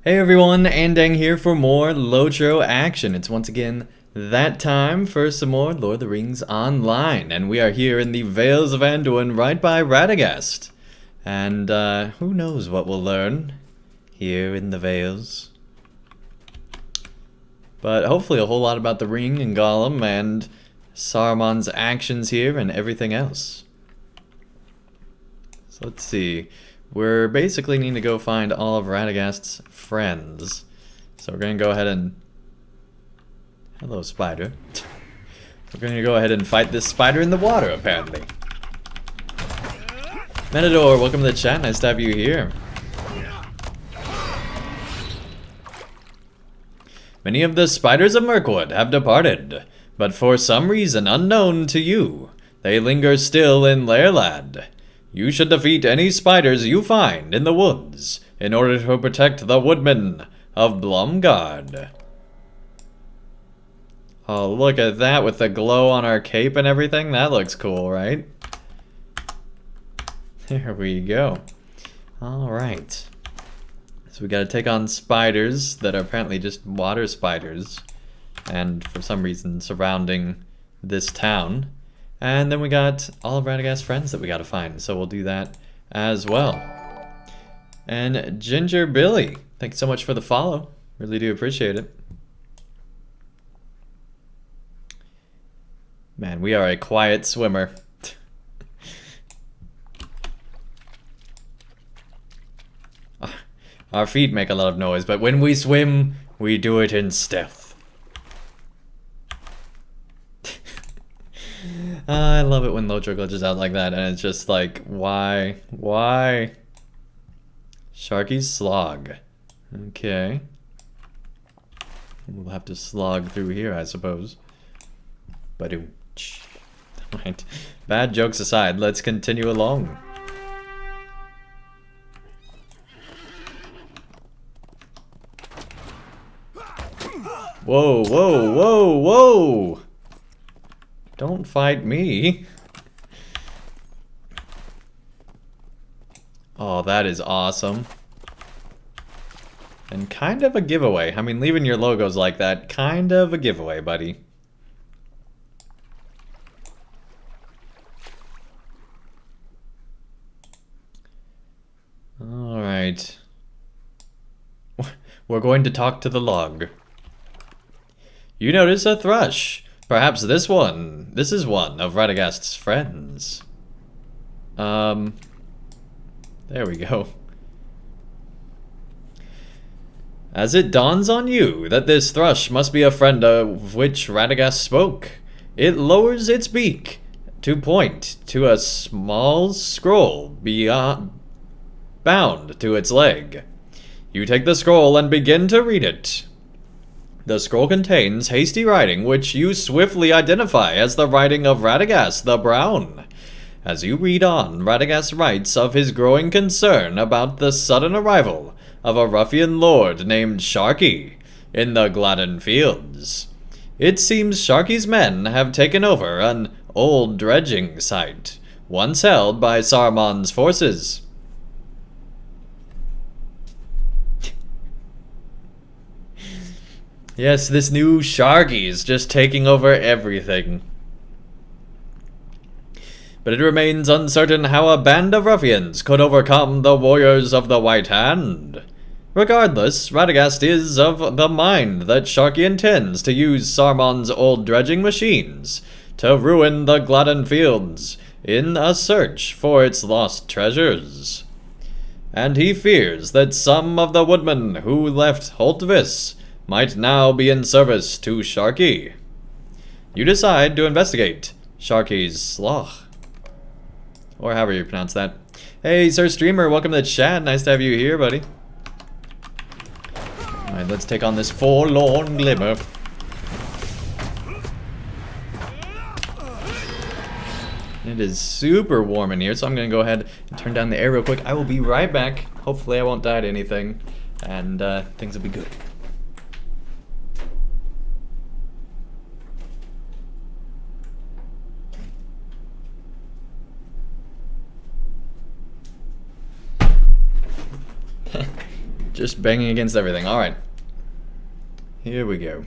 Hey everyone, Andang here for more LOTRO action. It's once again that time for some more Lord of the Rings Online. And we are here in the Vales of Anduin right by Radagast. And who knows what we'll learn here in the Vales. But hopefully a whole lot about the ring and Gollum and Saruman's actions here and everything else. So let's see. We're basically need to go find all of Radagast's friends. So we're going to go ahead and... Hello, spider. We're going to go ahead and fight this spider in the water, apparently. Menador, welcome to the chat. Nice to have you here. Many of the spiders of Mirkwood have departed, but for some reason unknown to you, they linger still in Lairland. You should defeat any spiders you find in the woods in order to protect the woodmen of Blomgard. Oh, look at that with the glow on our cape and everything. That looks cool, right? There we go. Alright. So we gotta take on spiders that are apparently just water spiders. And for some reason surrounding this town. And then we got all of Radagast's friends that we gotta find, so we'll do that as well. And Ginger Billy, thanks so much for the follow. Really do appreciate it. Man, we are a quiet swimmer. Our feet make a lot of noise, but when we swim, we do it in stealth. I love it when LOTRO glitches out like that, and it's just like, why? Why? Sharky's slog. Okay. We'll have to slog through here, I suppose. Right. Bad jokes aside, let's continue along. Whoa, whoa, whoa, whoa! Don't fight me. Oh, that is awesome. And kind of a giveaway. I mean, leaving your logos like that, kind of a giveaway, buddy. Alright. We're going to talk to the log. You notice a thrush. Perhaps this is one of Radagast's friends. There we go. As it dawns on you that this thrush must be a friend of which Radagast spoke, it lowers its beak to point to a small scroll bound to its leg. You take the scroll and begin to read it. The scroll contains hasty writing which you swiftly identify as the writing of Radagast the Brown. As you read on, Radagast writes of his growing concern about the sudden arrival of a ruffian lord named Sharkey in the Gladden fields. It seems Sharkey's men have taken over an old dredging site, once held by Saruman's forces. Yes, this new Sharkey's just taking over everything. But it remains uncertain how a band of ruffians could overcome the warriors of the White Hand. Regardless, Radagast is of the mind that Sharkey intends to use Saruman's old dredging machines to ruin the Gladden fields in a search for its lost treasures. And he fears that some of the woodmen who left Holtvis might now be in service to Sharkey. You decide to investigate Sharkey's slough. Or however you pronounce that. Hey, Sir Streamer, welcome to the chat. Nice to have you here, buddy. Alright, let's take on this forlorn glimmer. It is super warm in here, so I'm going to go ahead and turn down the air real quick. I will be right back. Hopefully I won't die to anything, and things will be good. Just banging against everything. Alright. Here we go.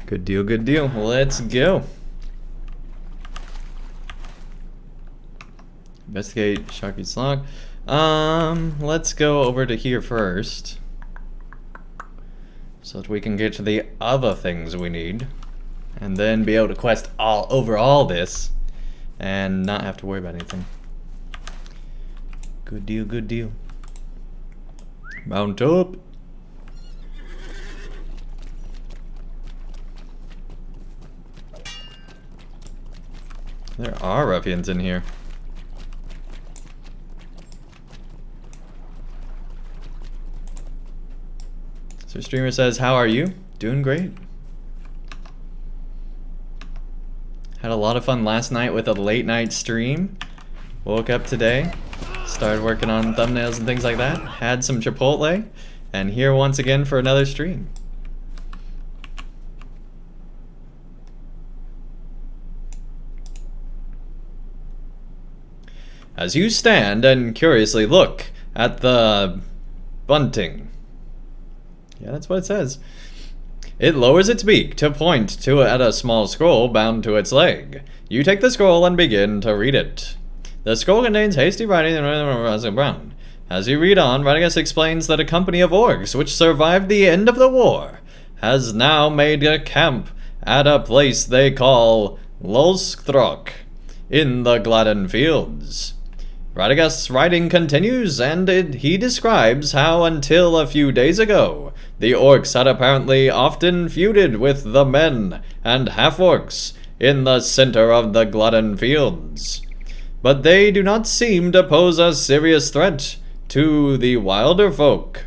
Good deal, good deal. Let's go. Investigate Sharkey's log. Let's go over to here first. So that we can get to the other things we need. And then be able to quest over all this. And not have to worry about anything. Good deal, good deal. Mount up. There are ruffians in here. So streamer says, how are you? Doing great. Had a lot of fun last night with a late night stream. Woke up today. Started working on thumbnails and things like that. Had some Chipotle. And here once again for another stream. As you stand and curiously look at the bunting. Yeah, that's what it says. It lowers its beak to point at a small scroll bound to its leg. You take the scroll and begin to read it. The scroll contains hasty writing and brown. As you read on, Radagast explains that a company of orcs which survived the end of the war has now made a camp at a place they call LOTRO in the Gladden fields. Radagast's writing continues, and he describes how until a few days ago, the orcs had apparently often feuded with the men and half-orcs in the center of the Gladden fields. But they do not seem to pose a serious threat to the wilder folk.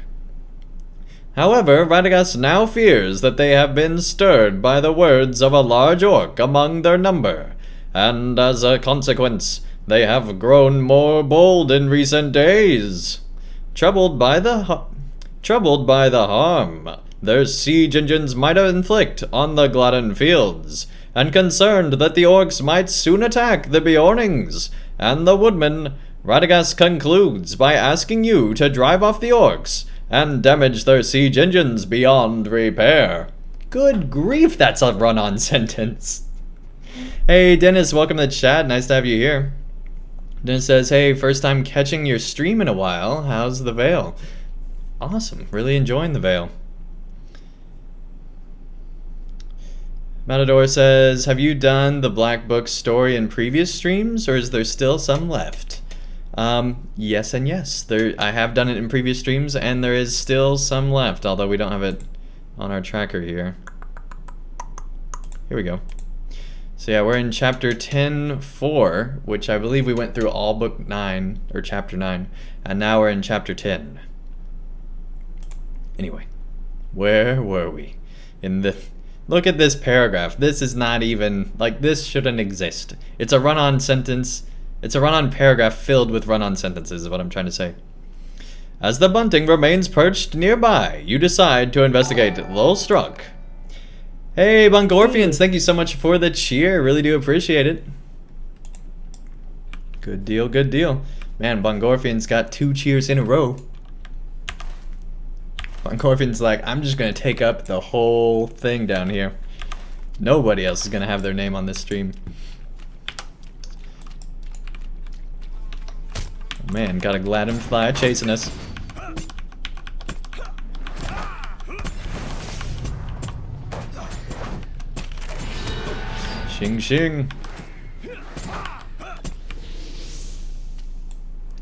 However, Radagast now fears that they have been stirred by the words of a large orc among their number, and as a consequence, they have grown more bold in recent days. Troubled by the harm their siege engines might inflict on the Gladden fields, and concerned that the orcs might soon attack the Beornings and the woodmen, Radagast concludes by asking you to drive off the orcs and damage their siege engines beyond repair. Good grief, that's a run-on sentence. Hey Dennis, welcome to the chat, nice to have you here. Dennis says, hey, first time catching your stream in a while. How's the Vale? Awesome. Really enjoying the Vale. Matador says, have you done the Black Book story in previous streams, or is there still some left? Yes and yes. I have done it in previous streams, and there is still some left, although we don't have it on our tracker here. Here we go. So yeah, we're in chapter 10-4, which I believe we went through all book 9, or chapter 9, and now we're in chapter 10. Anyway, where were we? Look at this paragraph. This is not even, like, this shouldn't exist. It's a run-on sentence. It's a run-on paragraph filled with run-on sentences is what I'm trying to say. As the bunting remains perched nearby, you decide to investigate LOTRO. Hey, Bungorfians, thank you so much for the cheer. Really do appreciate it. Good deal, good deal. Man, Bungorfians got 2 cheers in a row. Bungorfian's like, I'm just going to take up the whole thing down here. Nobody else is going to have their name on this stream. Oh, man, got a Gladden fly chasing us. Shing shing.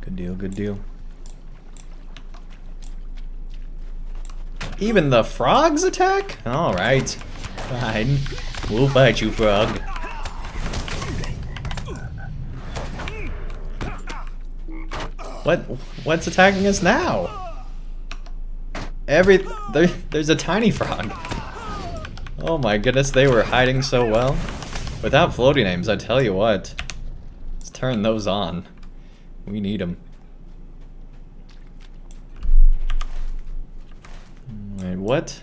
Good deal, good deal. Even the frogs attack? Alright. Fine. We'll fight you, frog. What's attacking us now? There's a tiny frog. Oh my goodness, they were hiding so well. Without floating names, I tell you what. Let's turn those on. We need them. Wait, what?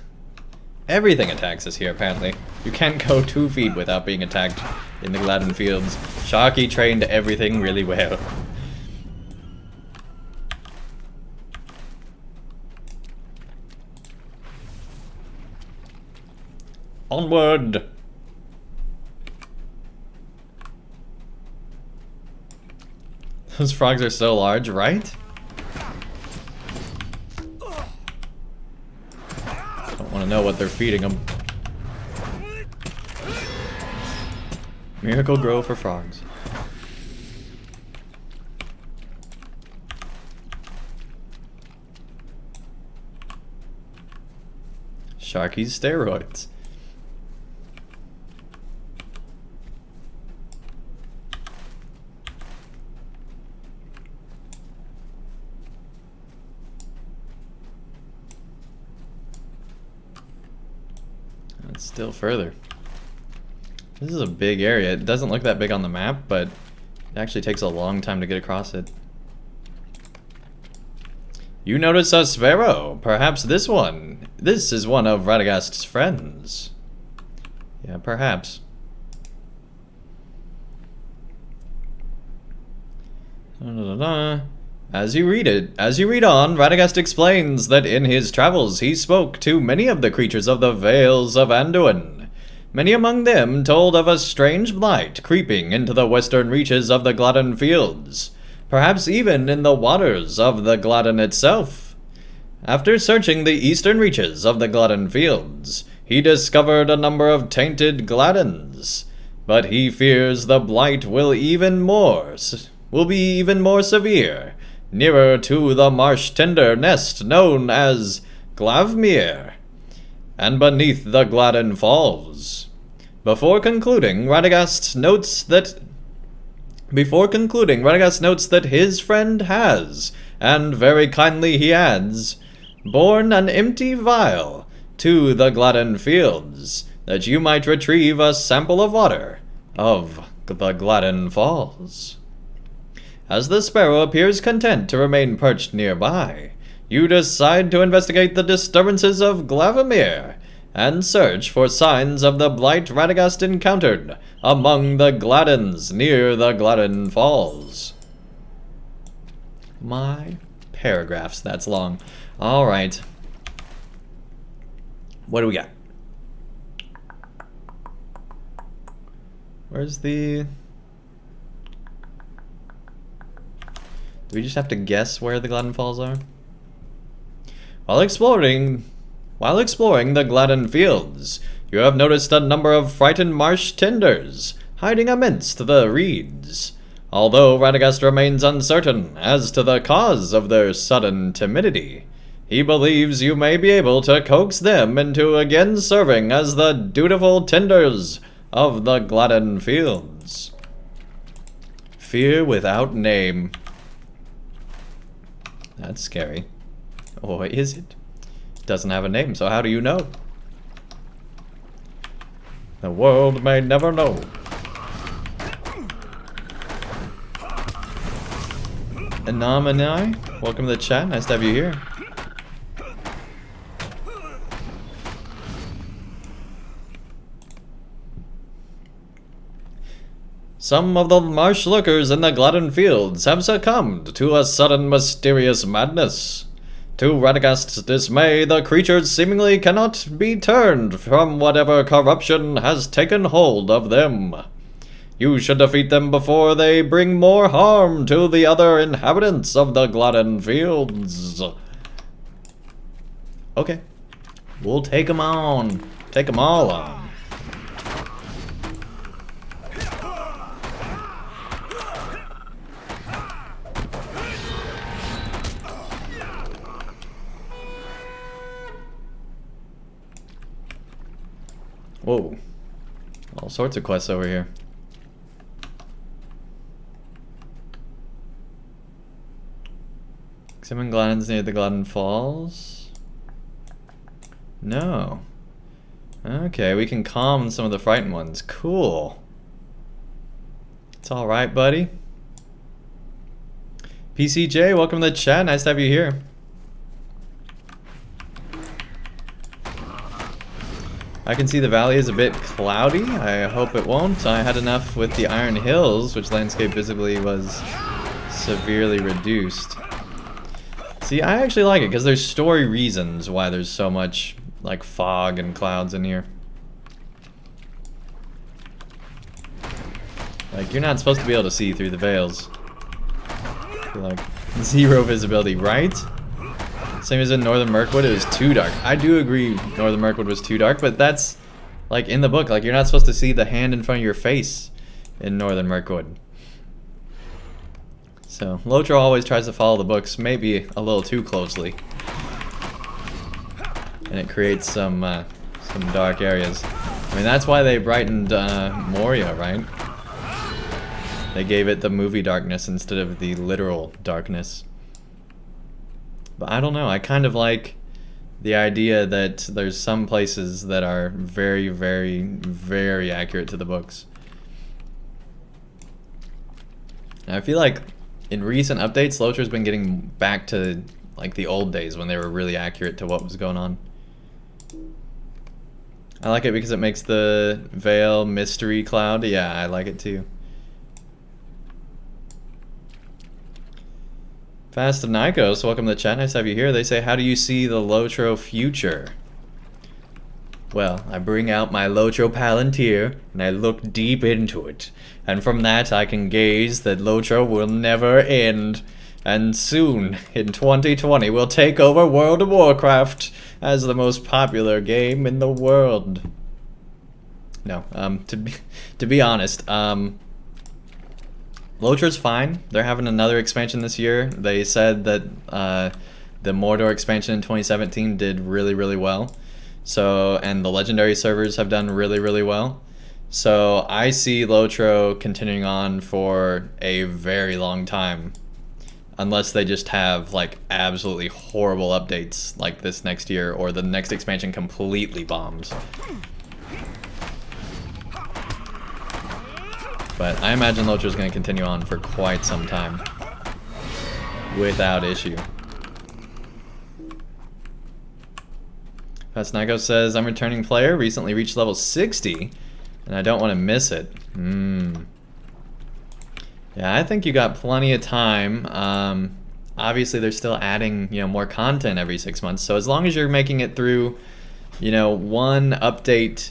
Everything attacks us here, apparently. You can't go 2 feet without being attacked in the Gladden fields. Sharkey trained everything really well. Onward! Those frogs are so large, right? Don't want to know what they're feeding them. Miracle Grow for frogs. Sharky's steroids. That's still further. This is a big area. It doesn't look that big on the map, but it actually takes a long time to get across it. You notice a Sparrow. Perhaps this one. This is one of Radagast's friends. Yeah, perhaps. As you read on, Radagast explains that in his travels he spoke to many of the creatures of the Vales of Anduin. Many among them told of a strange blight creeping into the western reaches of the Gladden fields, perhaps even in the waters of the Gladden itself. After searching the eastern reaches of the Gladden fields, he discovered a number of tainted Gladdens, but he fears the blight will be even more severe, nearer to the marsh tinder nest known as Aamir, and beneath the Gladden Falls. Before concluding, Radagast notes that his friend has, and very kindly he adds, borne an empty vial to the Gladden fields, that you might retrieve a sample of water of the Gladden Falls. As the Sparrow appears content to remain perched nearby, you decide to investigate the disturbances of Aamir and search for signs of the blight Radagast encountered among the Gladdens near the Gladden Falls. My paragraphs, that's long. Alright. What do we got? Where's the... Do we just have to guess where the Gladden Falls are? While exploring the Gladden fields, you have noticed a number of frightened marsh tinders hiding amidst the reeds. Although Radagast remains uncertain as to the cause of their sudden timidity, he believes you may be able to coax them into again serving as the dutiful tinders of the Gladden fields. Fear without name. That's scary. Or is it? It doesn't have a name, so how do you know? The world may never know. Anomaly, welcome to the chat. Nice to have you here. Some of the marsh lurkers in the Gladden fields have succumbed to a sudden mysterious madness. To Radagast's dismay, the creatures seemingly cannot be turned from whatever corruption has taken hold of them. You should defeat them before they bring more harm to the other inhabitants of the Gladden fields. Okay. We'll take them on. Take them all on. Whoa. All sorts of quests over here. Examine Gladdens near the Gladden Falls? No. Okay, we can calm some of the frightened ones. Cool. It's alright, buddy. PCJ, welcome to the chat. Nice to have you here. I can see the valley is a bit cloudy. I hope it won't. I had enough with the Iron Hills, which landscape visibly was severely reduced. See, I actually like it because there's story reasons why there's so much like fog and clouds in here. Like, you're not supposed to be able to see through the veils. Like, zero visibility, right? Same as in Northern Mirkwood, it was too dark. I do agree Northern Mirkwood was too dark, but that's, like, in the book. Like, you're not supposed to see the hand in front of your face in Northern Mirkwood. So, LOTRO always tries to follow the books, maybe a little too closely. And it creates some dark areas. I mean, that's why they brightened Moria, right? They gave it the movie darkness instead of the literal darkness. But I don't know, I kind of like the idea that there's some places that are very, very, very accurate to the books. And I feel like in recent updates, LOTRO's been getting back to like the old days when they were really accurate to what was going on. I like it because it makes the Veil mystery cloud. Yeah, I like it too. Fast and Nikos, welcome to the chat. Nice to have you here. They say, how do you see the LOTRO future? Well, I bring out my LOTRO Palantir and I look deep into it. And from that I can gaze that LOTRO will never end. And soon, in 2020, we'll take over World of Warcraft as the most popular game in the world. No, to be honest, LOTRO's fine. They're having another expansion this year. They said that the Mordor expansion in 2017 did really, really well. So, and the legendary servers have done really, really well. So I see LOTRO continuing on for a very long time. Unless they just have like absolutely horrible updates like this next year, or the next expansion completely bombs. But I imagine LOTRO's going to continue on for quite some time. Without issue. Fast Nico says, I'm a returning player, recently reached level 60, and I don't want to miss it. Yeah, I think you got plenty of time. Obviously, they're still adding, more content every 6 months. So as long as you're making it through, one update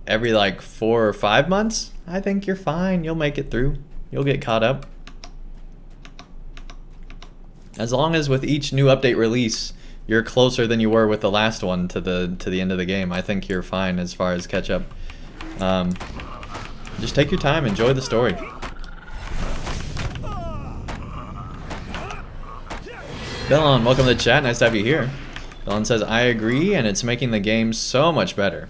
every like 4 or 5 months, I think you're fine. You'll make it through. You'll get caught up. As long as with each new update release, you're closer than you were with the last one to the end of the game, I think you're fine as far as catch up. Just take your time, enjoy the story. Bellon, welcome to the chat, nice to have you here. Bellon says, I agree, and it's making the game so much better.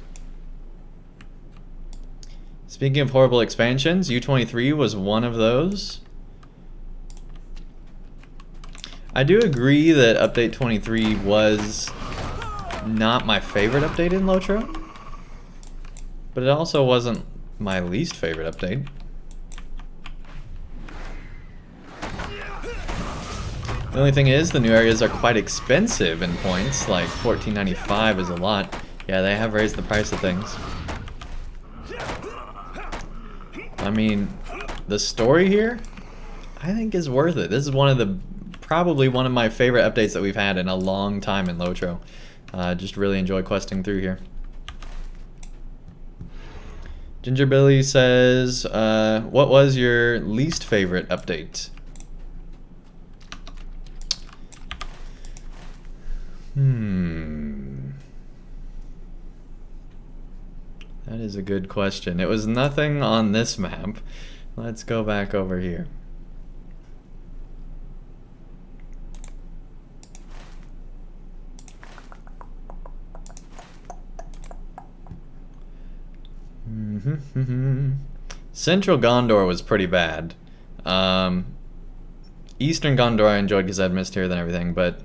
Speaking of horrible expansions, U23 was one of those. I do agree that Update 23 was not my favorite update in LOTRO, but it also wasn't my least favorite update. The only thing is, the new areas are quite expensive in points, like $14.95 is a lot. Yeah, they have raised the price of things. I mean, the story here, I think is worth it. This is probably one of my favorite updates that we've had in a long time in LOTRO. Just really enjoy questing through here. Ginger Billy says, what was your least favorite update? That is a good question. It was nothing on this map. Let's go back over here. Central Gondor was pretty bad. Eastern Gondor I enjoyed because I had missed here and everything, but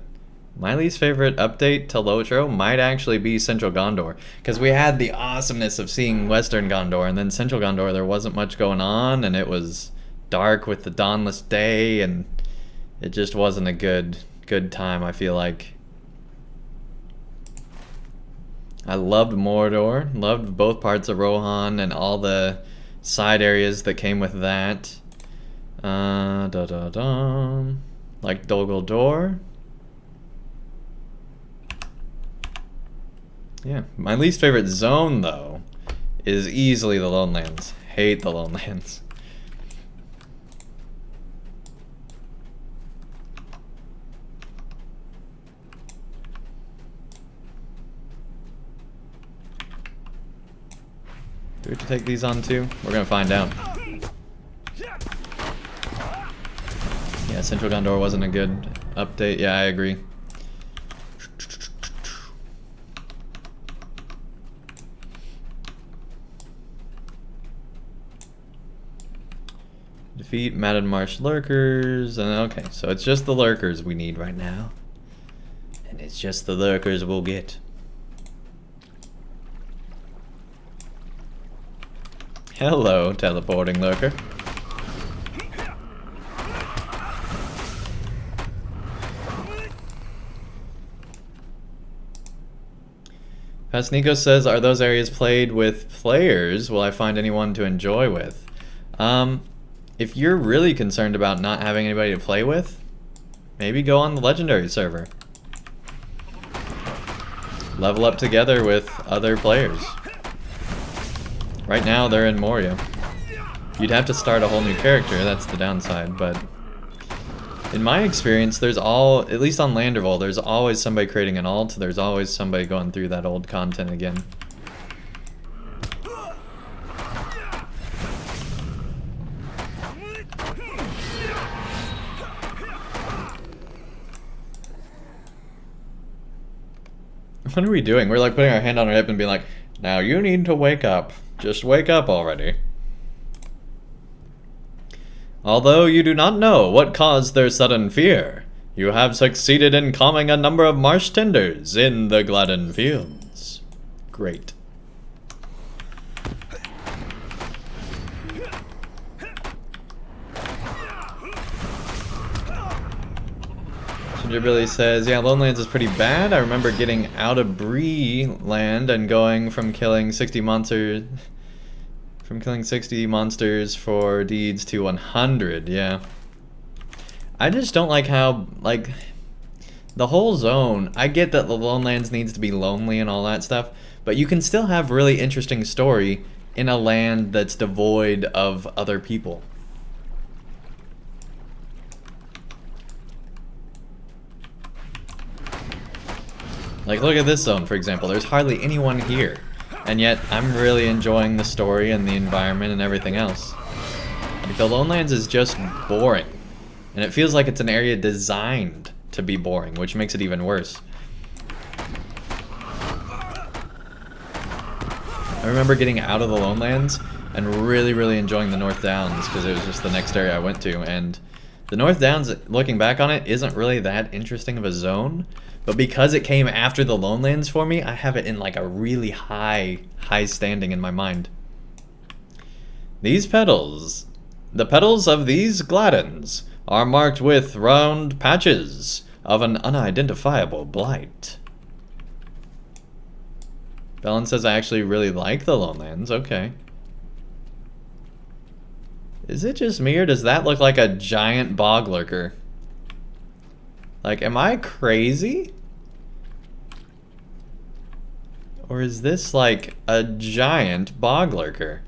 my least favorite update to LOTRO might actually be Central Gondor, because we had the awesomeness of seeing Western Gondor, and then Central Gondor there wasn't much going on, and it was dark with the dawnless day, and it just wasn't a good time, I feel like. I loved Mordor, loved both parts of Rohan and all the side areas that came with that. Like Dol Guldur. Yeah, my least favorite zone though is easily the Lowlands. hate the Lonelands. Do we have to take these on too? We're gonna find out. Yeah, Central Gondor wasn't a good update. Yeah, I agree. Defeat Maddened Marsh Lurkers. And okay, so it's just the Lurkers we need right now. And it's just the Lurkers we'll get. Hello, teleporting Lurker. Past Nico says, are those areas played with players? Will I find anyone to enjoy with? If you're really concerned about not having anybody to play with, maybe go on the Legendary server. Level up together with other players. Right now, they're in Moria. You'd have to start a whole new character, that's the downside, but in my experience, there's at least on Landerval, there's always somebody creating an alt, there's always somebody going through that old content again. What are we doing? We're like putting our hand on our hip and being like, now you need to wake up. Just wake up already. Although you do not know what caused their sudden fear, you have succeeded in calming a number of marsh tenders in the Gladden fields. Great. Ginger Billy says, yeah, Lonelands is pretty bad. I remember getting out of Bree land and going from killing 60 monsters for deeds to 100, yeah. I just don't like how, like, the whole zone, I get that the Lonelands needs to be lonely and all that stuff, but you can still have really interesting story in a land that's devoid of other people. Like, look at this zone, for example. There's hardly anyone here. And yet, I'm really enjoying the story and the environment and everything else. Like, the Lonelands is just boring. And it feels like it's an area designed to be boring, which makes it even worse. I remember getting out of the Lonelands and really, really enjoying the North Downs, because it was just the next area I went to. And the North Downs, looking back on it, isn't really that interesting of a zone. But because it came after the Lonelands for me, I have it in like a really high standing in my mind. These petals, the petals of these Gladdens, are marked with round patches of an unidentifiable blight. Bellin says I actually really like the Lonelands, okay. Is it just me or does that look like a giant bog lurker? Like, am I crazy? Or is this like a giant bog lurker?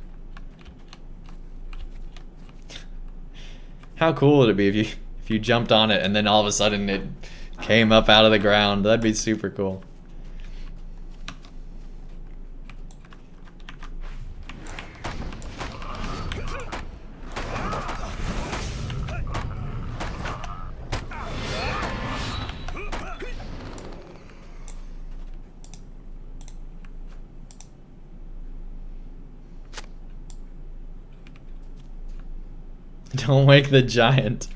How cool would it be if you jumped on it and then all of a sudden it came up out of the ground? That'd be super cool. Don't wake the giant.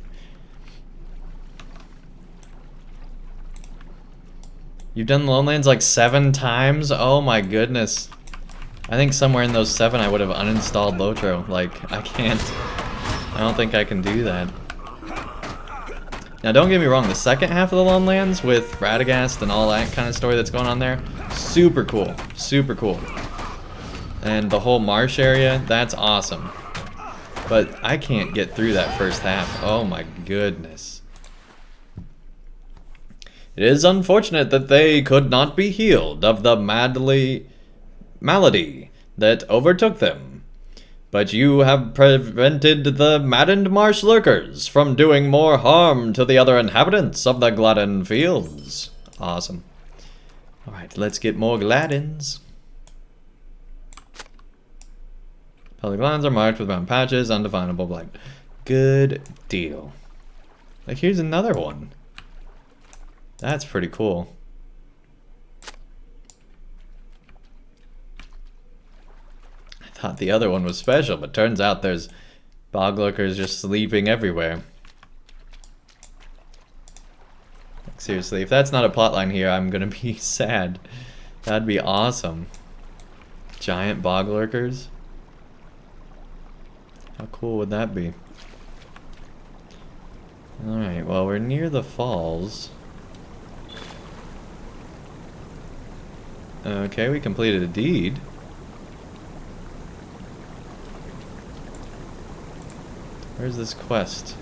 You've done the Lonelands like 7 times? Oh my goodness. I think somewhere in those 7 I would have uninstalled LOTRO. Like, I don't think I can do that. Now don't get me wrong, the second half of the Lonelands with Radagast and all that kind of story that's going on there, super cool. Super cool. And the whole Marsh area, that's awesome. But I can't get through that first half. Oh my goodness. It is unfortunate that they could not be healed of the malady that overtook them. but you have prevented the Maddened Marsh Lurkers from doing more harm to the other inhabitants of the Gladden fields. Awesome. Alright, let's get more Gladdens. Public lands are marked with brown patches, Undefinable, Blight. Good deal. Like, here's another one. That's pretty cool. I thought the other one was special, but turns out there's bog lurkers just sleeping everywhere. Like, seriously, if that's not a plotline here, I'm gonna be sad. That'd be awesome. Giant bog lurkers. How cool would that be? Alright, well, we're near the falls. Okay, we completed a deed. Where's this quest?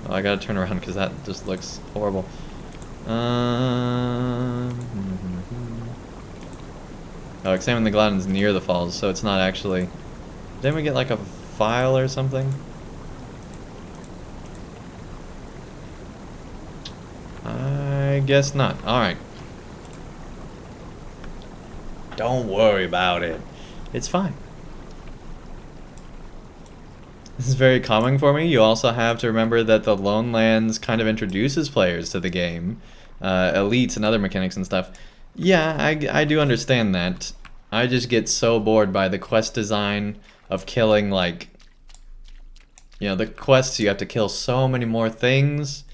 Oh, I gotta turn around because that just looks horrible. Oh, examine the Gladdens near the falls, so it's not actually... Didn't we get like a file or something? I guess not. Alright. Don't worry about it. It's fine. This is very calming for me. You also have to remember that the Lone Lands kind of introduces players to the game. Elites and other mechanics and stuff. Yeah, I do understand that. I just get so bored by the quest design of killing, like... You know, the quests, you have to kill so many more things.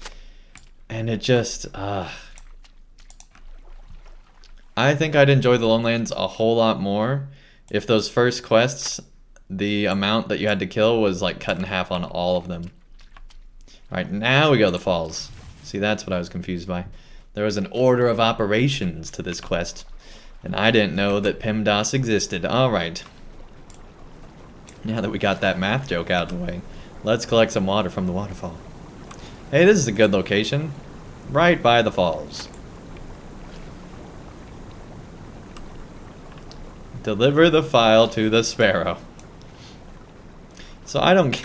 And it just, I think I'd enjoy the Lone Lands a whole lot more if those first quests, the amount that you had to kill was like cut in half on all of them. Alright, now we go to the falls. See, that's what I was confused by. There was an order of operations to this quest, and I didn't know that PEMDAS existed. Alright. Now that we got that math joke out of the way, let's collect some water from the waterfall. Hey, this is a good location. Right by the falls. Deliver the file to the Sparrow. So I don't...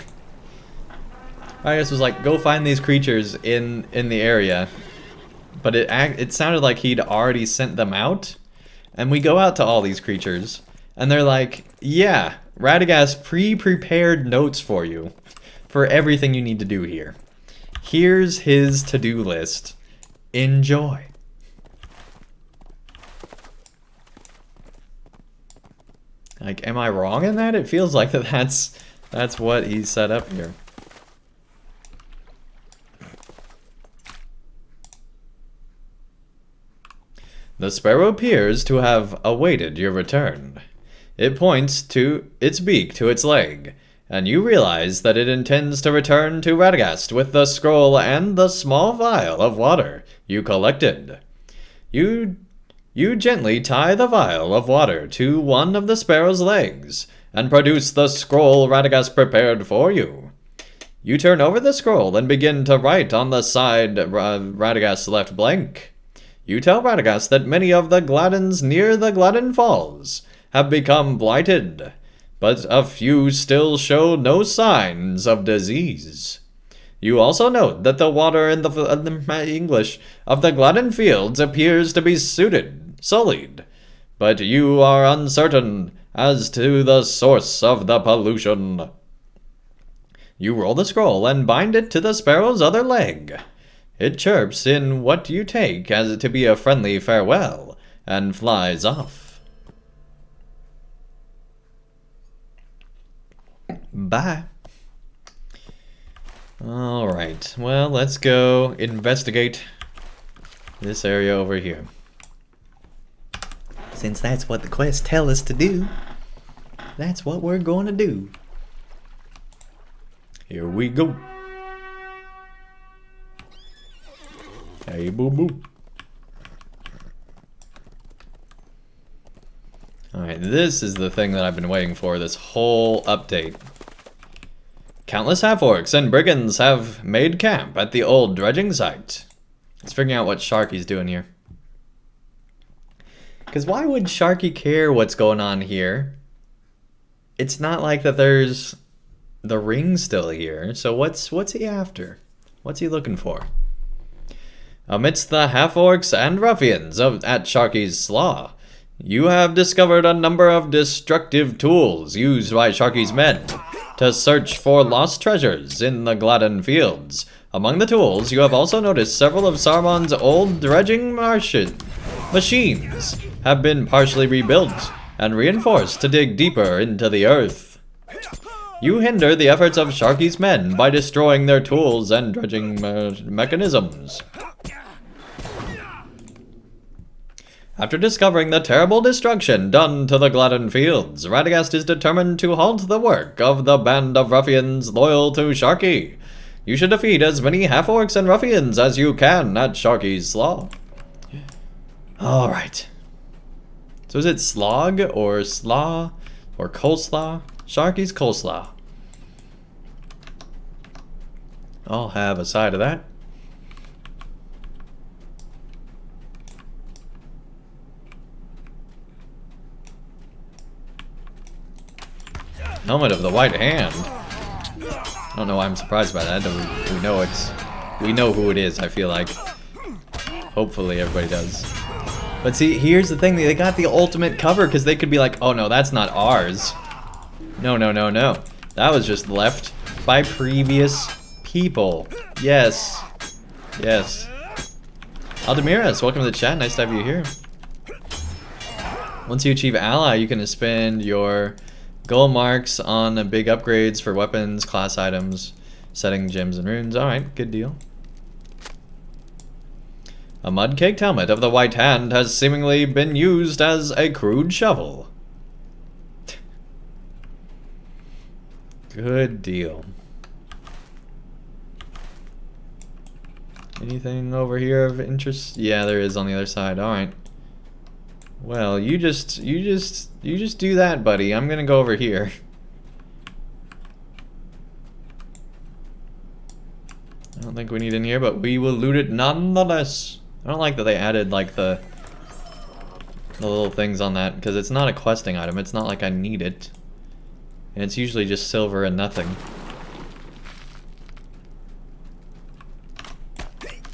I guess it was like, go find these creatures in the area. But it sounded like he'd already sent them out. And we go out to all these creatures. And they're like, yeah, Radagast pre-prepared notes for you. For everything you need to do here. Here's his to-do list. Enjoy. Like, am I wrong in that? It feels like that's what he set up here. The Sparrow appears to have awaited your return. It points to its beak to its leg, and you realize that it intends to return to Radagast with the scroll and the small vial of water you collected. You gently tie the vial of water to one of the Sparrow's legs and produce the scroll Radagast prepared for you. You turn over the scroll and begin to write on the side Radagast left blank. You tell Radagast that many of the Gladdens near the Gladden Falls have become blighted, but a few still show no signs of disease. You also note that the water in the English of the Gladden fields appears to be sullied, but you are uncertain as to the source of the pollution. You roll the scroll and bind it to the Sparrow's other leg. It chirps in what you take as to be a friendly farewell and flies off. Bye. Alright, well, let's go investigate this area over here. Since that's what the quests tell us to do, that's what we're going to do. Here we go. Hey, boo boo. Alright, this is the thing that I've been waiting for this whole update. Countless half-orcs and brigands have made camp at the old dredging site. Let's figure out what Sharkey's doing here. Because why would Sharkey care what's going on here? It's not like that there's the ring's still here. So what's he after? What's he looking for? Amidst the half-orcs and ruffians at Sharkey's Slaw, you have discovered a number of destructive tools used by Sharkey's men to search for lost treasures in the Gladden fields. Among the tools, you have also noticed several of Saruman's old dredging machines have been partially rebuilt and reinforced to dig deeper into the earth. You hinder the efforts of Sharkey's men by destroying their tools and dredging mechanisms. After discovering the terrible destruction done to the Gladden fields, Radagast is determined to halt the work of the band of ruffians loyal to Sharkey. You should defeat as many half-orcs and ruffians as you can at Sharkey's Slaw. Alright. So is it Slog or Slaw or Coleslaw? Sharkey's Coleslaw. I'll have a side of that. Helmet of the White Hand. I don't know why I'm surprised by that. We know who it is, I feel like. Hopefully everybody does. But see, here's the thing. They got the ultimate cover because they could be like, oh no, that's not ours. No. That was just left by previous people. Yes. Aldemiras, welcome to the chat. Nice to have you here. Once you achieve ally, you can spend your goal marks on big upgrades for weapons, class items, setting gems and runes. Alright, good deal. A mud-caked helmet of the White Hand has seemingly been used as a crude shovel. Good deal. Anything over here of interest? Yeah, there is on the other side. Alright. Well, you just do that, buddy. I'm gonna go over here. I don't think we need in here, but we will loot it nonetheless. I don't like that they added like the little things on that because it's not a questing item. It's not like I need it, and it's usually just silver and nothing.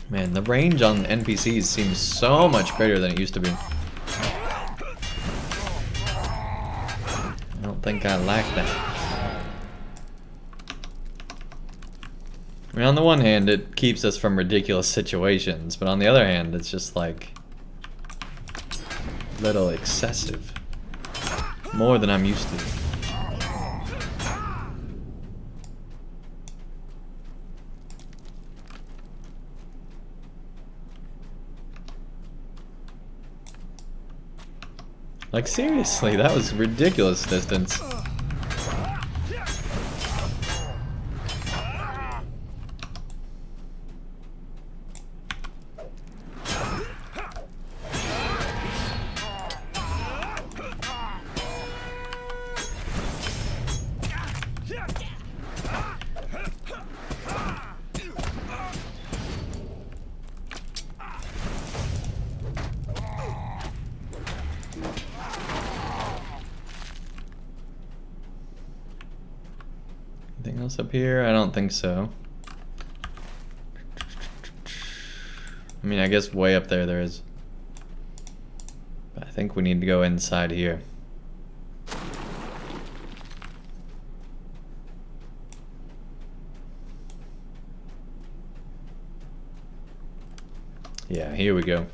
Man, the range on NPCs seems so much greater than it used to be. I don't think I like that. I mean, on the one hand, it keeps us from ridiculous situations, but on the other hand, it's just like a little excessive. More than I'm used to. Like, seriously, that was ridiculous distance. Anything else up here? I don't think so. I mean, I guess way up there there is. But I think we need to go inside here. Yeah, here we go.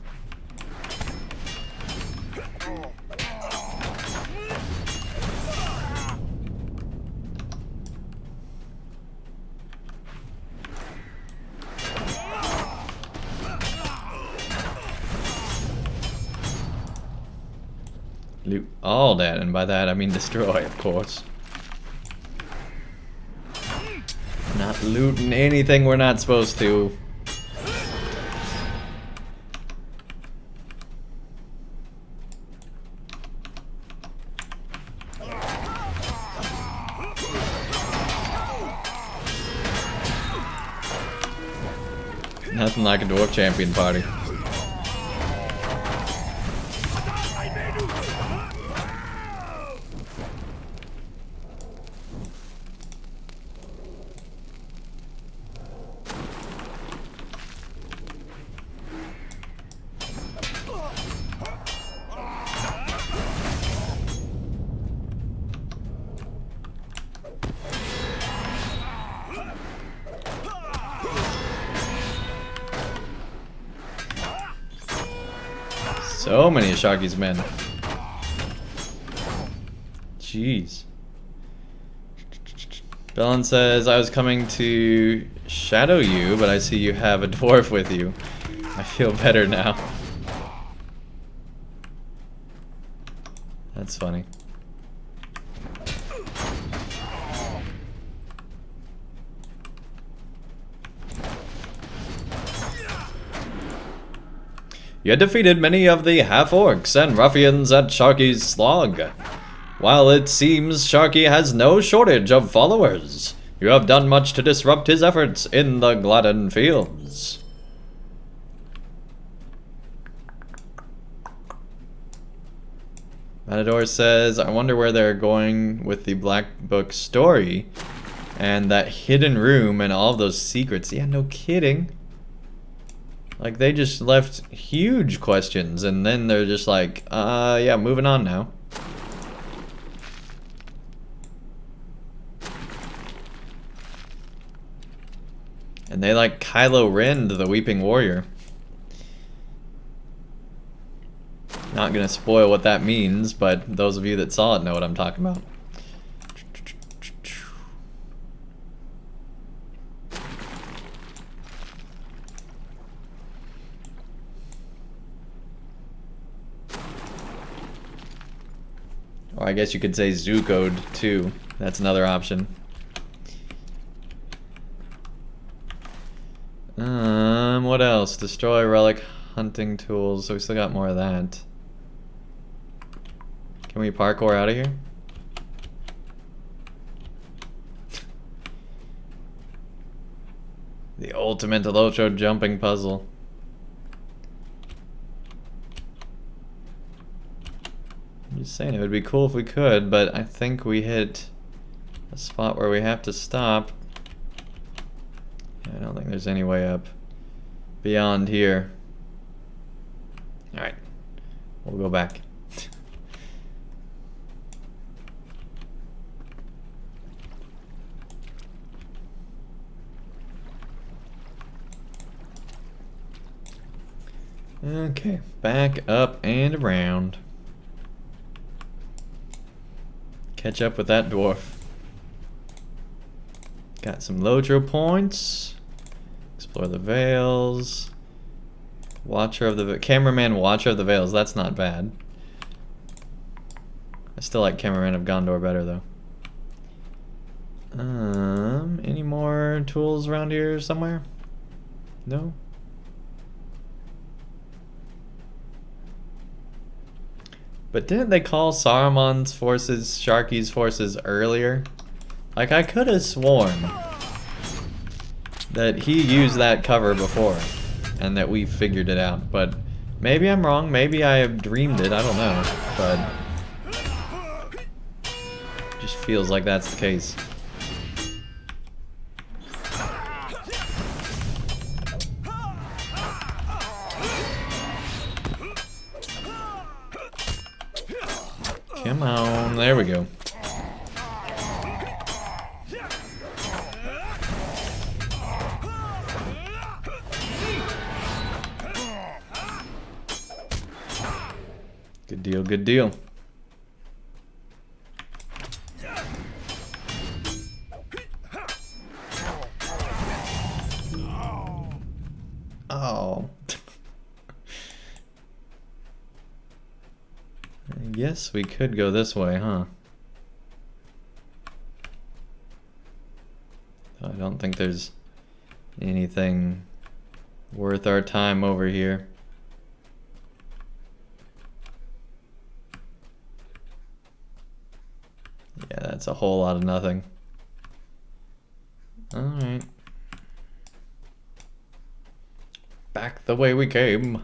Loot all that, and by that I mean destroy, of course. Not looting anything we're not supposed to. Nothing like a dwarf champion party. So many of Sharkey's men. Jeez. Bellin says, I was coming to shadow you, but I see you have a dwarf with you. I feel better now. That's funny. You had defeated many of the half-orcs and ruffians at Sharkey's slog. While it seems Sharkey has no shortage of followers, you have done much to disrupt his efforts in the Gladden fields. Matador says, I wonder where they're going with the Black Book story and that hidden room and all of those secrets. Yeah, no kidding. Like, they just left huge questions and then they're just like, yeah, moving on now. And they like Kylo Ren to the Weeping Warrior. Not gonna spoil what that means, but those of you that saw it know what I'm talking about. Or I guess you could say Zuko'd too. That's another option. What else? Destroy relic hunting tools. So we still got more of that. Can we parkour out of here? The ultimate LOTRO jumping puzzle. I'm just saying it would be cool if we could, but I think we hit a spot where we have to stop. I don't think there's any way up beyond here. Alright, we'll go back. Okay, back up and around. Catch up with that dwarf. Got some LOTRO points. Explore the Vales. Watcher of the Cameraman Watcher of the Vales. That's not bad. I still like Cameraman of Gondor better though. Any more tools around here somewhere? No? But didn't they call Saruman's forces Sharkey's forces earlier? Like, I could have sworn that he used that cover before and that we figured it out, but maybe I'm wrong, maybe I have dreamed it, I don't know, but it just feels like that's the case. Come on, there we go. Good deal, good deal. Oh. I guess we could go this way, huh? I don't think there's anything worth our time over here. Yeah, that's a whole lot of nothing. Alright. Back the way we came.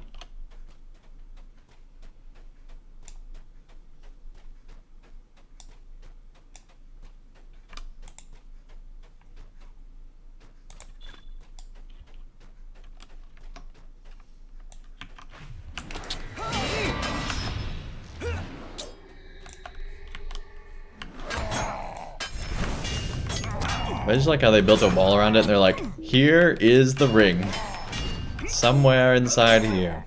I just like how they built a wall around it and they're like, here is the ring. Somewhere inside here.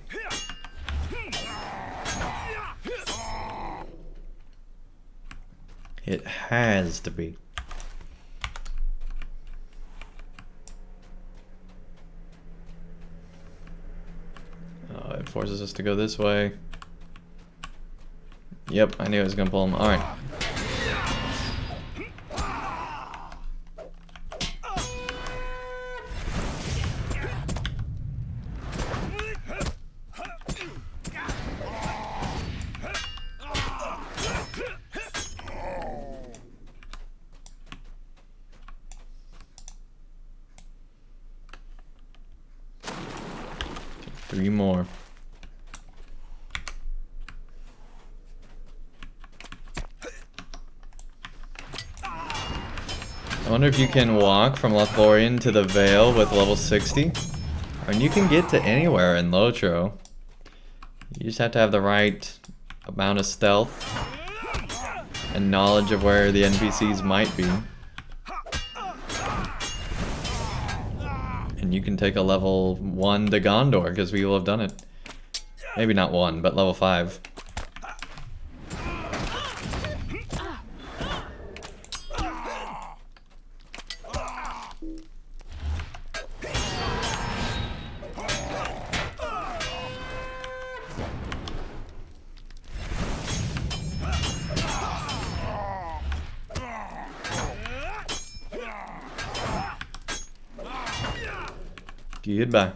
It has to be. Oh, it forces us to go this way. Yep, I knew it was gonna pull him. Alright. Three more. I wonder if you can walk from Lothlorien to the Vale with level 60. And you can get to anywhere in LOTRO. You just have to have the right amount of stealth and knowledge of where the NPCs might be. And you can take a level 1 to Gondor, because we will have done it. Maybe not 1, but level 5. Goodbye.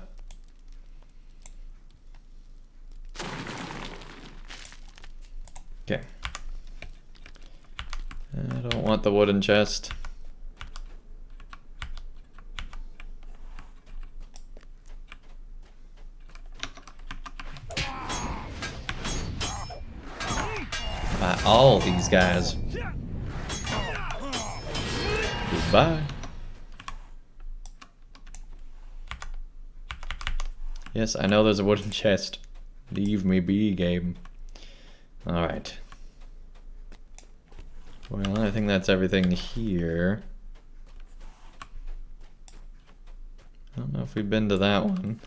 Okay. I don't want the wooden chest. By all these guys. Goodbye. Yes, I know there's a wooden chest. Leave me be, game. Alright. Well, I think that's everything here. I don't know if we've been to that one.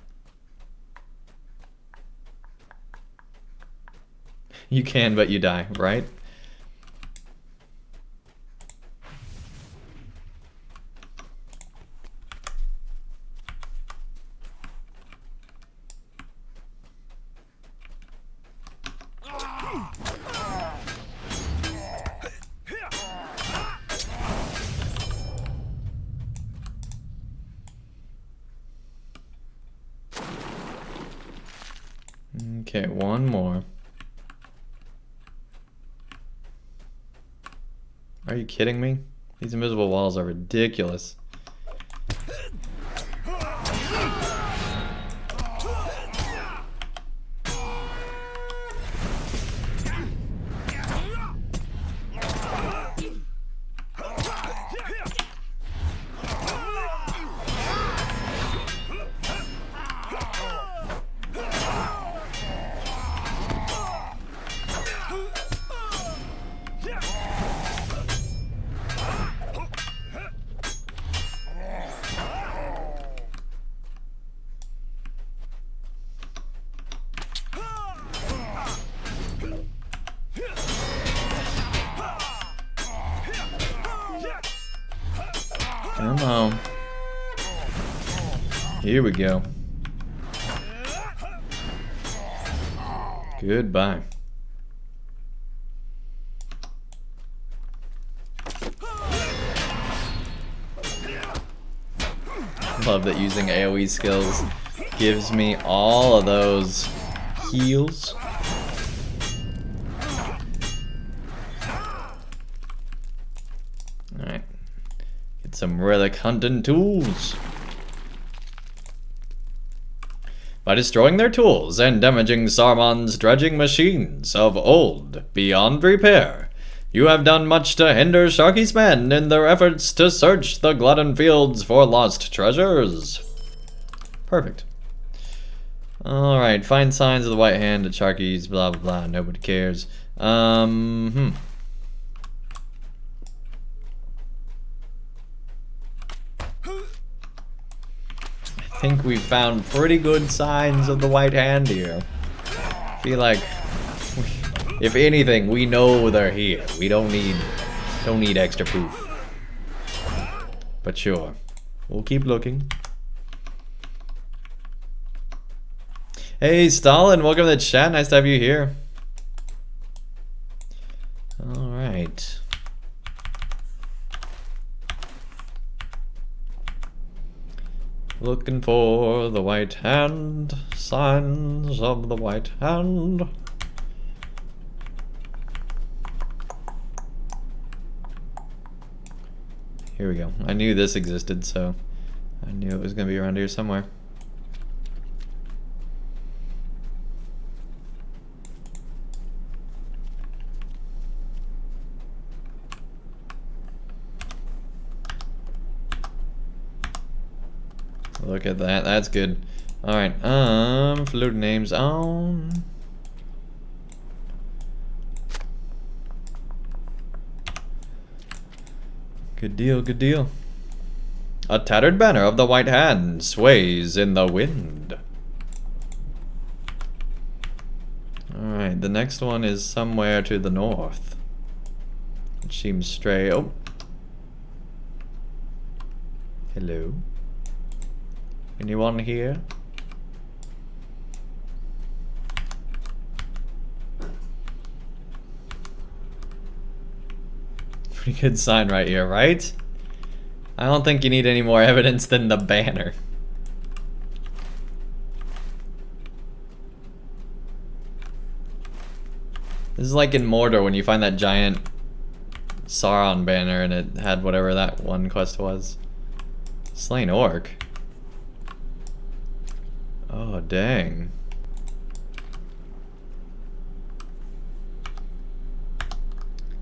You can, but you die, right? Okay, one more. Are you kidding me? These invisible walls are ridiculous. Come on. Here we go. Goodbye. Love that using AoE skills gives me all of those heals. Alright. Get some relic hunting tools. By destroying their tools and damaging Saruman's dredging machines of old beyond repair, you have done much to hinder Sharkey's men in their efforts to search the Gladden fields for lost treasures. Perfect. Alright, find signs of the White Hand at Sharkey's, blah blah blah, nobody cares. I think we've found pretty good signs of the White Hand here. I feel like, if anything, we know they're here. We don't need Don't need extra proof. But sure. We'll keep looking. Hey, Stalin, welcome to the chat. Nice to have you here. Alright. Looking for the white hand. Signs of the white hand. Here we go. I knew this existed, so I knew it was going to be around here somewhere. Look at that. That's good. All right. Float names on. Good deal, good deal. A tattered banner of the white hand sways in the wind. Alright, the next one is somewhere to the north. It seems stray. Oh. Hello. Anyone here? Pretty good sign right here, right? I don't think you need any more evidence than the banner. This is like in Mordor when you find that giant Sauron banner and it had whatever that one quest was. Slain orc. Oh, dang.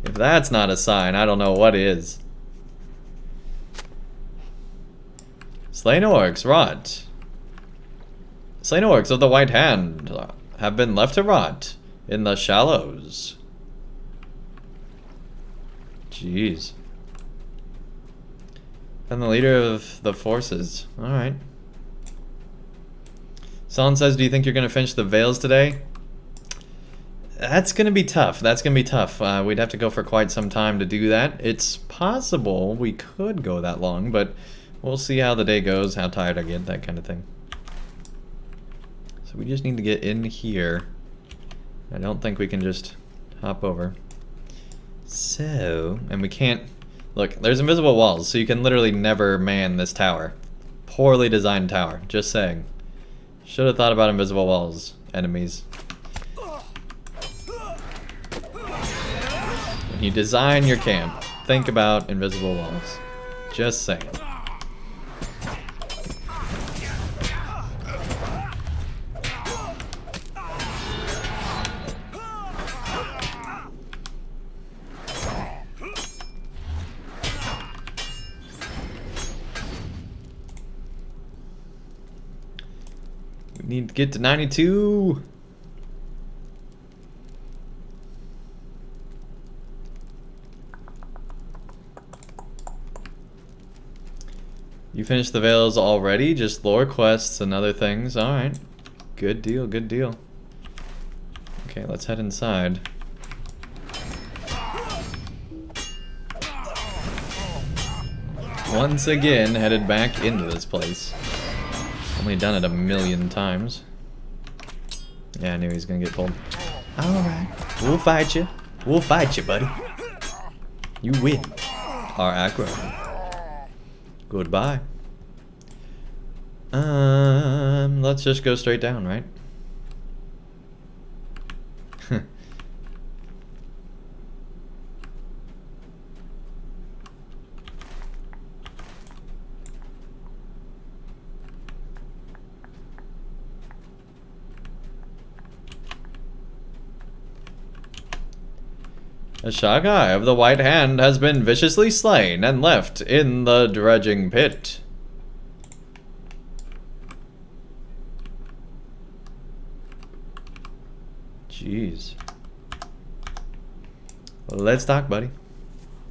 If that's not a sign, I don't know what is. Slain orcs, rot. Slain orcs of the white hand have been left to rot in the shallows. Jeez. And the leader of the forces. Alright. Someone says, do you think you're going to finish the Vales today? That's going to be tough. That's going to be tough. We'd have to go for quite some time to do that. It's possible we could go that long, but we'll see how the day goes, how tired I get, that kind of thing. So we just need to get in here. I don't think we can just hop over. So, and we can't... Look, there's invisible walls, so you can literally never man this tower. Poorly designed tower, just saying. Should have thought about invisible walls, enemies. When you design your camp, think about invisible walls. Just saying. We need to get to 92. You finished the Vales already? Just lore quests and other things. Alright. Good deal, good deal. Okay, let's head inside. Once again, headed back into this place. Only done it a million times. Yeah, I knew he was gonna get pulled. Alright. We'll fight you. We'll fight you, buddy. You win. Our aggro. Goodbye. Let's just go straight down, right? A Shagai of the White Hand has been viciously slain and left in the dredging pit. Jeez. Let's talk, buddy.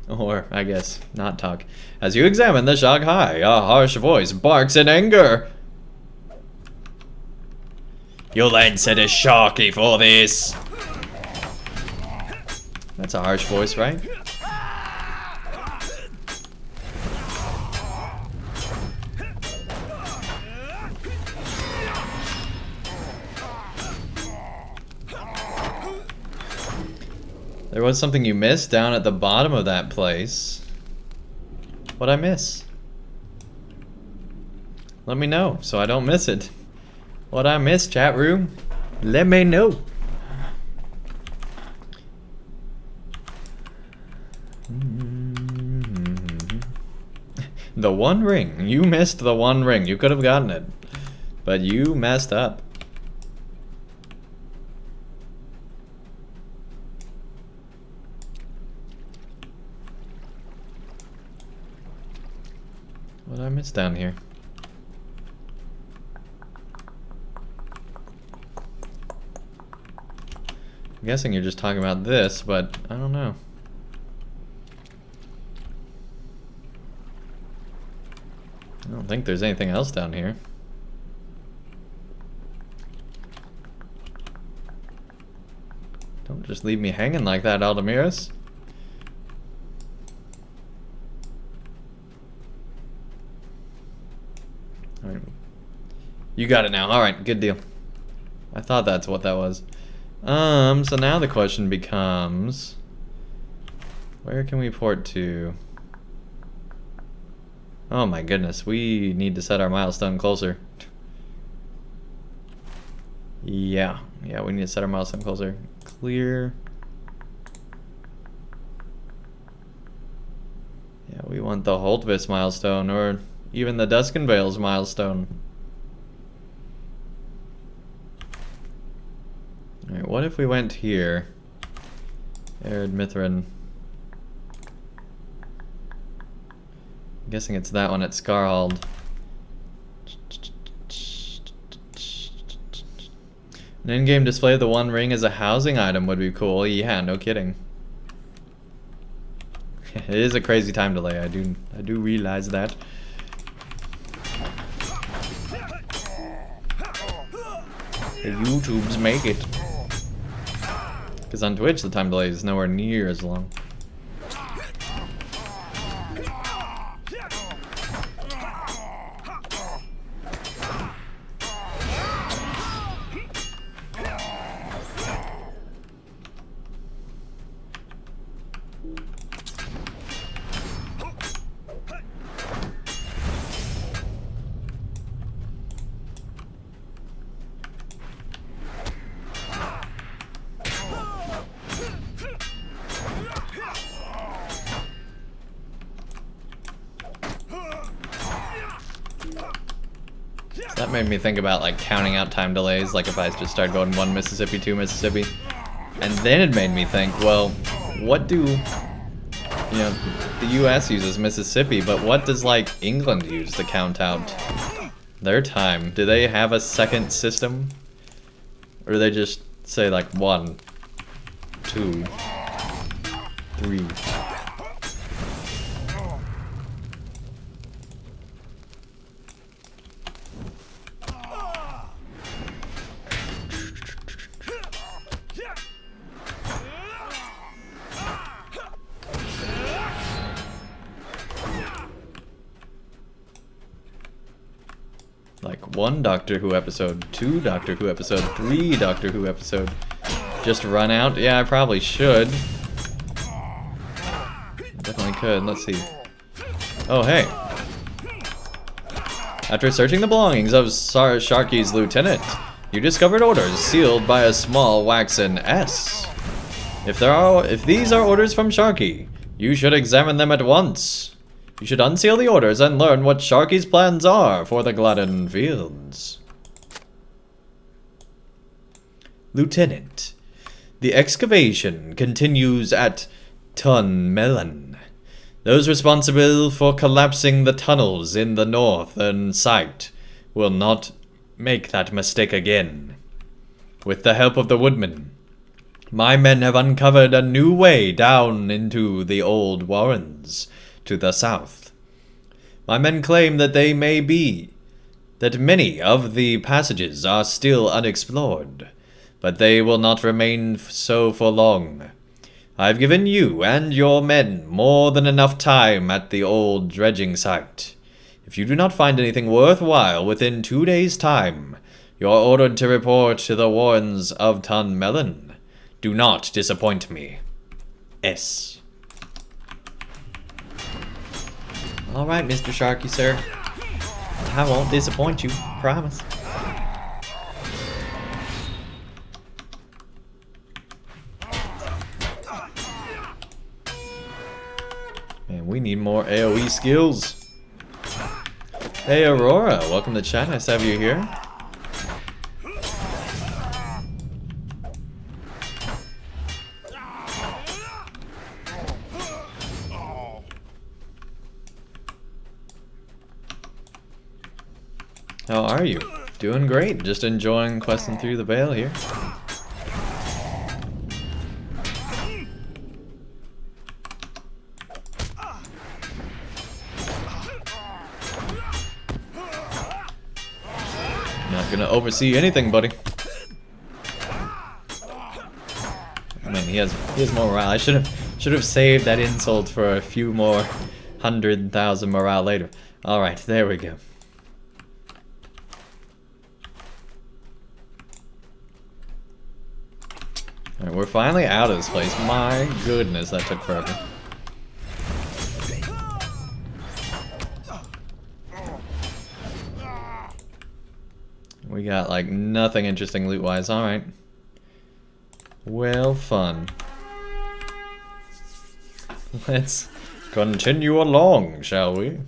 Or, I guess, not talk. As you examine the Shagai, a harsh voice barks in anger. You'll answer to Sharkey for this. That's a harsh voice, right? There was something you missed down at the bottom of that place. What'd I miss? Let me know so I don't miss it. What'd I miss, chat room? Let me know. The one ring. You missed the one ring. You could have gotten it. But you messed up. What did I miss down here? I'm guessing you're just talking about this, but I don't know. I don't think there's anything else down here. Don't just leave me hanging like that, Aldemiris. Alright. You got it now. Alright, good deal. I thought that's what that was. So now the question becomes... where can we port to? Oh my goodness, we need to set our milestone closer. Yeah, we need to set our milestone closer. Clear. Yeah, we want the Holtvis milestone, or even the Duskenvale's milestone. Alright, what if we went here? Arid Mithrin. I'm guessing it's that one at Scarhold. An in-game display of the One Ring as a housing item would be cool. Yeah, no kidding. It is a crazy time delay. I do realize that. The YouTubes make it. Because on Twitch the time delay is nowhere near as long. That made me think about like counting out time delays, like if I just started going 1 Mississippi, 2 Mississippi. And then it made me think, well, what do, you know, the US uses Mississippi, but what does like England use to count out their time? Do they have a second system? Or do they just say like 1, 2, 3? Like 1 Doctor Who episode, 2 Doctor Who episode, 3 Doctor Who episode. Just run out? Yeah, I probably should. Definitely could. Let's see. Oh, hey. After searching the belongings of Sharkey's lieutenant, you discovered orders sealed by a small waxen S. If these are orders from Sharkey, you should examine them at once. You should unseal the orders and learn what Sharkey's plans are for the Gladden fields. Lieutenant, the excavation continues at Tunmelon. Those responsible for collapsing the tunnels in the northern site will not make that mistake again. With the help of the woodmen, my men have uncovered a new way down into the old warrens to the south. My men claim that many of the passages are still unexplored, but they will not remain so for long. I have given you and your men more than enough time at the old dredging site. If you do not find anything worthwhile within 2 days' time, you are ordered to report to the warrens of Tunmelon. Do not disappoint me. S. Alright, Mr. Sharkey, sir. I won't disappoint you, promise. Man, we need more AoE skills. Hey Aurora, welcome to chat, nice to have you here. How are you? Doing great, just enjoying questing through the Vale here. Not gonna oversee anything, buddy. Man, he has more morale. I should have saved that insult for a few more 100,000 morale later. All right, there we go. Alright, we're finally out of this place. My goodness, that took forever. We got like nothing interesting loot-wise. Alright. Well, fun. Let's continue along, shall we?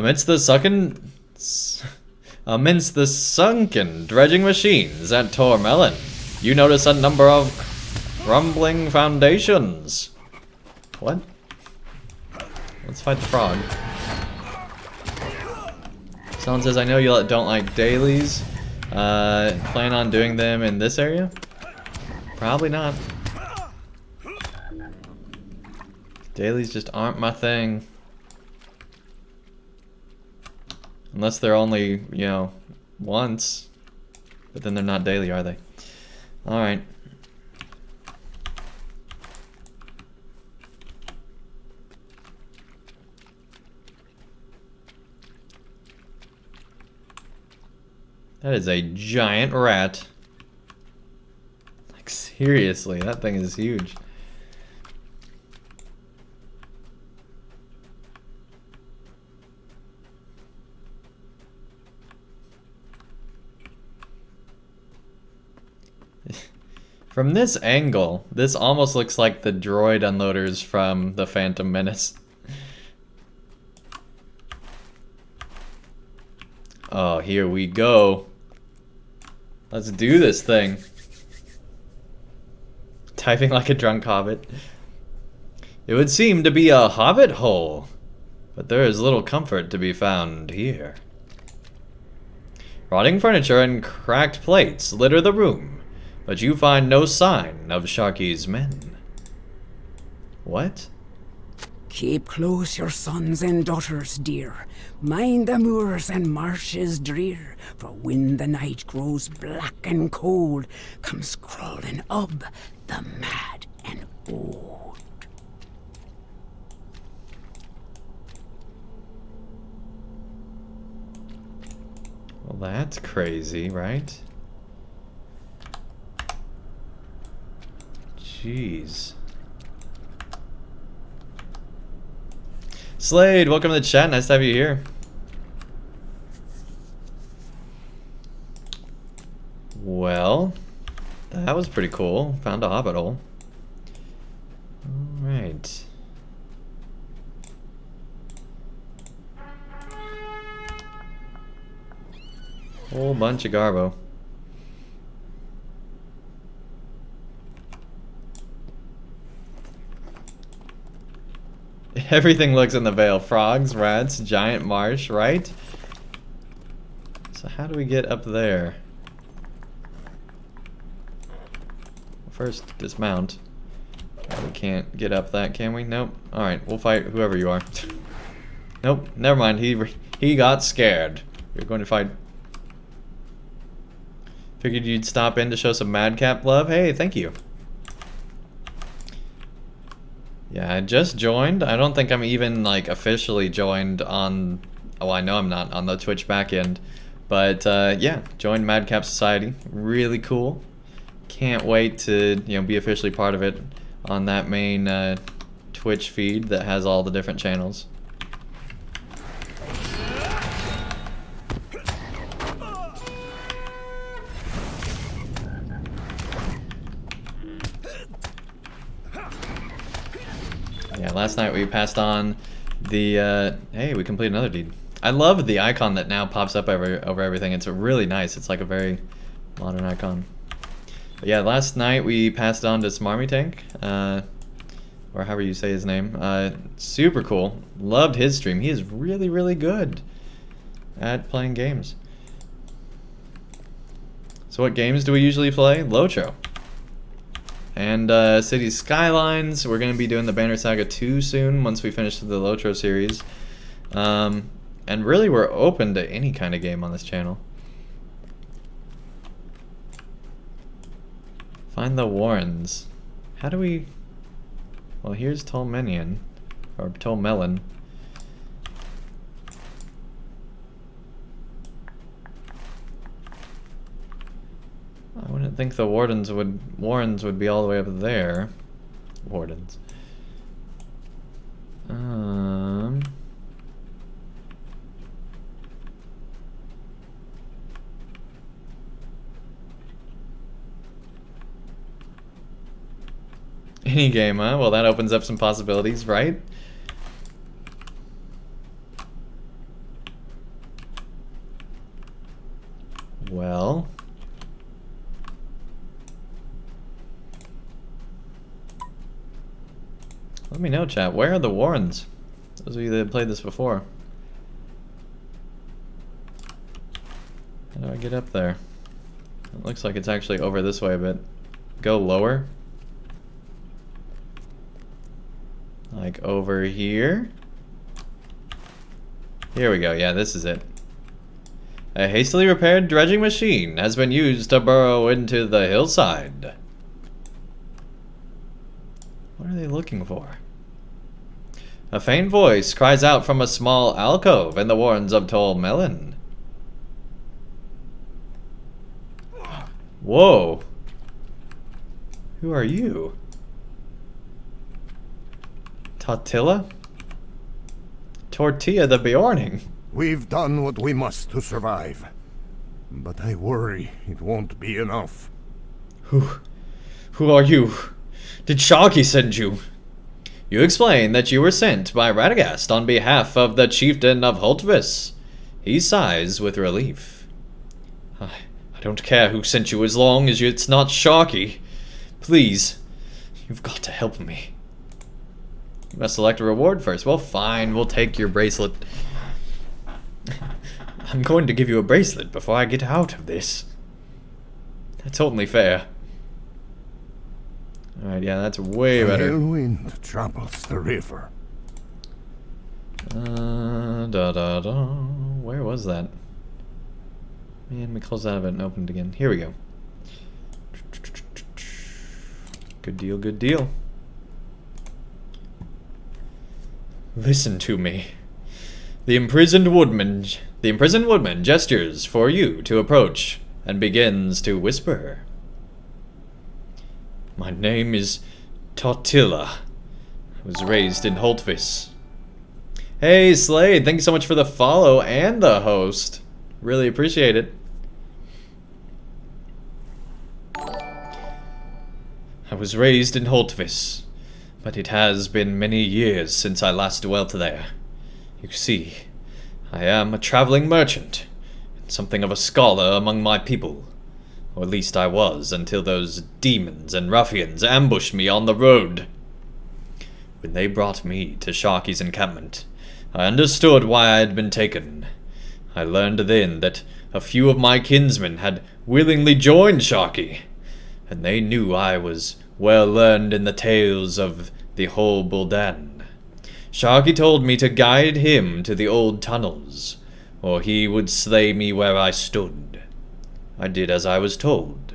Amidst the sunken dredging machines at Tormelin, you notice a number of crumbling foundations. What? Let's fight the frog. Someone says, I know you don't like dailies. Plan on doing them in this area? Probably not. Dailies just aren't my thing. Unless they're only, you know, once. But then they're not daily, are they? Alright. That is a giant rat. Like, seriously, that thing is huge. From this angle, this almost looks like the droid unloaders from the Phantom Menace. Oh, here we go. Let's do this thing. Typing like a drunk hobbit. It would seem to be a hobbit hole, but there is little comfort to be found here. Rotting furniture and cracked plates litter the room, but you find no sign of SHARKEY'S men. What? Keep close your sons and daughters, dear. Mind the moors and marshes drear, for when the night grows black and cold, comes crawling up the mad and old. Well, that's crazy, right? Jeez. Slade, welcome to the chat. Nice to have you here. Well, that was pretty cool. Found a hobbit hole. Alright. Whole bunch of garbo. Everything looks in the Vale. Frogs, rats, giant marsh, right? So how do we get up there? First, dismount. We can't get up that, can we? Nope. Alright, we'll fight whoever you are. Nope, never mind. He got scared. You're going to fight Figured you'd stop in to show some Madcap love. Hey, thank you. Yeah, I just joined. I don't think I'm even, like, officially joined on... Oh, I know I'm not on the Twitch backend. But, yeah, joined Madcap Society. Really cool. Can't wait to, you know, be officially part of it on that main Twitch feed that has all the different channels. Yeah, last night we passed on the, hey, we completed another deed. I love the icon that now pops up over everything. It's really nice. It's like a very modern icon. But yeah, last night we passed on to Smarmy Tank, or however you say his name. Super cool. Loved his stream. He is really, really good at playing games. So what games do we usually play? LOTRO. And City Skylines. We're going to be doing the Banner Saga 2 soon once we finish the LOTRO series. And really we're open to any kind of game on this channel. Find the Warrens. How do we... Well, here's Tolmenion. Or Tolmelon. I wouldn't think the Warrens would be all the way up there. Wardens. Any game, huh? Well, that opens up some possibilities, right? Well... Let me know, chat. Where are the Warrens? Those of you that have played this before. How do I get up there? It looks like it's actually over this way a bit. Go lower. Like over here. Here we go. Yeah, this is it. A hastily repaired dredging machine has been used to burrow into the hillside. What are they looking for? A faint voice cries out from a small alcove in the Warrens of Tolmelon. Whoa. Who are you? Tortilla? Tortilla the Bjorning. We've done what we must to survive. But I worry it won't be enough. Who are you? Did Sharkey send you? You explain that you were sent by Radagast on behalf of the chieftain of Holtvis. He sighs with relief. I don't care who sent you as long as it's not Sharkey. Please, you've got to help me. You must select a reward first. Well, fine, we'll take your bracelet. I'm going to give you a bracelet before I get out of this. That's only fair. Alright, yeah, that's way better. The wind troubles the river. Where was that? Man, let me close out of it and open it again. Here we go. Good deal, good deal. Listen to me. The imprisoned woodman gestures for you to approach and begins to whisper. My name is Tortilla. I was raised in Holtvis. Hey, Slade, thank you so much for the follow and the host. Really appreciate it. I was raised in Holtvis, but it has been many years since I last dwelt there. You see, I am a traveling merchant, and something of a scholar among my people. Or at least I was, until those demons and ruffians ambushed me on the road. When they brought me to Sharkey's encampment, I understood why I had been taken. I learned then that a few of my kinsmen had willingly joined Sharkey, and they knew I was well learned in the tales of the whole Buldan. Sharkey told me to guide him to the old tunnels, or he would slay me where I stood. I did as I was told.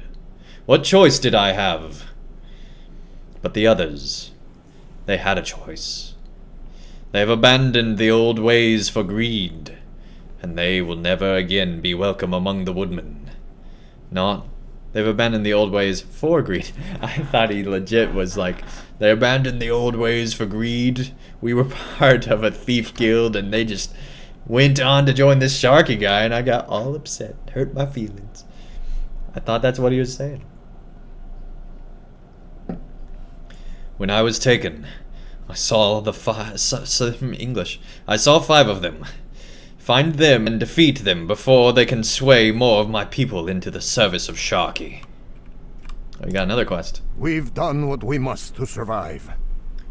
What choice did I have? But the others, they had a choice. They have abandoned the old ways for greed, and they will never again be welcome among the woodmen. They've abandoned the old ways for greed. I thought he legit was like, they abandoned the old ways for greed. We were part of a thief guild and they just went on to join this Sharkey guy, and I got all upset. Hurt my feelings. I thought that's what he was saying. When I was taken, I saw English. I saw 5 of them. Find them and defeat them before they can sway more of my people into the service of Sharkey. Oh, you got another quest. We've done what we must to survive.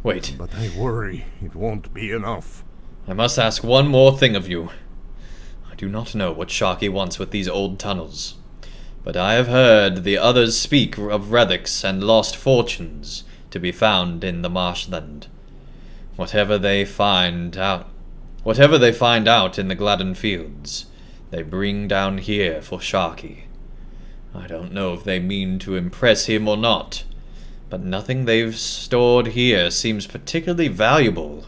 Wait. But I worry it won't be enough. I must ask one more thing of you. I do not know what Sharkey wants with these old tunnels, but I have heard the others speak of relics and lost fortunes to be found in the marshland. Whatever they find out in the Gladden fields, they bring down here for Sharkey. I don't know if they mean to impress him or not, but nothing they've stored here seems particularly valuable,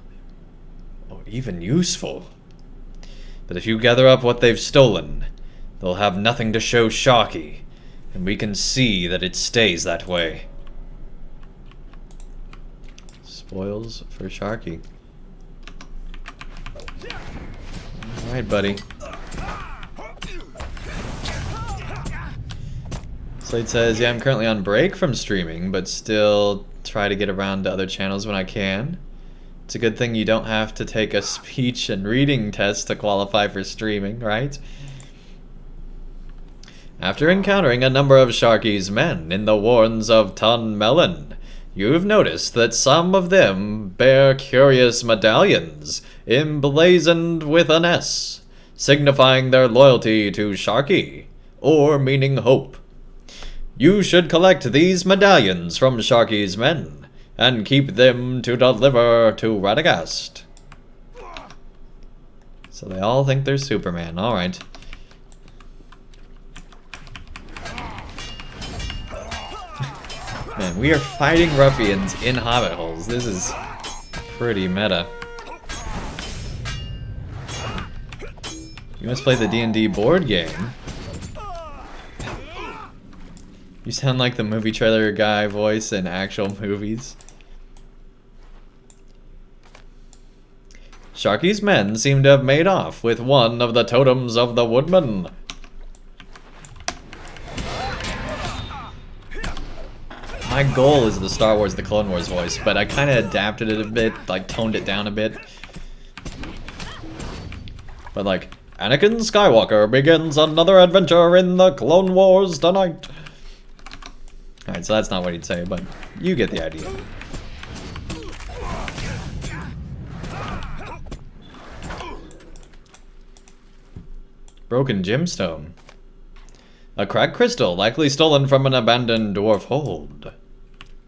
or even useful. But if you gather up what they've stolen, they'll have nothing to show Sharkey, and we can see that it stays that way. Spoils for Sharkey. Alright, buddy. Slade says, yeah, I'm currently on break from streaming, but still try to get around to other channels when I can. It's a good thing you don't have to take a speech and reading test to qualify for streaming, right? After encountering a number of Sharkey's men in the warrens of Tun Melon, you've noticed that some of them bear curious medallions emblazoned with an S, signifying their loyalty to Sharkey, or meaning hope. You should collect these medallions from Sharkey's men, and keep them to deliver to Radagast. So they all think they're Superman, alright. Man, we are fighting ruffians in hobbit holes. This is pretty meta. You must play the D&D board game. You sound like the movie trailer guy voice in actual movies. Sharkey's men seem to have made off with one of the totems of the woodman. My goal is the Star Wars The Clone Wars voice, but I kind of adapted it a bit, like toned it down a bit. But like, Anakin Skywalker begins another adventure in the Clone Wars tonight. Alright, so that's not what he'd say, but you get the idea. Broken gemstone. A cracked crystal, likely stolen from an abandoned dwarf hold.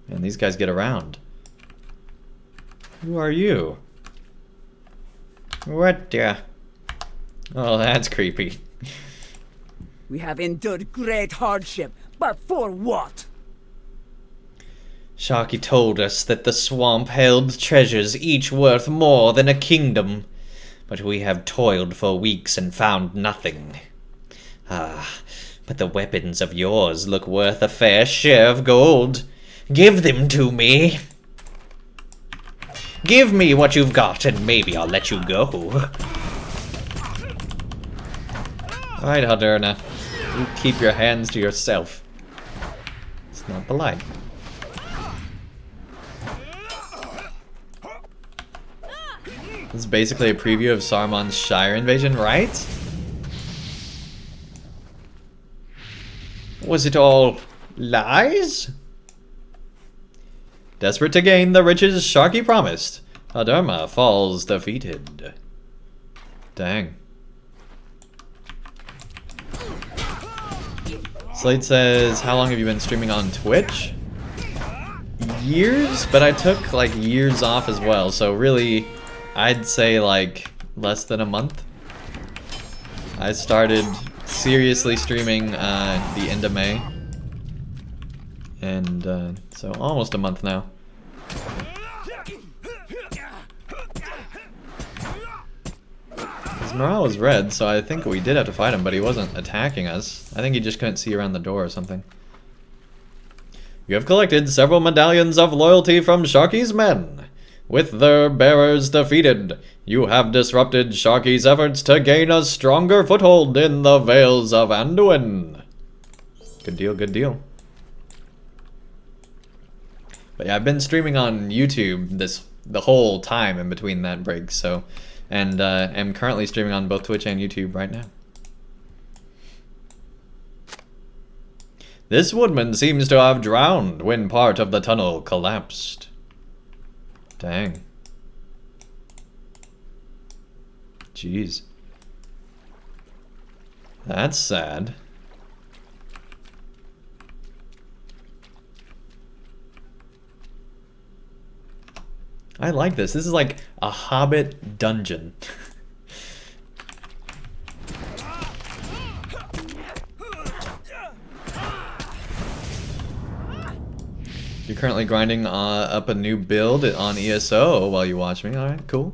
Man, these guys get around. Who are you? What the... Oh, that's creepy. We have endured great hardship, but for what? Sharkey told us that the swamp held treasures each worth more than a kingdom, but we have toiled for weeks and found nothing. Ah, but the weapons of yours look worth a fair share of gold. Give them to me. Give me what you've got, and maybe I'll let you go. Alright, Haderna. You keep your hands to yourself. It's not polite. This is basically a preview of Saruman's Shire invasion, right? Was it all lies? Desperate to gain the riches Sharkey promised, Haderna falls defeated. Dang. Slade says, how long have you been streaming on Twitch? Years, but I took like years off as well, so really I'd say like less than a month. I started seriously streaming the end of May. And so almost a month now. His morale was red, so I think we did have to fight him, but he wasn't attacking us. I think he just couldn't see around the door or something. You have collected several medallions of loyalty from Sharkey's men. With their bearers defeated, you have disrupted Sharkey's efforts to gain a stronger foothold in the Vales of Anduin. Good deal, good deal. But yeah, I've been streaming on YouTube the whole time in between that break, so, and am currently streaming on both Twitch and YouTube right now. This woodman seems to have drowned when part of the tunnel collapsed. Dang. Jeez. That's sad. I like this. This is like a Hobbit dungeon. You're currently grinding up a new build on ESO while you watch me. Alright, cool.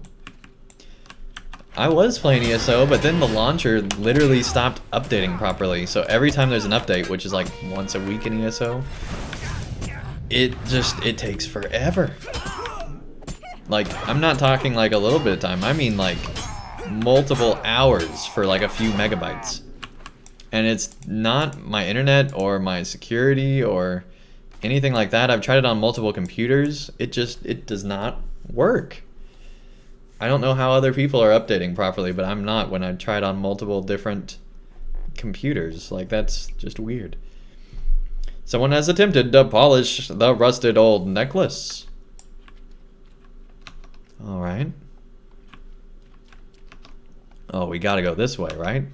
I was playing ESO, but then the launcher literally stopped updating properly. So every time there's an update, which is like once a week in ESO, it takes forever. Like, I'm not talking like a little bit of time. I mean like multiple hours for like a few megabytes. And it's not my internet or my security or anything like that. I've tried it on multiple computers. It does not work. I don't know how other people are updating properly, but I'm not when I try it on multiple different computers. Like, that's just weird. Someone has attempted to polish the rusted old necklace. Alright. Oh, we gotta go this way, right?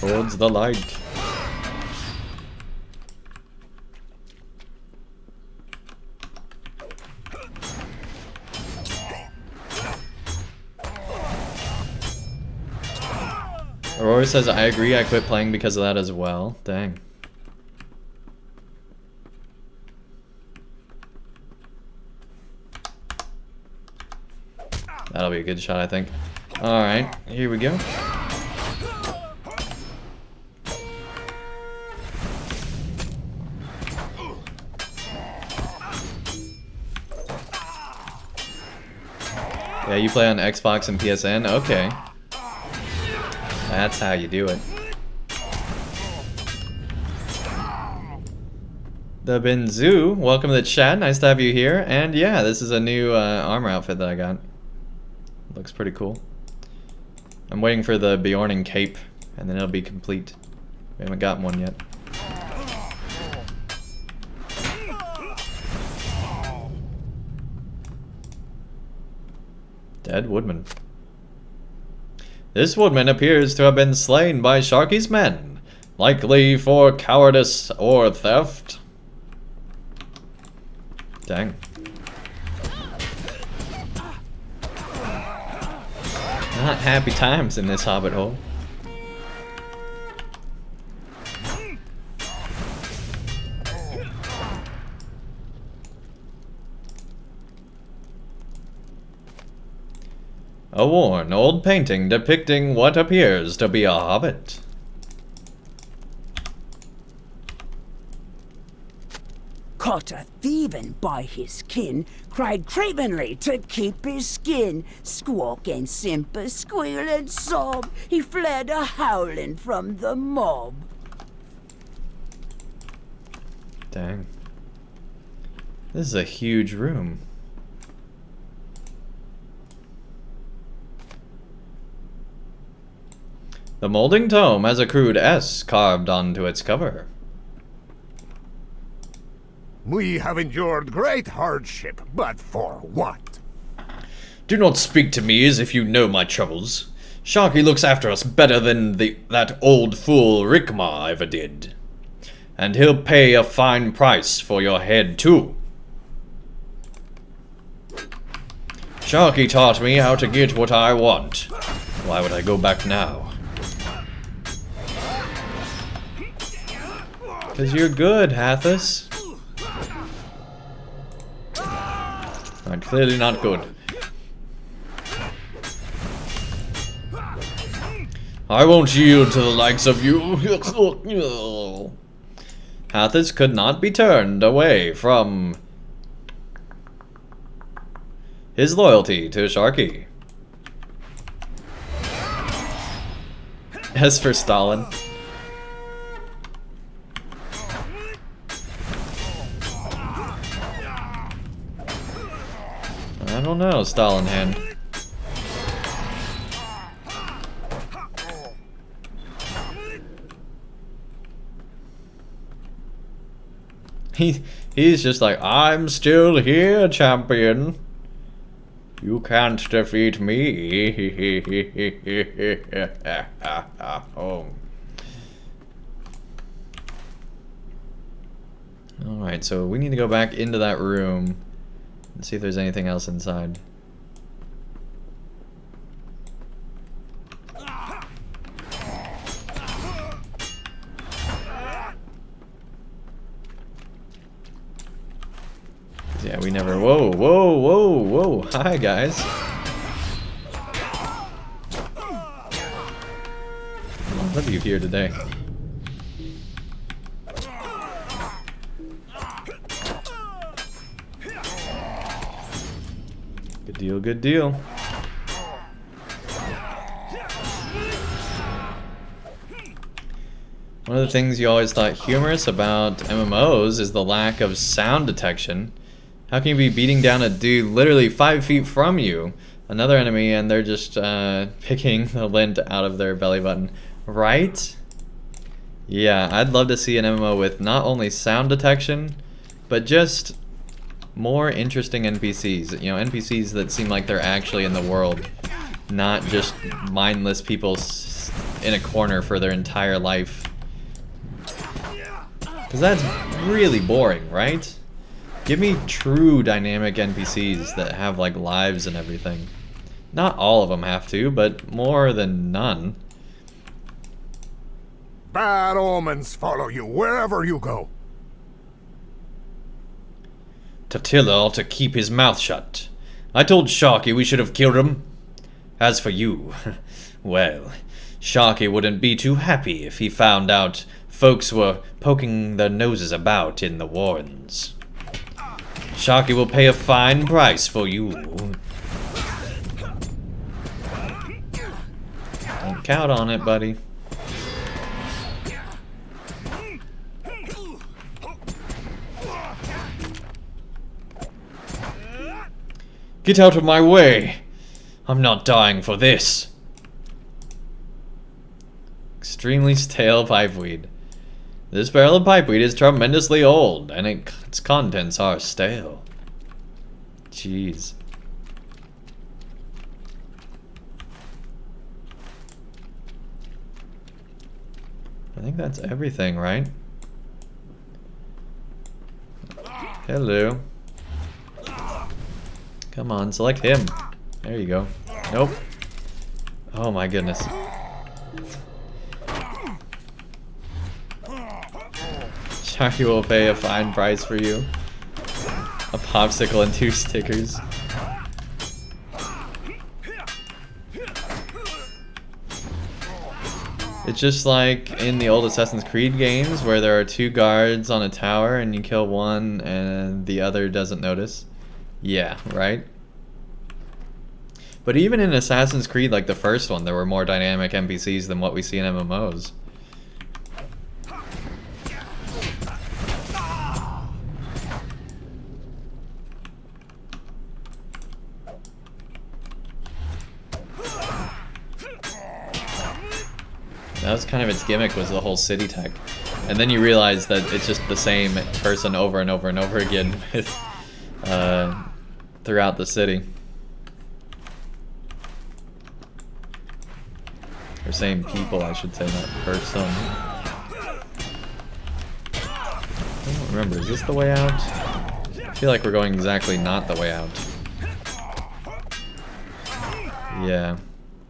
Towards the light. Aurora says, I agree, I quit playing because of that as well. Dang. That'll be a good shot, I think. Alright, here we go. Yeah, you play on Xbox and PSN? Okay. That's how you do it. The Benzu, welcome to the chat. Nice to have you here. And yeah, this is a new armor outfit that I got. Looks pretty cool. I'm waiting for the Bjorning cape, and then it'll be complete. We haven't gotten one yet. Dead woodman. This woodman appears to have been slain by Sharkey's men, likely for cowardice or theft. Dang. Not happy times in this hobbit hole. A worn old painting depicting what appears to be a hobbit. Caught a thieving by his kin, cried cravenly to keep his skin. Squawk and simper, squeal and sob, he fled a howling from the mob. Dang. This is a huge room. The molding tome has a crude S carved onto its cover. We have endured great hardship, but for what? Do not speak to me as if you know my troubles. Sharkey looks after us better than that old fool Rickmar ever did. And he'll pay a fine price for your head, too. Sharkey taught me how to get what I want. Why would I go back now? Because you're good, Hathis. Clearly not good. I won't yield to the likes of you. Hathis could not be turned away from his loyalty to Sharkey. As for Stalin, I don't know, Stalin hand. He's just like, I'm still here, champion. You can't defeat me. Oh. Alright, so we need to go back into that room and see if there's anything else inside. Yeah, we never. Whoa, whoa, whoa, whoa. Hi, guys. I love you here today. Good deal, good deal. One of the things you always thought humorous about MMOs is the lack of sound detection. How can you be beating down a dude literally 5 feet from you, another enemy, and they're just picking the lint out of their belly button? Right? Yeah, I'd love to see an MMO with not only sound detection, but just more interesting NPCs. You know, NPCs that seem like they're actually in the world, not just mindless people in a corner for their entire life. Because that's really boring, right? Give me true dynamic NPCs that have like lives and everything. Not all of them have to, but more than none. Bad omens follow you wherever you go. Tatilla ought to keep his mouth shut. I told Sharkey we should have killed him. As for you, well, Sharkey wouldn't be too happy if he found out folks were poking their noses about in the Warrens. Sharkey will pay a fine price for you. Don't count on it, buddy. Get out of my way! I'm not dying for this. Extremely stale pipeweed. This barrel of pipeweed is tremendously old, and its contents are stale. Jeez. I think that's everything, right? Hello. Come on, select him. There you go. Nope. Oh my goodness. Sharkey will pay a fine price for you. A popsicle and 2 stickers. It's just like in the old Assassin's Creed games where there are 2 guards on a tower and you kill one and the other doesn't notice. Yeah, right? But even in Assassin's Creed, like the first one, there were more dynamic NPCs than what we see in MMOs. That was kind of its gimmick, was the whole city tech. And then you realize that it's just the same person over and over and over again with, throughout the city. Or same people, I should say, not person. I don't remember, is this the way out? I feel like we're going exactly not the way out. Yeah.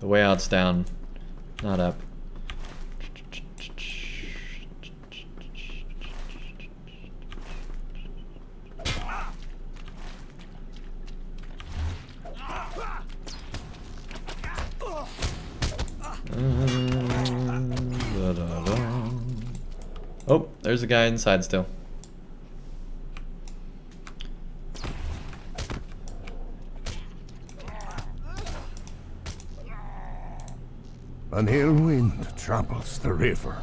The way out's down. Not up. Oh, there's a guy inside still. An ill wind troubles the river.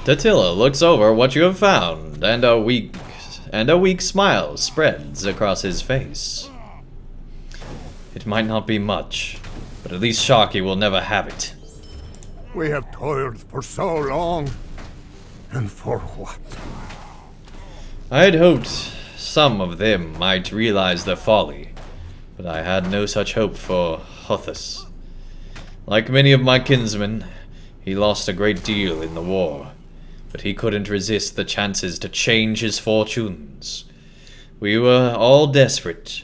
Tatilla looks over what you have found, and a weak smile spreads across his face. It might not be much, but at least Sharkey will never have it. We have toiled for so long, and for what? I'd hoped some of them might realize their folly, but I had no such hope for Hothus. Like many of my kinsmen, he lost a great deal in the war, but he couldn't resist the chances to change his fortunes. We were all desperate,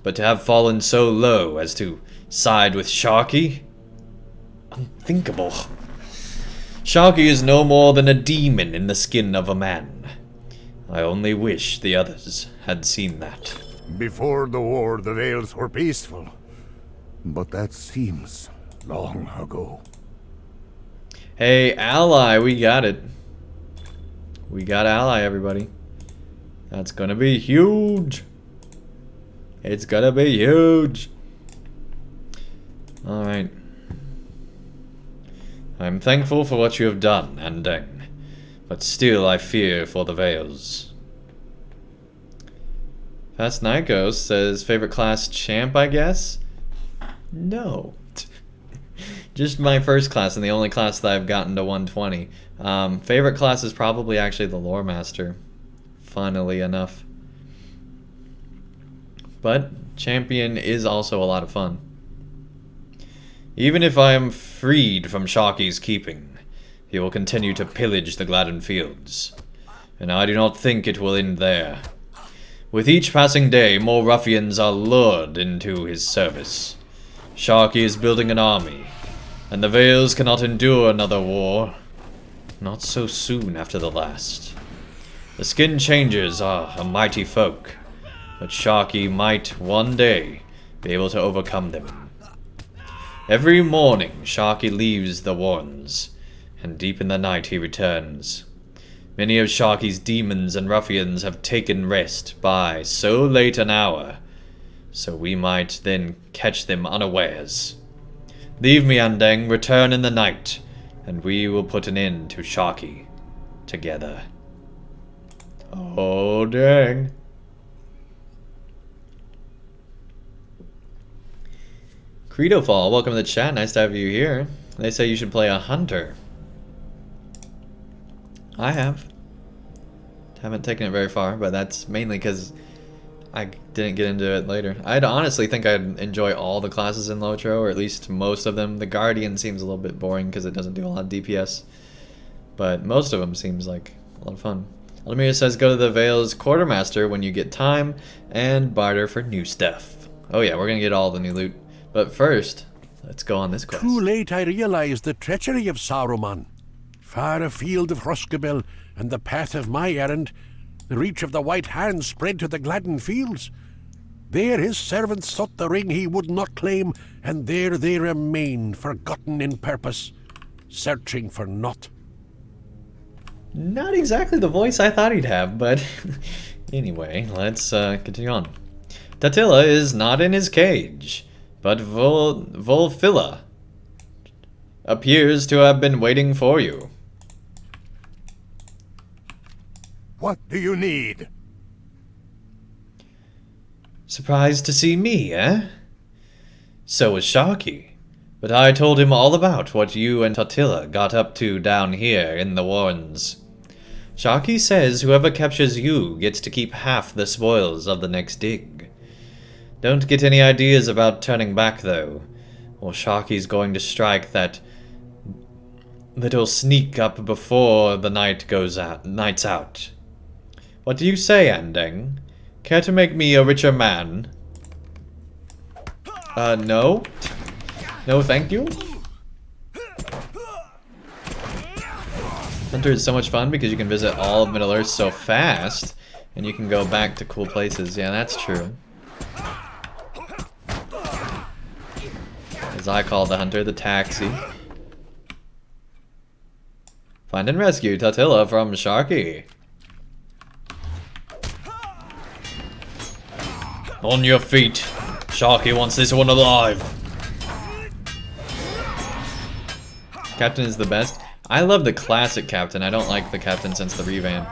but to have fallen so low as to side with Sharkey? Unthinkable. Sharkey is no more than a demon in the skin of a man. I only wish the others had seen that. Before the war, the Vales were peaceful, but that seems long ago. Hey, ally, we got it. We got ally, everybody. That's gonna be huge. It's gonna be huge. Alright. I'm thankful for what you have done, Andeng, but still I fear for the Vales. Past Nikos says, favorite class champ, I guess? No. Just my first class and the only class that I've gotten to 120. Favorite class is probably actually the Lore Master, funnily enough. But Champion is also a lot of fun. Even if I am freed from Sharkey's keeping, he will continue to pillage the Gladden fields. And I do not think it will end there. With each passing day, more ruffians are lured into his service. Sharkey is building an army, and the Vales cannot endure another war. Not so soon after the last. The Skin Changers are a mighty folk, but Sharkey might one day be able to overcome them. Every morning, Sharkey leaves the Warrens, and deep in the night he returns. Many of Sharkey's demons and ruffians have taken rest by so late an hour, so we might then catch them unawares. Leave me, Andeng, return in the night, and we will put an end to Sharkey together. Oh, dang. Credofall, welcome to the chat. Nice to have you here. They say you should play a hunter. I have. Haven't taken it very far, but that's mainly because I didn't get into it later. I'd honestly think I'd enjoy all the classes in LOTRO, or at least most of them. The Guardian seems a little bit boring because it doesn't do a lot of DPS, but most of them seems like a lot of fun. Aamir says go to the Vales Quartermaster when you get time and barter for new stuff. Oh yeah, we're gonna get all the new loot. But first, let's go on this quest. Too late I realized the treachery of Saruman. Far afield of Hroskabel and the path of my errand, the reach of the White Hand spread to the Gladden fields. There his servants sought the ring he would not claim, and there they remain, forgotten in purpose, searching for naught. Not exactly the voice I thought he'd have, but anyway, let's continue on. Tatilla is not in his cage, but Volfilla appears to have been waiting for you. What do you need? Surprised to see me, eh? So was Sharkey, but I told him all about what you and Tatilla got up to down here in the Warrens. Sharkey says whoever captures you gets to keep half the spoils of the next dig. Don't get any ideas about turning back, though, or Sharkey's going to strike that little sneak up before the night's out. What do you say, Andeng? Care to make me a richer man? No? No, thank you. Hunter is so much fun because you can visit all of Middle-earth so fast, and you can go back to cool places. Yeah, that's true. As I call the Hunter, the taxi. Find and rescue Totila from Sharkey. On your feet. Sharkey wants this one alive. Captain is the best. I love the classic Captain. I don't like the Captain since the revamp.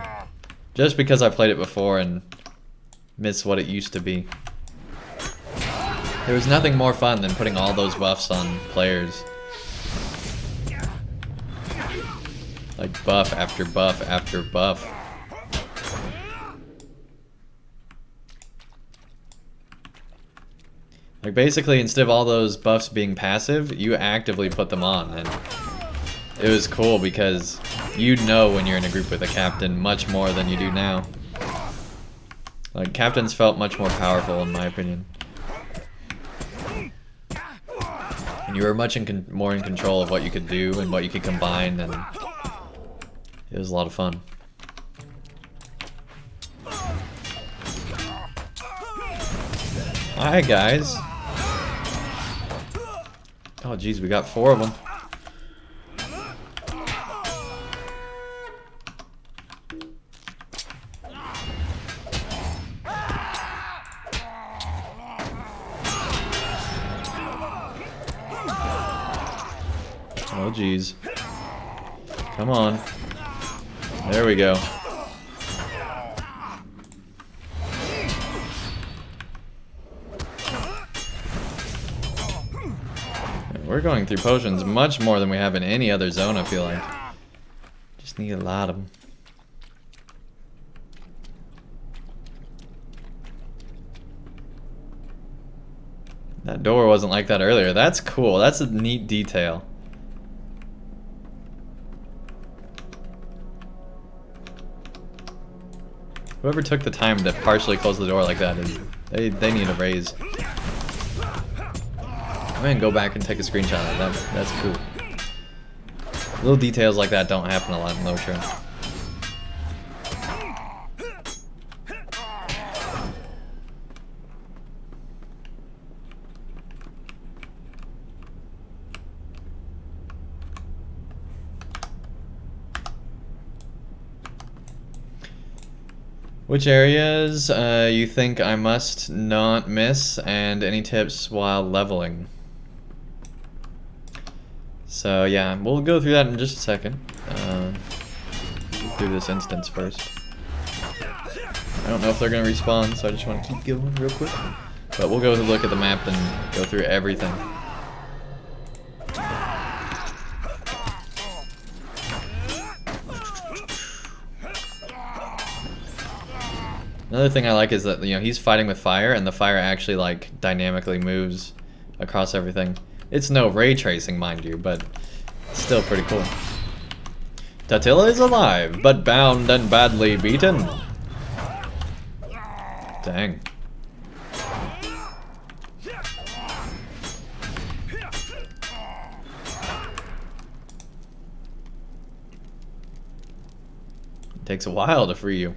Just because I played it before and miss what it used to be. There was nothing more fun than putting all those buffs on players. Like buff after buff after buff. Like basically instead of all those buffs being passive, you actively put them on, and it was cool because you'd know when you're in a group with a captain much more than you do now. Like captains felt much more powerful in my opinion. And you were much more in control of what you could do and what you could combine, and it was a lot of fun. Hi guys. Oh geez, we got 4 of them. Oh geez. Come on. There we go. We're going through potions much more than we have in any other zone, I feel like. Just need a lot of them. That door wasn't like that earlier. That's cool. That's a neat detail. Whoever took the time to partially close the door like that is they need a raise. I'm gonna go back and take a screenshot of that. That's cool. Little details like that don't happen a lot in LOTRO. Which areas you think I must not miss, and any tips while leveling? So yeah, we'll go through that in just a second. Go through this instance first. I don't know if they're gonna respawn, so I just want to keep going real quick. But we'll go look at the map and go through everything. Another thing I like is that, you know, he's fighting with fire, and the fire actually like dynamically moves across everything. It's no ray tracing, mind you, but it's still pretty cool. Totila is alive, but bound and badly beaten. Dang. It takes a while to free you.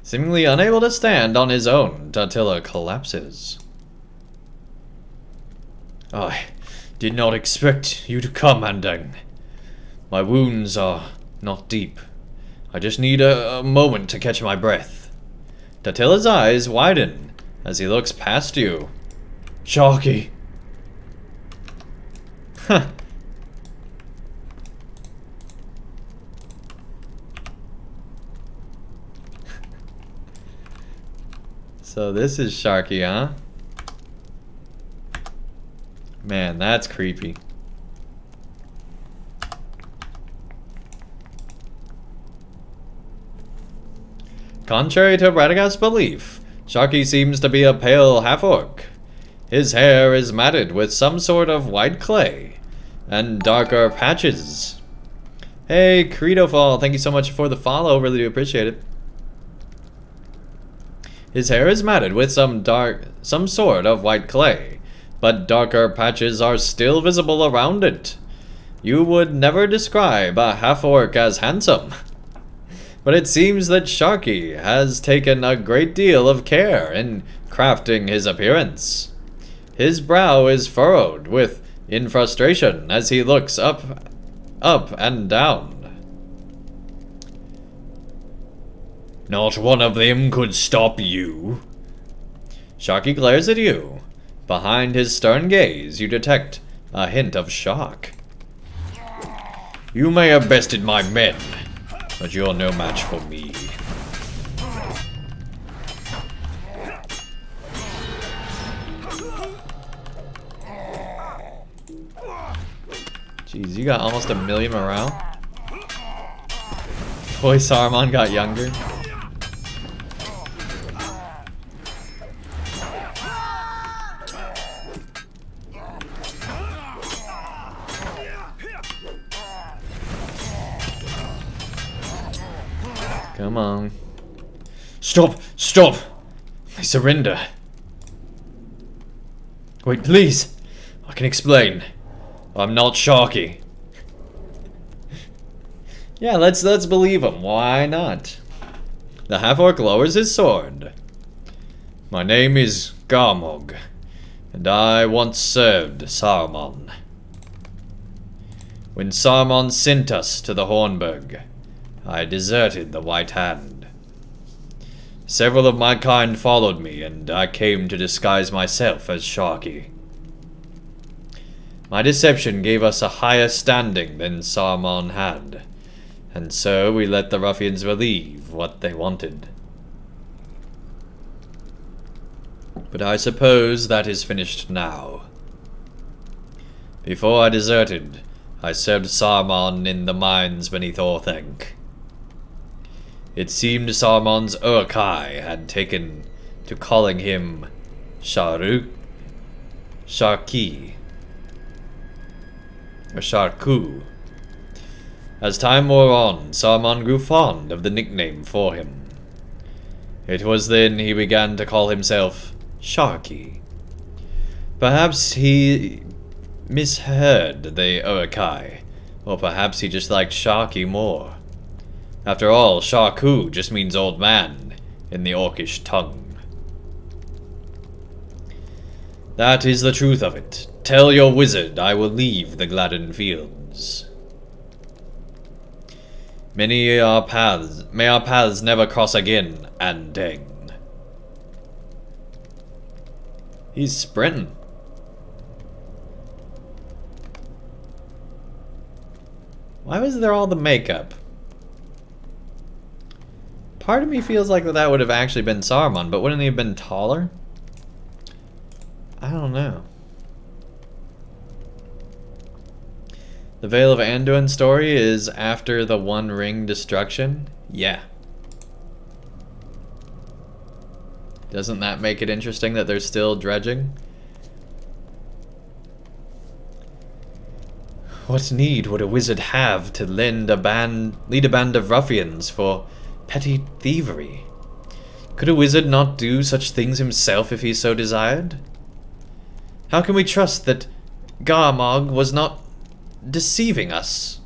Seemingly unable to stand on his own, Totila collapses. I did not expect you to come, Andang. My wounds are not deep. I just need a moment to catch my breath. Totila's eyes widen as he looks past you. Sharkey. Huh. So this is Sharkey, huh? Man, that's creepy. Contrary to Radagast's belief, Sharkey seems to be a pale half-orc. His hair is matted with some sort of white clay and darker patches. Hey, Credofall, thank you so much for the follow, really do appreciate it. His hair is matted with some sort of white clay, but darker patches are still visible around it. You would never describe a half-orc as handsome. But it seems that Sharkey has taken a great deal of care in crafting his appearance. His brow is furrowed in frustration as he looks up and down. Not one of them could stop you. Sharkey glares at you. Behind his stern gaze, you detect a hint of shock. You may have bested my men, but you're no match for me. Jeez, you got almost 1 million morale? Boy, Saruman got younger. Come on. Stop! Stop! I surrender. Wait, please! I can explain. I'm not Sharkey. Yeah, let's believe him. Why not? The half-orc lowers his sword. My name is Garmog, and I once served Saruman. When Saruman sent us to the Hornburg, I deserted the White Hand. Several of my kind followed me, and I came to disguise myself as Sharkey. My deception gave us a higher standing than Saruman had, and so we let the ruffians relieve what they wanted. But I suppose that is finished now. Before I deserted, I served Saruman in the mines beneath Orthanc. It seemed Saruman's Uruk-hai had taken to calling him Sharkey, or Sharku. As time wore on, Saruman grew fond of the nickname for him. It was then he began to call himself Sharkey. Perhaps he misheard the Uruk-hai, or perhaps he just liked Sharkey more. After all, Sharku just means old man in the orcish tongue. That is the truth of it. Tell your wizard I will leave the Gladden fields. May our paths never cross again, Andeng. He's sprinting. Why was there all the makeup? Part of me feels like that would have actually been Saruman, but wouldn't he have been taller? I don't know. The Vale of Anduin story is after the One Ring destruction? Yeah. Doesn't that make it interesting that they're still dredging? What need would a wizard have to lead a band of ruffians for petty thievery? Could a wizard not do such things himself if he so desired? How can we trust that Garmog was not deceiving us?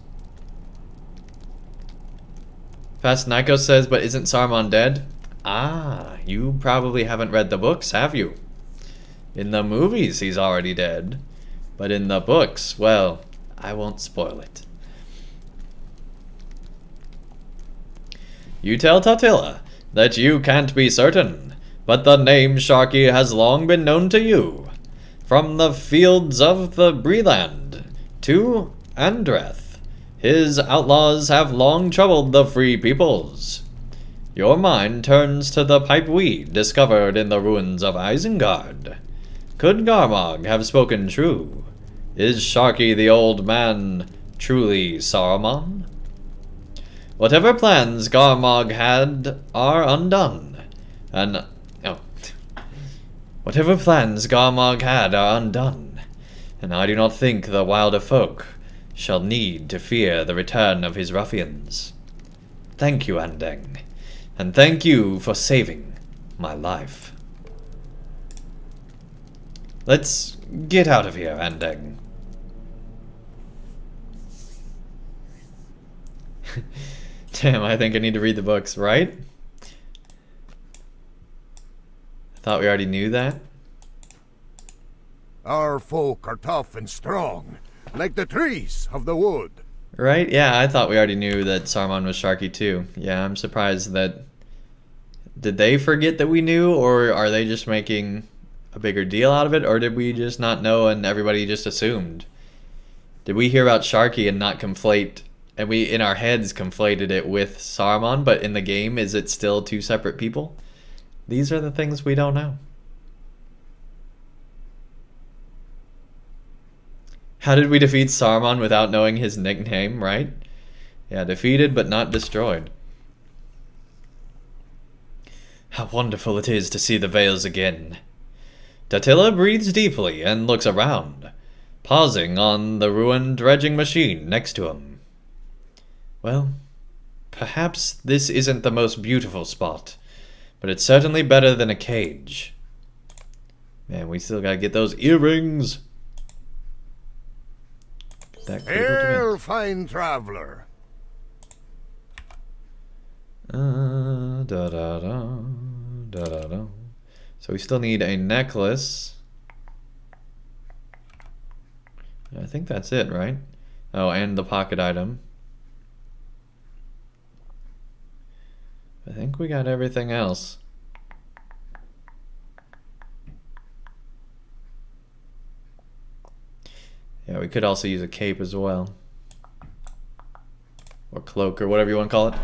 Fast Nico says, but isn't Saruman dead? Ah, you probably haven't read the books, have you? In the movies, he's already dead. But in the books, well, I won't spoil it. You tell Totila that you can't be certain, but the name Sharkey has long been known to you. From the fields of the Breland to Andreth, his outlaws have long troubled the free peoples. Your mind turns to the pipeweed discovered in the ruins of Isengard. Could Garmog have spoken true? Is Sharkey the old man truly Saruman? Whatever plans Garmog had are undone, whatever plans Garmog had are undone, and I do not think the wilder folk shall need to fear the return of his ruffians. Thank you, Andeng, and thank you for saving my life. Let's get out of here, Andeng. Damn, I think I need to read the books, right? I thought we already knew that. Our folk are tough and strong, like the trees of the wood. Right? Yeah, I thought we already knew that Saruman was Sharkey too. Yeah, I'm surprised that... Did they forget that we knew, or are they just making a bigger deal out of it, or did we just not know and everybody just assumed? Did we hear about Sharkey and not conflate, and we in our heads conflated it with Saruman, but in the game is it still two separate people? These are the things we don't know. How did we defeat Saruman without knowing his nickname, right? Yeah, defeated but not destroyed. How wonderful it is to see the Vales again. Datilla breathes deeply and looks around, pausing on the ruined dredging machine next to him. Well, perhaps this isn't the most beautiful spot, but it's certainly better than a cage. Man, we still gotta get those earrings. Get that Hail, fine traveler. Da da da da da da. So we still need a necklace. I think that's it, right? Oh, and the pocket item. I think we got everything else. Yeah, we could also use a cape as well. Or cloak, or whatever you want to call it.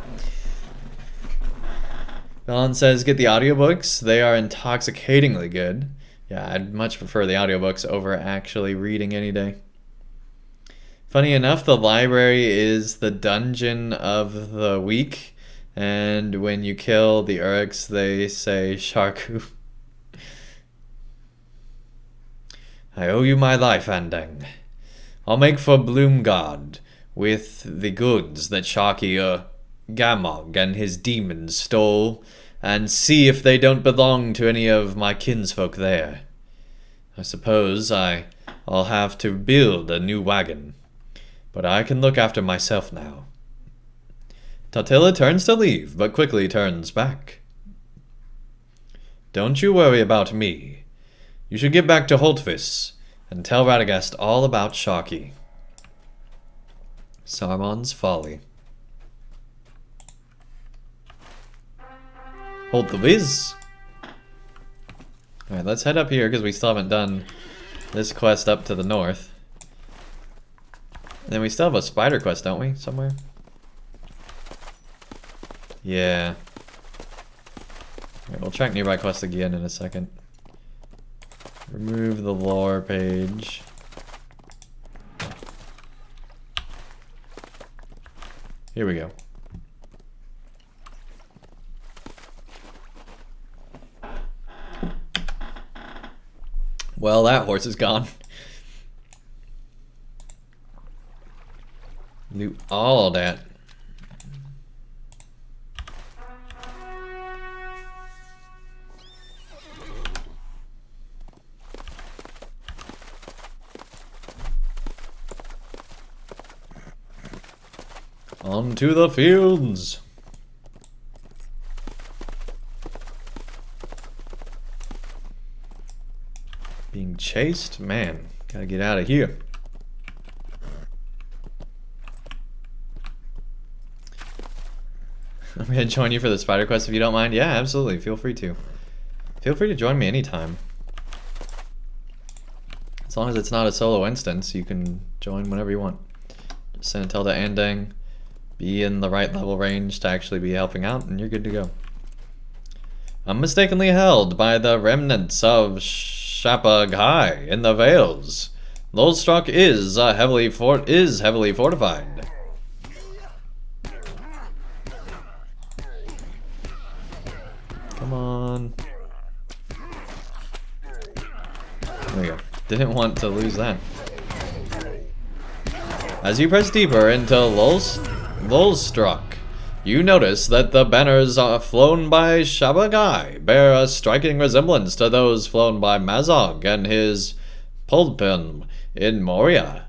Alan says, get the audiobooks. They are intoxicatingly good. Yeah, I'd much prefer the audiobooks over actually reading any day. Funny enough, the library is the dungeon of the week. And when you kill the Uruks, they say Sharku. I owe you my life, Andeng. I'll make for Bloomgard with the goods that Sharkey Gamog and his demons stole, and see if they don't belong to any of my kinsfolk there. I suppose I'll have to build a new wagon, but I can look after myself now. Tatilla turns to leave, but quickly turns back. Don't you worry about me. You should get back to Holtvis and tell Radagast all about Sharkey. Saruman's Folly. Hold the whiz. Alright, let's head up here because we still haven't done this quest up to the north. And then we still have a spider quest, don't we? Somewhere? Yeah. Alright, we'll check nearby quests again in a second. Remove the lore page. Here we go. Well, that horse is gone. Loot all that. On to the fields. Being chased? Man, gotta get out of here. I'm gonna join you for the spider quest if you don't mind. Yeah, absolutely. Feel free to. Feel free to join me anytime. As long as it's not a solo instance, you can join whenever you want. Just send Tilda Andang. Be in the right level range to actually be helping out, and you're good to go. I'm mistakenly held by the remnants of Shapaghai in the Vales. Lulstruck is heavily fortified. Come on. There we go. Didn't want to lose that. As you press deeper into Lulstruck, You notice that the banners flown by Shabagai bear a striking resemblance to those flown by Mazog and his Pulpin in Moria.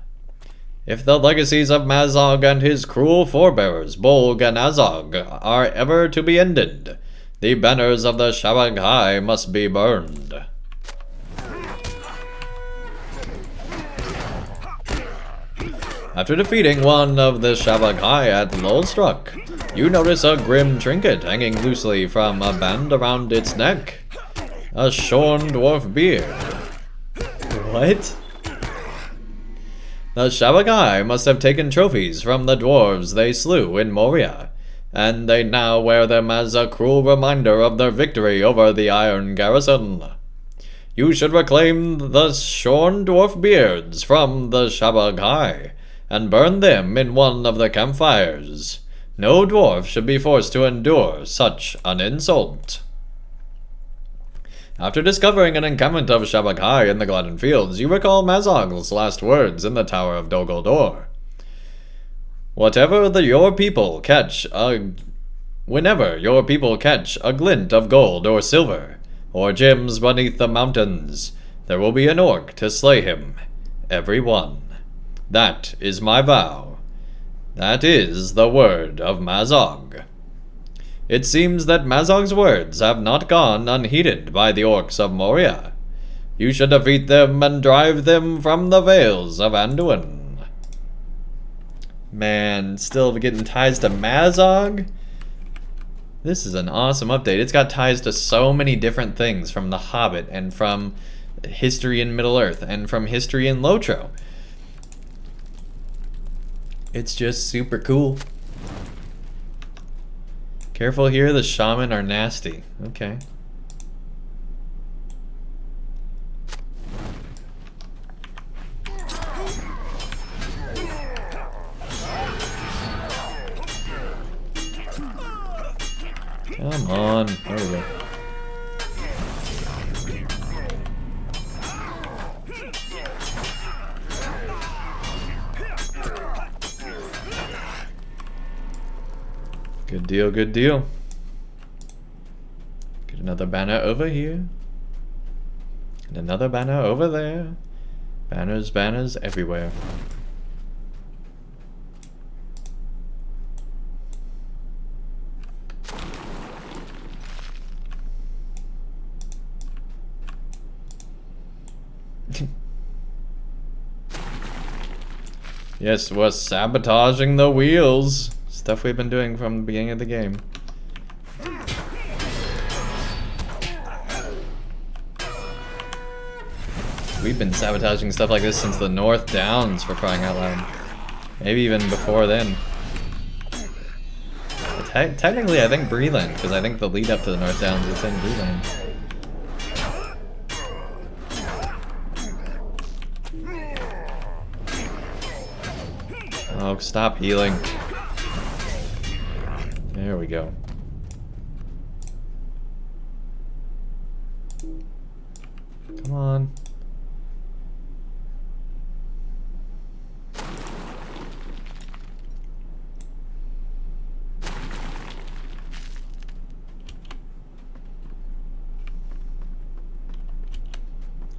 If the legacies of Mazog and his cruel forebears, Bolg and Azog, are ever to be ended, the banners of the Shabagai must be burned. After defeating one of the Shabagai at Lolstruck, you notice a grim trinket hanging loosely from a band around its neck. A shorn dwarf beard. What? The Shabagai must have taken trophies from the dwarves they slew in Moria, and they now wear them as a cruel reminder of their victory over the Iron Garrison. You should reclaim the shorn dwarf beards from the Shabagai and burn them in one of the campfires. No dwarf should be forced to endure such an insult. After discovering an encampment of Shabagai in the Gladden fields, you recall Mazog's last words in the Tower of Dol Guldur. Whenever your people catch a glint of gold or silver, or gems beneath the mountains, there will be an orc to slay him. Every one. That is my vow. That is the word of Mazog. It seems that Mazog's words have not gone unheeded by the orcs of Moria. You should defeat them and drive them from the Vales of Anduin. Man, still getting ties to Mazog? This is an awesome update. It's got ties to so many different things from The Hobbit and from history in Middle-earth and from history in LOTRO. It's just super cool. Careful here, the shaman are nasty. Okay. Come on. There we go. Good deal, good deal. Get another banner over here. And another banner over there. Banners, banners everywhere. Yes, we're sabotaging the wheels. Stuff we've been doing from the beginning of the game. We've been sabotaging stuff like this since the North Downs, for crying out loud. Maybe even before then. Technically, I think Breland, because I think the lead up to the North Downs is in Breland. Oh, stop healing. There we go. Come on.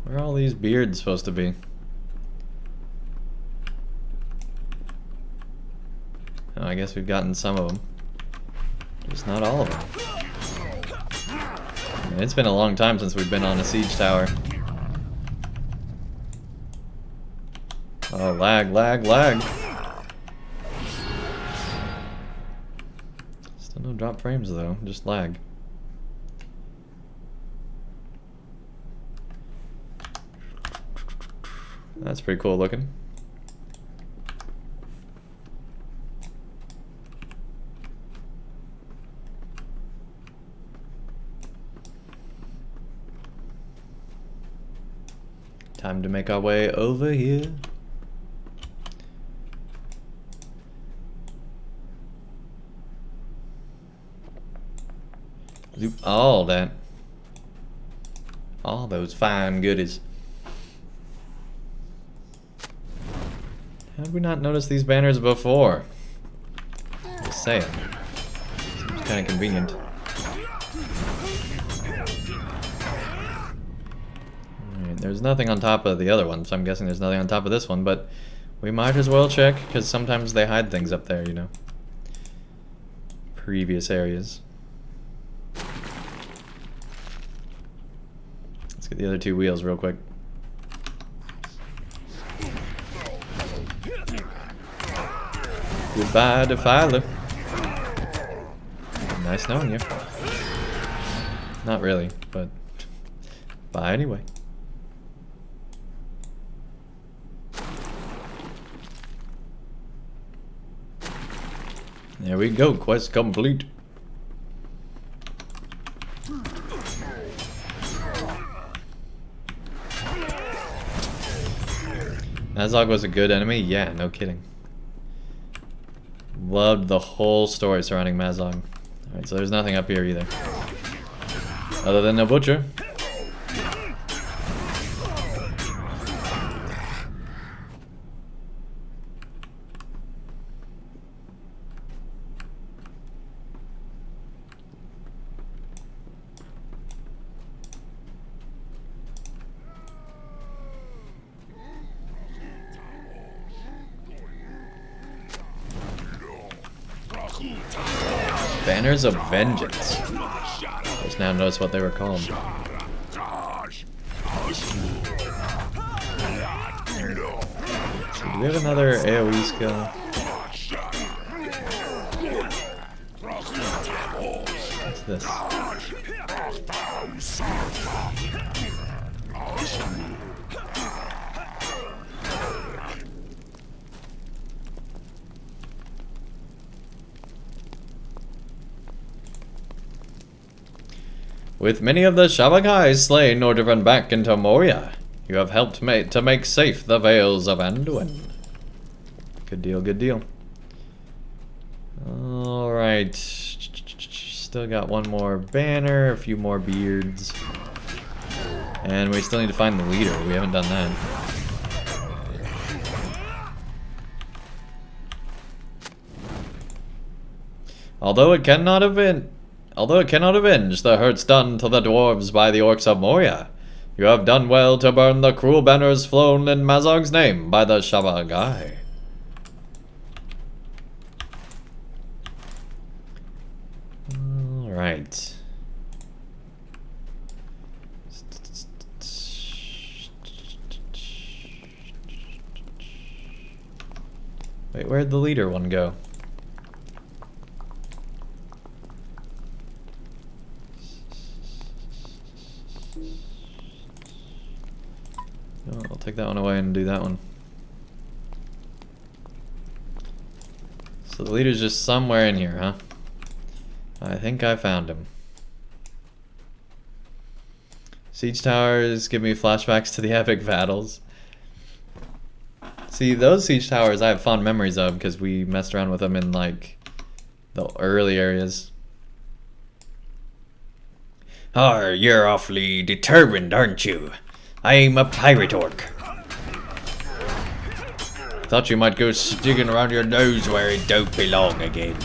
Where are all these beards supposed to be? Oh, I guess we've gotten some of them. Just not all of them. I mean, it's been a long time since we've been on a siege tower. Oh, lag, lag, lag. Still no drop frames though, just lag. That's pretty cool looking. Time to make our way over here. Loop all that. All those fine goodies. How did we not notice these banners before? Just saying. kind of convenient. Alright, there's nothing on top of the other one, so I'm guessing there's nothing on top of this one, but we might as well check, because sometimes they hide things up there, you know. Previous areas. Let's get the other 2 wheels real quick. Goodbye, Defiler. Nice knowing you. Not really, but bye anyway. There we go, quest complete. Mazog was a good enemy? Yeah, no kidding. Loved the whole story surrounding Mazog. Alright, so there's nothing up here either. Other than a butcher. Banners of Vengeance. Just now notice what they were called. Do we have another AoE skill? What's this? With many of the SHARKEY'S slain or driven back into Moria, you have helped to make safe the Vales of Anduin. Good deal, good deal. Alright. Still got one more banner, a few more beards. And we still need to find the leader. We haven't done that. Although it cannot avenge the hurts done to the dwarves by the orcs of Moria, you have done well to burn the cruel banners flown in Mazog's name by the SHARKEY. Alright. Wait, where'd the leader one go? Oh, I'll take that one away and do that one. So the leader's just somewhere in here, huh? I think I found him. Siege towers give me flashbacks to the epic battles. See, those siege towers I have fond memories of because we messed around with them in, like, the early areas. Oh, you're awfully determined, aren't you? I'm a pirate orc. Thought you might go sticking around your nose where it don't belong again.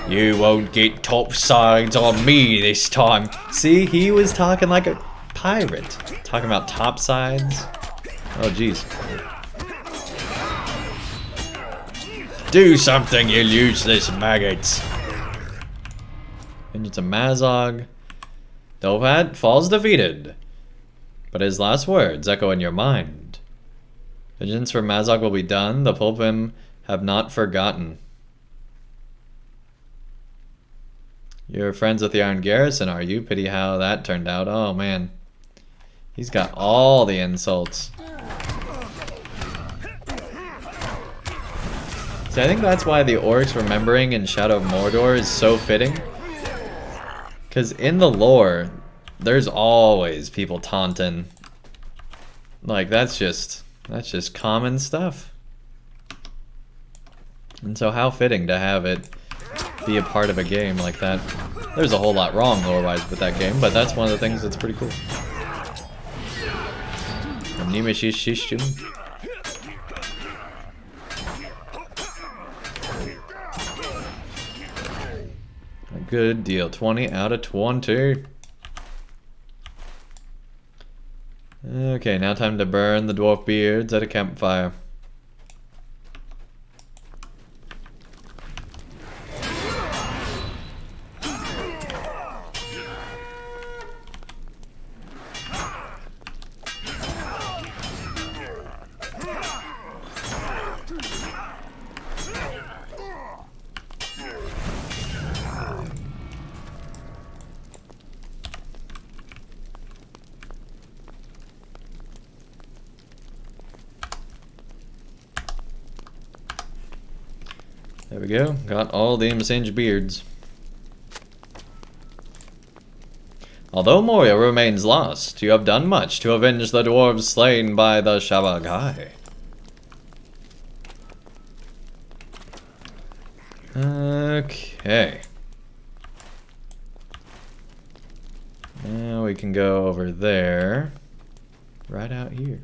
You won't get top sides on me this time. See, he was talking like a pirate. Talking about top sides. Oh, jeez. Do something, you useless maggots. Vengeance of Mazog. Dovat falls defeated, but his last words echo in your mind. Vengeance for Mazog will be done. The Pulpim have not forgotten. You're friends with the Iron Garrison, are you? Pity how that turned out. Oh, man. He's got all the insults. See, I think that's why the orcs remembering in Shadow of Mordor is so fitting. Because in the lore, there's always people taunting. Like, that's just common stuff. And so how fitting to have it be a part of a game like that. There's a whole lot wrong lore-wise with that game, but that's one of the things that's pretty cool. Good deal. 20 out of 20. Okay, now time to burn the dwarf beards at a campfire. There we go. Got all the singed beards. Although Moria remains lost, you have done much to avenge the dwarves slain by the Shabaghai. Okay. Now we can go over there. Right out here.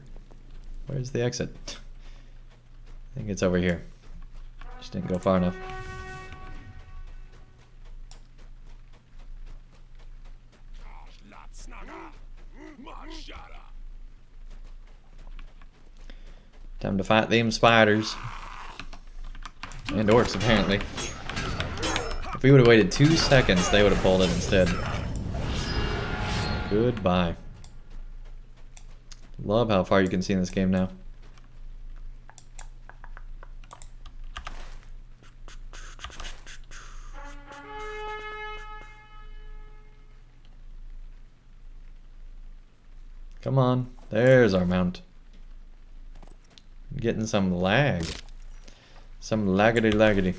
Where's the exit? I think it's over here. Just didn't go far enough. Time to fight them spiders. And orcs, apparently. If we would have waited 2 seconds, they would have pulled it instead. Goodbye. Love how far you can see in this game now. Come on, there's our mount. Getting some lag. Some laggity laggity.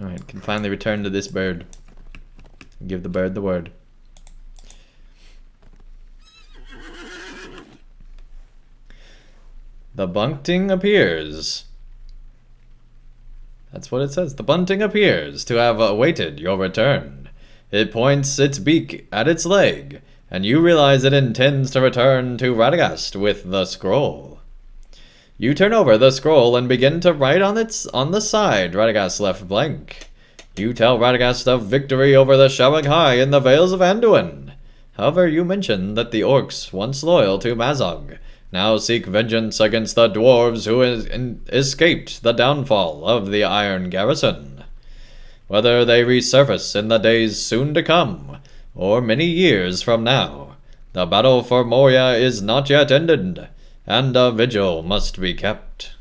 Alright, can finally return to this bird. Give the bird the word. The bunting appears. That's what it says. The bunting appears to have awaited your return. It points its beak at its leg, and you realize it intends to return to Radagast with the scroll. You turn over the scroll and begin to write on the side Radagast left blank. You tell Radagast of victory over the Shabaghai in the Vales of Anduin. However, you mention that the orcs, once loyal to Mazog, now seek vengeance against the dwarves who escaped the downfall of the Iron Garrison. Whether they resurface in the days soon to come, or many years from now, the battle for Moria is not yet ended, and a vigil must be kept.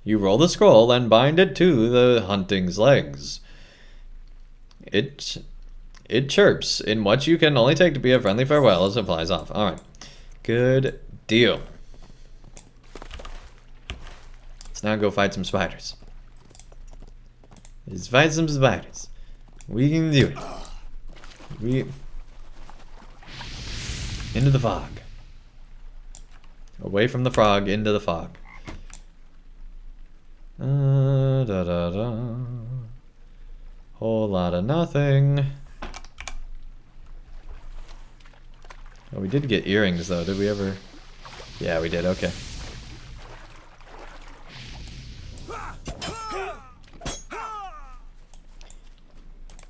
You roll the scroll and bind it to the hunting's legs. It chirps in what you can only take to be a friendly farewell as it flies off. Alright. Good deal. Let's now go fight some spiders. Let's fight some spiders. We can do it. Into the fog. Away from the frog, into the fog. Whole lot of nothing. Oh, we did get earrings though, did we ever? Yeah, we did, okay.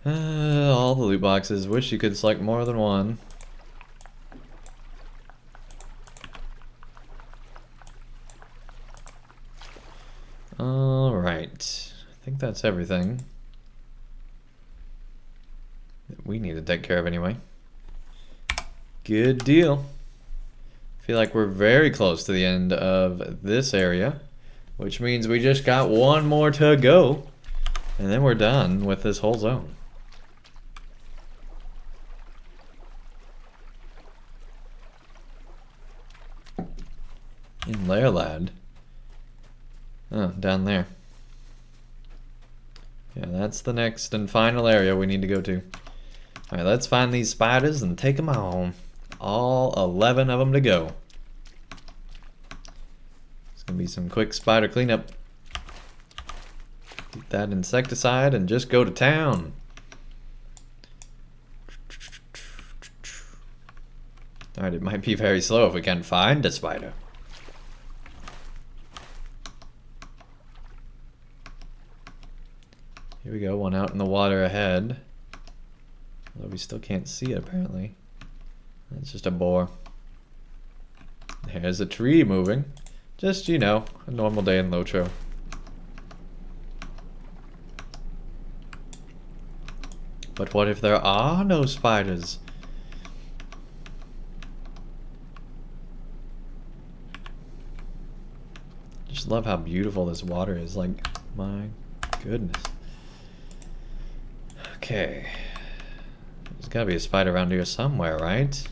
All the loot boxes. Wish you could select more than one. Alright. I think that's everything that we need to take care of anyway. Good deal. I feel like we're very close to the end of this area, which means we just got one more to go, and then we're done with this whole zone. In Lairland. Oh, down there. Yeah, that's the next and final area we need to go to. Alright, let's find these spiders and take them home. All 11 of them to go. It's gonna be some quick spider cleanup. Get that insecticide and just go to town. Alright, it might be very slow if we can't find a spider. Here we go, one out in the water ahead. Although we still can't see it apparently. That's just a boar. There's a tree moving. Just, you know, a normal day in LOTRO. But what if there are no spiders? Just love how beautiful this water is. Like, my goodness. Okay. There's gotta be a spider around here somewhere, right?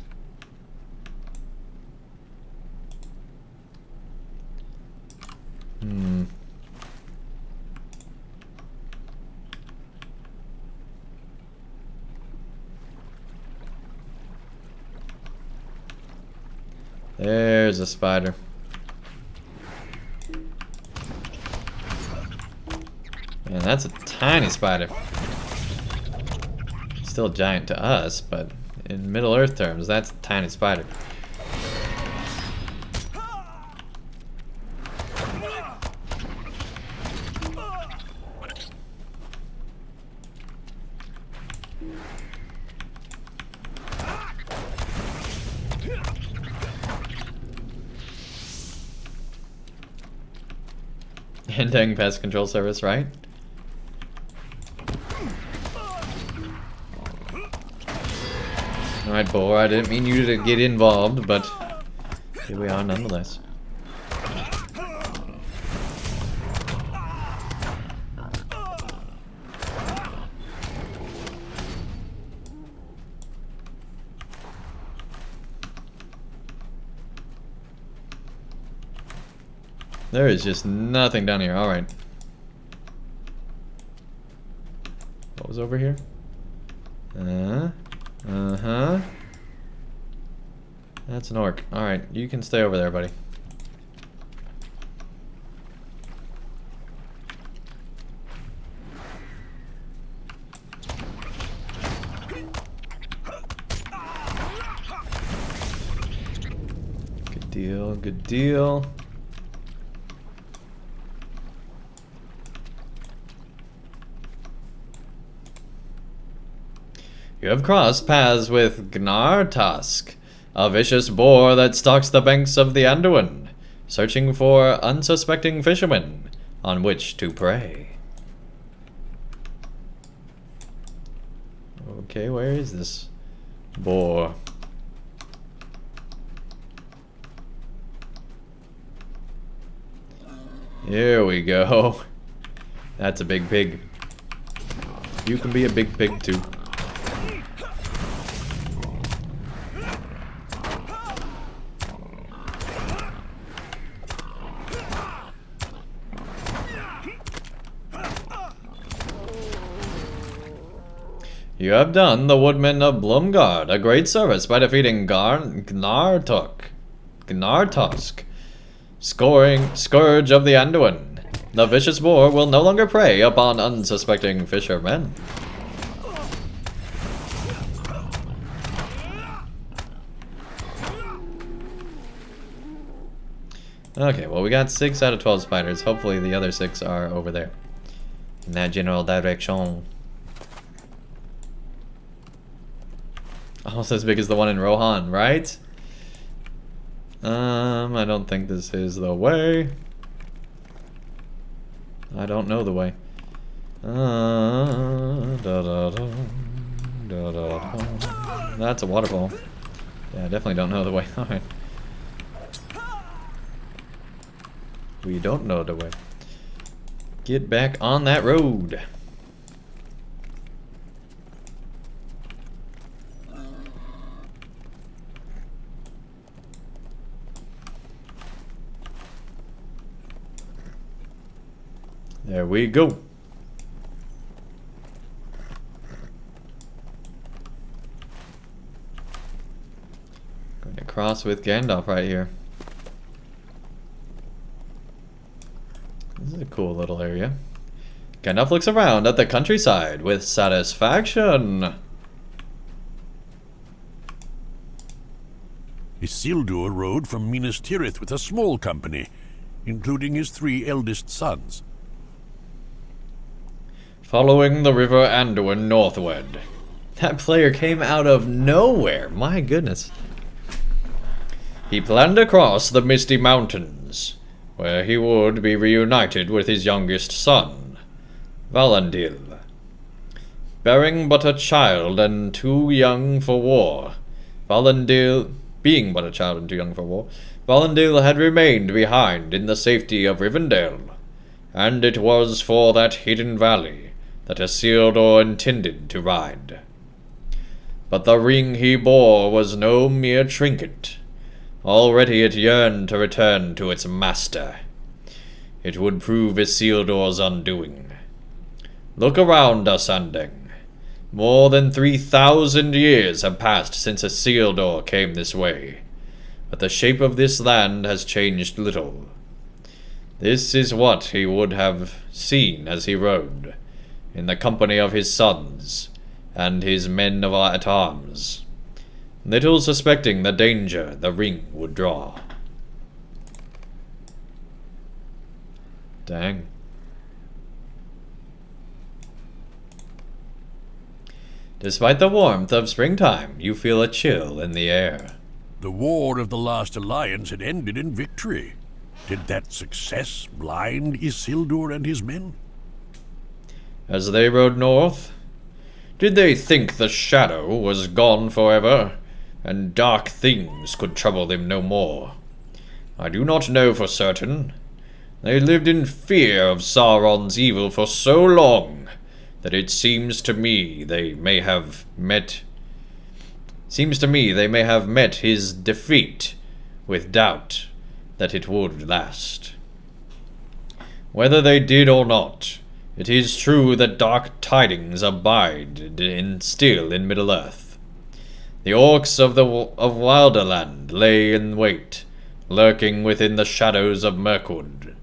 There's a spider. Man, that's a tiny spider. Still giant to us, but in Middle Earth terms, that's a tiny spider. Ending pest control service, right? Alright, boar, I didn't mean you to get involved, but here we are nonetheless. There is just nothing down here. Alright. What was over here? Uh-huh. That's an orc. Alright, you can stay over there, buddy. Good deal, good deal. You have crossed paths with Gnartusk, a vicious boar that stalks the banks of the Anduin, searching for unsuspecting fishermen on which to prey. Okay, where is this boar? Here we go. That's a big pig. You can be a big pig too. You have done the woodmen of Blumgard a great service by defeating Gnartusk, Scourge of the Anduin. The vicious boar will no longer prey upon unsuspecting fishermen. Okay, well we got 6 out of 12 spiders. Hopefully the other 6 are over there. In that general direction. Almost as big as the one in Rohan, right? I don't think this is the way. I don't know the way. That's a waterfall. Yeah, I definitely don't know the way. Alright. We don't know the way. Get back on that road. There we go. Going to cross with Gandalf right here. This is a cool little area. Gandalf looks around at the countryside with satisfaction. Isildur rode from Minas Tirith with a small company, including his 3 eldest sons. Following the river Anduin northward. That player came out of nowhere, my goodness. He planned to cross the Misty Mountains, where he would be reunited with his youngest son, Valandil. Bearing but a child and too young for war, Valandil had remained behind in the safety of Rivendell, and it was for that hidden valley that Isildur intended to ride. But the ring he bore was no mere trinket. Already it yearned to return to its master. It would prove Isildur's undoing. Look around us, Anding. More than 3,000 years have passed since Isildur came this way, but the shape of this land has changed little. This is what he would have seen as he rode, in the company of his sons and his men at arms, little suspecting the danger the ring would draw. Dang. Despite the warmth of springtime, you feel a chill in the air. The war of the last alliance had ended in victory. Did that success blind Isildur and his men? As they rode north, did they think the shadow was gone forever, and dark things could trouble them no more? I do not know for certain. They lived in fear of Sauron's evil for so long that it seems to me they may have met his defeat with doubt that it would last. Whether they did or not, it is true that dark tidings abide still in Middle-earth. The orcs of Wilderland lay in wait, lurking within the shadows of Mirkwood.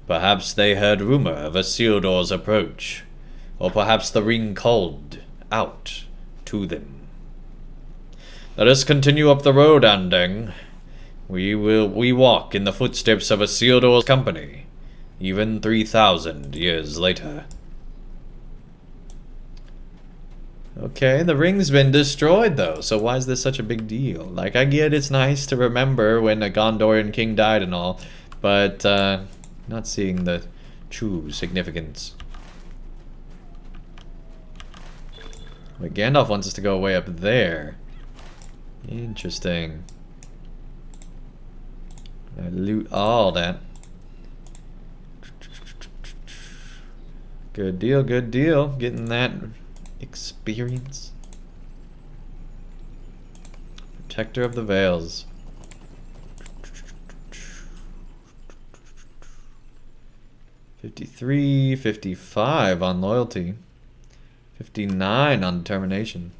Perhaps they heard rumor of Isildur's approach, or perhaps the ring called out to them. Let us continue up the road, Andang. We walk in the footsteps of Isildur's company, even 3,000 years later. Okay, the ring's been destroyed though, so why is this such a big deal? Like, I get it's nice to remember when a Gondorian king died and all, but not seeing the true significance. Wait, Gandalf wants us to go way up there. Interesting. I loot all that. Good deal, good deal. Getting that experience. Protector of the Vales. $53, $55 on loyalty. $59 on determination.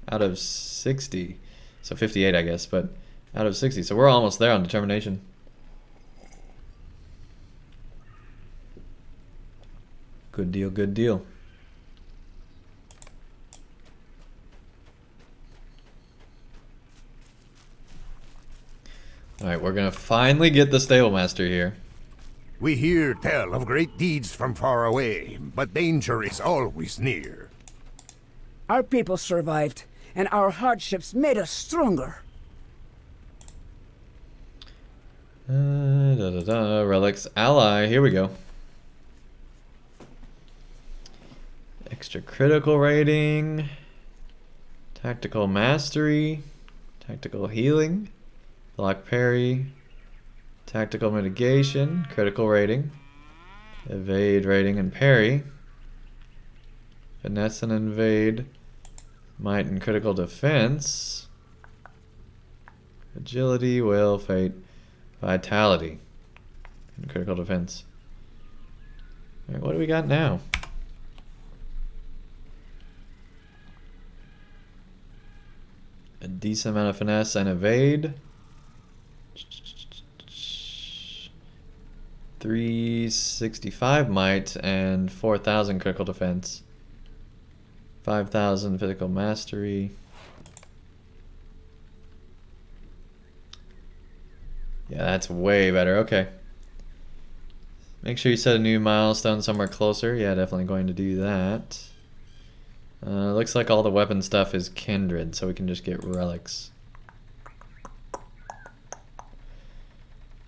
Out of 60. So 58, I guess, but out of 60. So we're almost there on determination. Good deal, good deal. Alright, we're gonna finally get the stablemaster here. We hear tell of great deeds from far away, but danger is always near. Our people survived, and our hardships made us stronger. Relics ally, here we go. Extra critical rating, tactical mastery, tactical healing, block parry, tactical mitigation, critical rating, evade rating and parry, finesse and invade, might and critical defense, agility, will, fate, vitality, and critical defense. Alright, what do we got now? A decent amount of finesse and evade. 365 might and 4,000 critical defense. 5,000 physical mastery. Yeah, that's way better. Okay. Make sure you set a new milestone somewhere closer. Yeah, definitely going to do that. Looks like all the weapon stuff is kindred, so we can just get relics.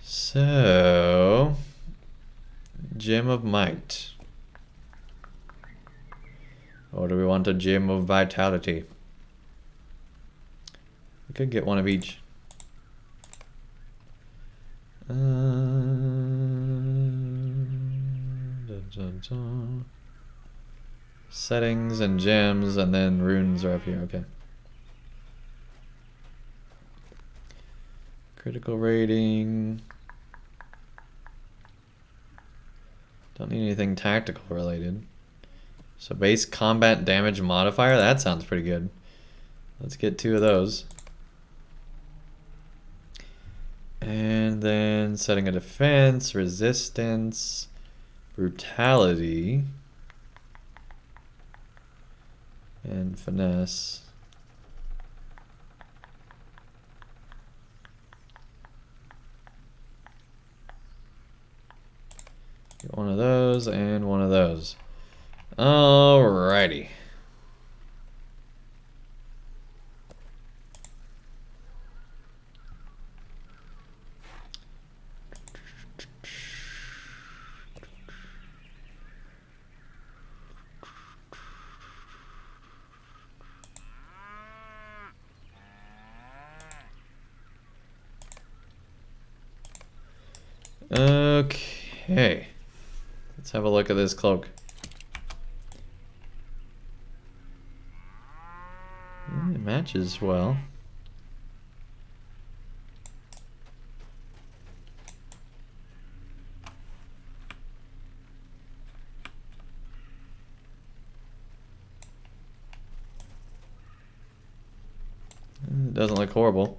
So, Gem of Might. Or do we want a Gem of Vitality? We could get one of each. Settings and gems, and then runes are up here. Okay. Critical rating. Don't need anything tactical related. So base combat damage modifier, that sounds pretty good. Let's get 2 of those. And then setting a defense, resistance, brutality, and finesse. Get one of those and one of those. Alrighty. Okay. Let's have a look at this cloak. It matches well. It doesn't look horrible.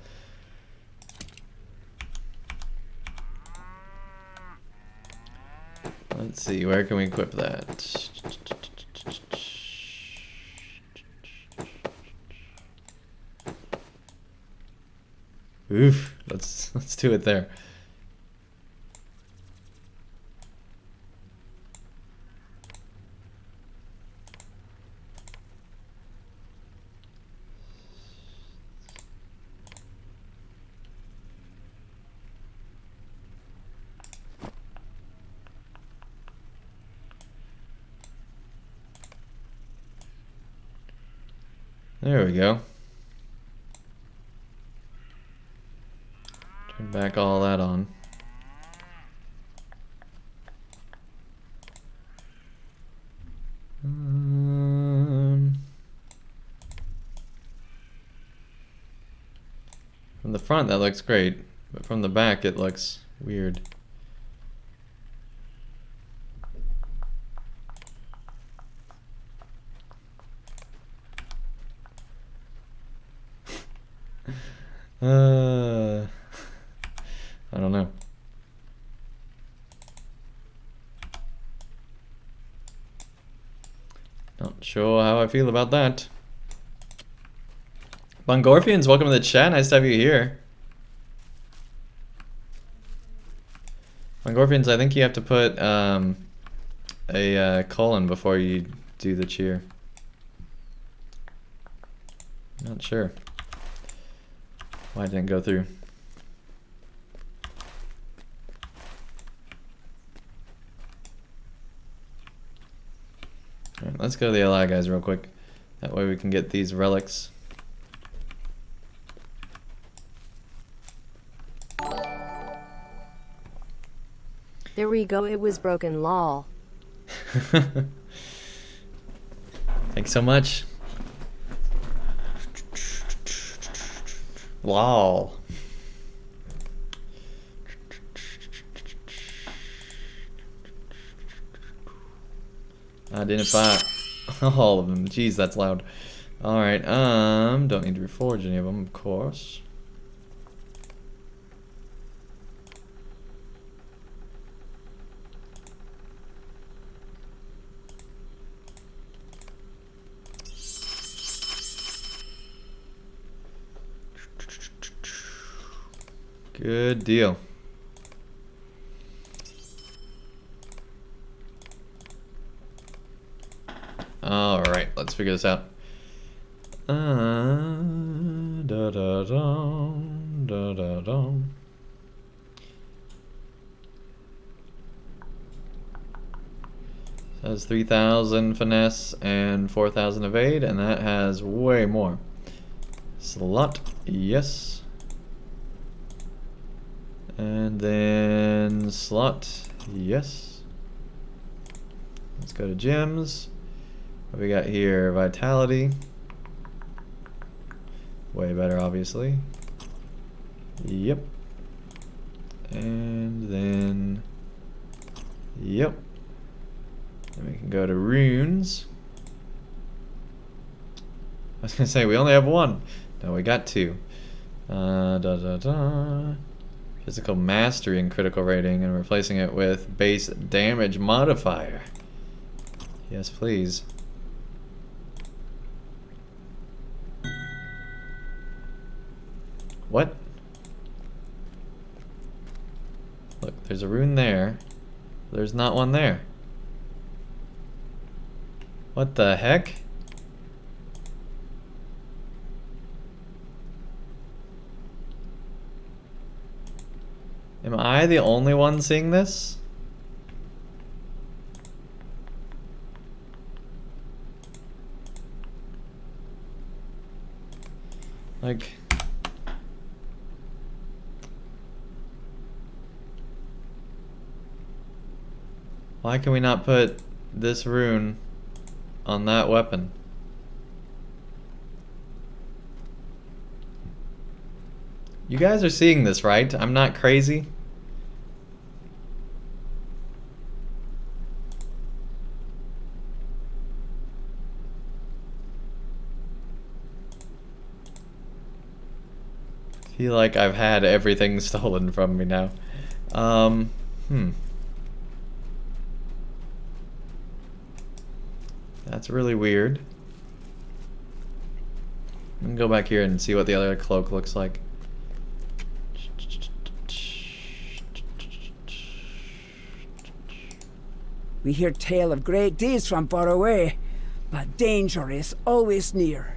Let's see, where can we equip that? Oof, let's do it there. There we go. Turn back all that on. From the front that looks great, but from the back it looks weird. I don't know. Not sure how I feel about that. Bungorfians, welcome to the chat. Nice to have you here. Bungorfians, I think you have to put a colon before you do the cheer. Not sure why it didn't go through. Alright, let's go to the ally guys real quick. That way we can get these relics. There we go, it was broken, lol. Thanks so much. Lol. Identify all of them. Jeez, that's loud. Alright, don't need to reforge any of them, of course. Good deal. Alright, let's figure this out. Has 3,000 finesse and 4,000 evade, and that has way more. Slot, yes. And then slot, yes. Let's go to gems. What we got here? Vitality. Way better, obviously. Yep. And then, yep. Then we can go to runes. I was gonna say we only have one. No, we got two. Physical mastery and critical rating, and replacing it with base damage modifier. Yes, please. What? Look, there's a rune there. There's not one there. What the heck? Am I the only one seeing this? Like... why can we not put this rune on that weapon? You guys are seeing this, right? I'm not crazy. I feel like I've had everything stolen from me now. That's really weird. I'm gonna go back here and see what the other cloak looks like. We hear tale of great deeds from far away, but danger is always near.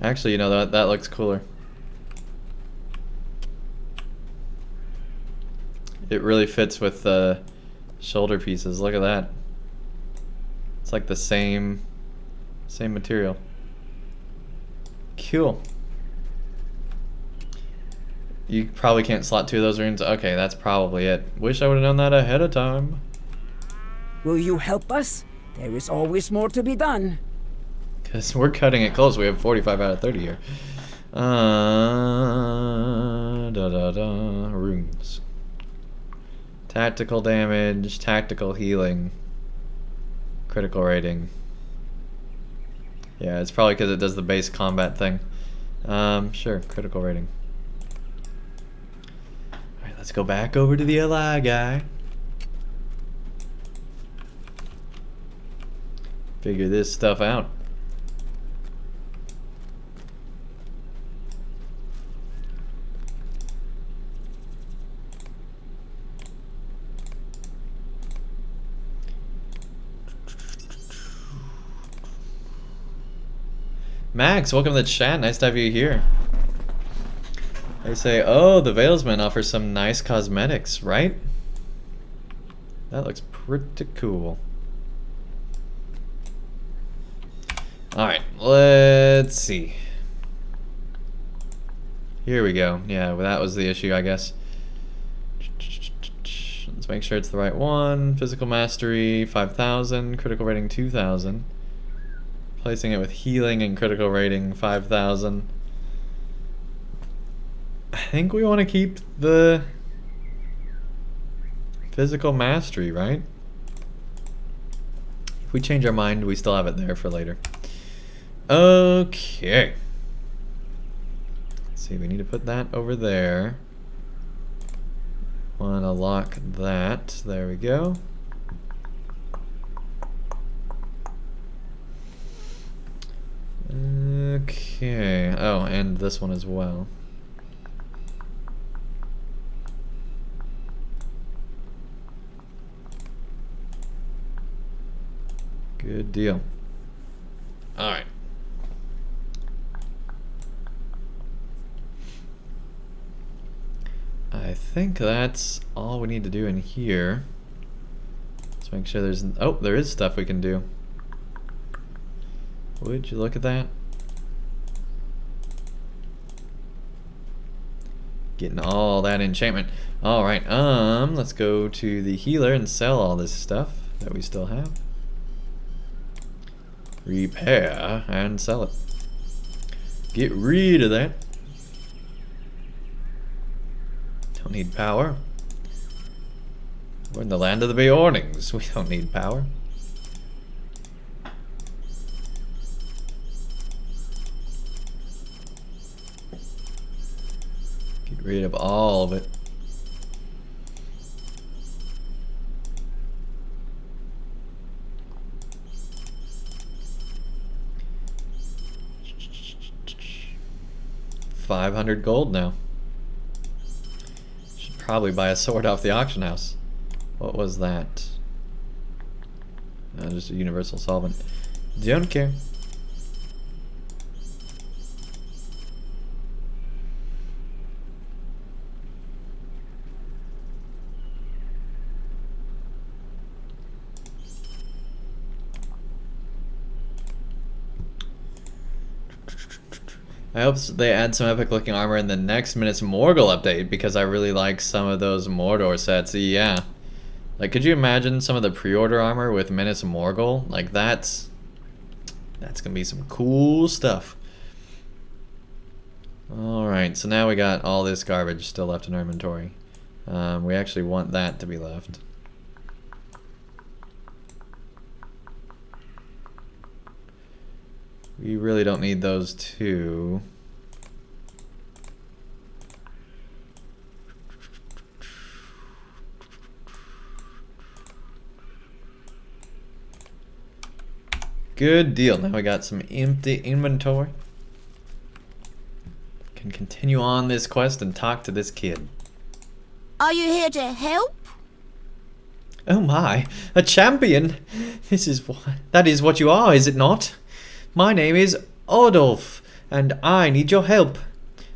Actually, you know, that looks cooler. It really fits with the shoulder pieces. Look at that. It's like the same material. Cool. You probably can't slot two of those runes. Okay, that's probably it. Wish I would have known that ahead of time. Will you help us? There is always more to be done. Because we're cutting it close. We have 45 out of 30 here. Runes. Tactical damage, tactical healing, critical rating. Yeah, it's probably because it does the base combat thing. Sure, critical rating. Alright, let's go back over to the ally guy. Figure this stuff out. Max, welcome to the chat. Nice to have you here. They say, oh, the Valesman offers some nice cosmetics, right? That looks pretty cool. Alright, let's see. Here we go. Yeah, well, that was the issue, I guess. Let's make sure it's the right one. Physical mastery, 5,000. Critical rating, 2,000. Placing it with healing and critical rating, 5,000. I think we want to keep the physical mastery, right? If we change our mind, we still have it there for later. Okay. Let's see, we need to put that over there. Want to lock that. There we go. Okay. Oh, and this one as well. Good deal. Alright. I think that's all we need to do in here. Let's make sure there's... Oh, there is stuff we can do. Would you look at that? Getting all that enchantment. Alright, let's go to the healer and sell all this stuff that we still have. Repair and sell it. Get rid of that. Don't need power. We're in the land of the Beornings. We don't need power. Get rid of all of it. $500 gold now. Should probably buy a sword off the auction house. What was that? Just a universal solvent. Don't care. I hope they add some epic looking armor in the next Minas Morgul update, because I really like some of those Mordor sets. Yeah. Like, could you imagine some of the pre-order armor with Minas Morgul? Like, that's gonna be some cool stuff. Alright, so now we got all this garbage still left in our inventory. We actually want that to be left. We really don't need those two. Good deal. Now we got some empty inventory. Can continue on this quest and talk to this kid. Are you here to help? Oh my, a champion! That is what you are, is it not? My name is Ordulf, and I need your help.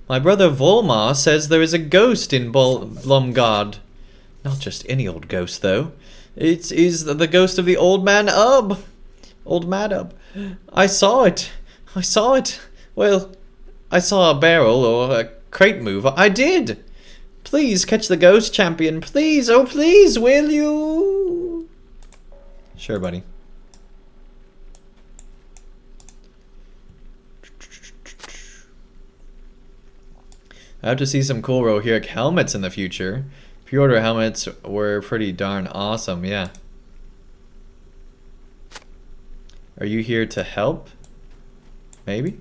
My brother Volmar says there is a ghost in Blomgard. Not just any old ghost, though. It is the ghost of the old man Ub. Old man Ub. I saw it. I saw it. Well, I saw a barrel or a crate move. I did. Please catch the ghost, champion. Please, oh please, will you? Sure, buddy. I have to see some cool Rohirric helmets in the future. Pre-order helmets were pretty darn awesome, yeah. Are you here to help? Maybe?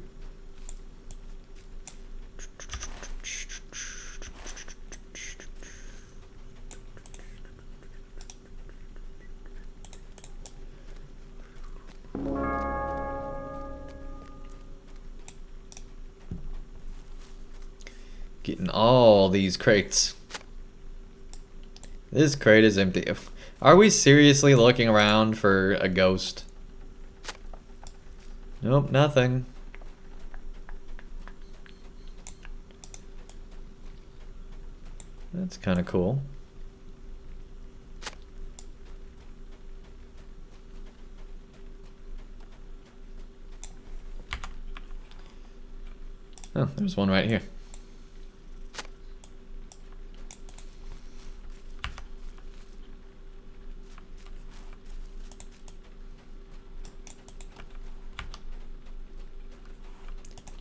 Getting all these crates. This crate is empty. Are we seriously looking around for a ghost? Nope, nothing. That's kind of cool. Oh, there's one right here.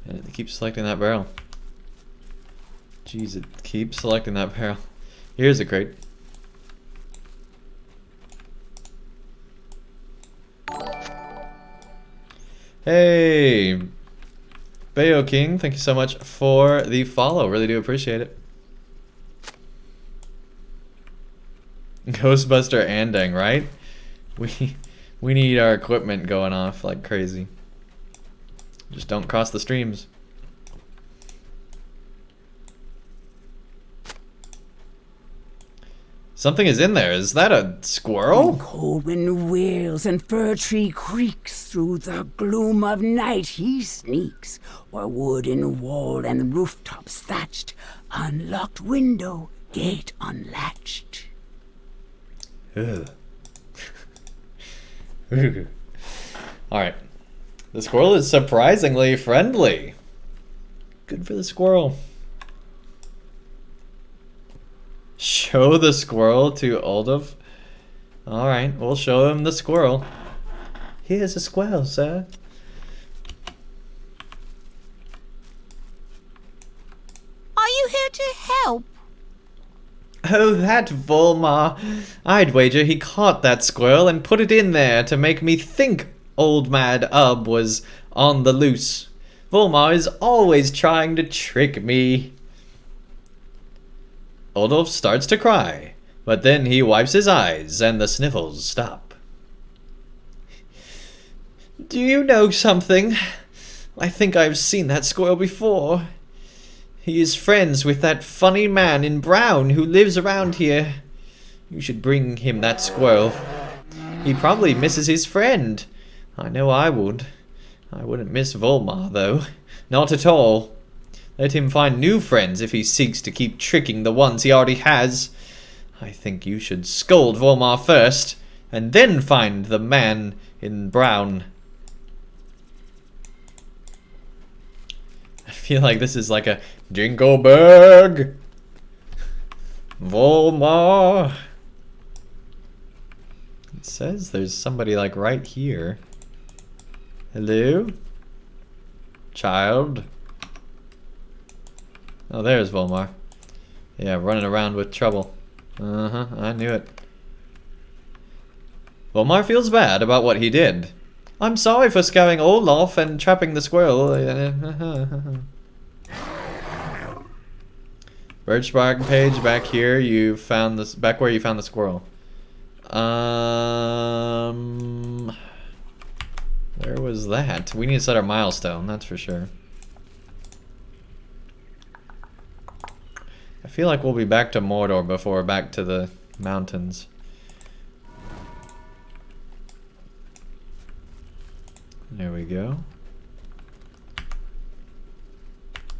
And it keeps selecting that barrel. Jeez, it keeps selecting that barrel. Here's a crate. Hey, Bayo King, thank you so much for the follow. Really do appreciate it. Ghostbuster Andang, right? We need our equipment going off like crazy. Just don't cross the streams. Something is in there. Is that a squirrel? When cold wind wails and fir tree creaks, through the gloom of night he sneaks, o'er wood and wall and rooftops thatched, unlocked window, gate unlatched. Ugh. Alright. The squirrel is surprisingly friendly. Good for the squirrel. Show the squirrel to Oldov. Alright, we'll show him the squirrel. Here's a squirrel, sir. Are you here to help? Oh, that Volmar. I'd wager he caught that squirrel and put it in there to make me think Old Mad Ub was on the loose. Volmar is always trying to trick me. Oldolf starts to cry, but then he wipes his eyes and the sniffles stop. Do you know something? I think I've seen that squirrel before. He is friends with that funny man in brown who lives around here. You should bring him that squirrel. He probably misses his friend. I know I would. I wouldn't miss Volmar, though. Not at all. Let him find new friends if he seeks to keep tricking the ones he already has. I think you should scold Volmar first, and then find the man in brown. I feel like this is like a Jingleberg! Volmar! It says there's somebody like right here. Hello? Child? Oh, there's Volmar. Yeah, running around with trouble. Uh-huh, I knew it. Volmar feels bad about what he did. I'm sorry for scaring Olaf and trapping the squirrel. Birch bark page back here. You found this back where you found the squirrel. Where was that? We need to set our milestone, that's for sure. I feel like we'll be back to Mordor before we're back to the mountains. There we go.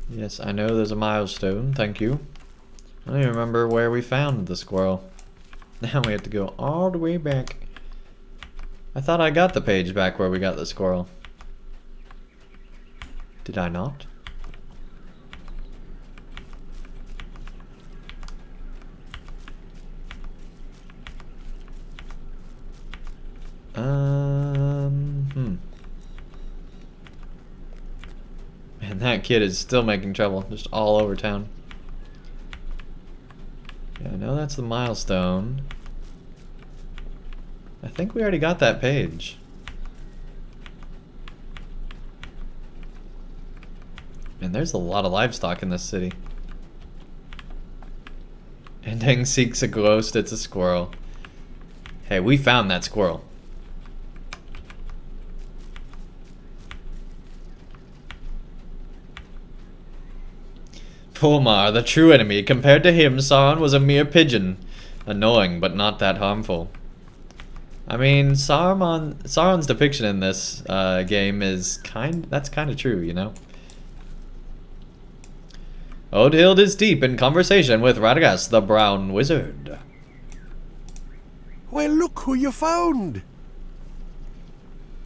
Yes, I know there's a milestone, thank you. I don't even remember where we found the squirrel. Now we have to go all the way back. I thought I got the page back where we got the squirrel. Did I not? Man, that kid is still making trouble, just all over town. Yeah, I know that's the milestone. I think we already got that page. And there's a lot of livestock in this city. Endang seeks a ghost, it's a squirrel. Hey, we found that squirrel. Volmar, the true enemy. Compared to him, Sauron was a mere pigeon. Annoying, but not that harmful. I mean, Sauron's depiction in this game is that's kind of true, you know? Odhild is deep in conversation with Radagast, the brown wizard. Well, look who you found.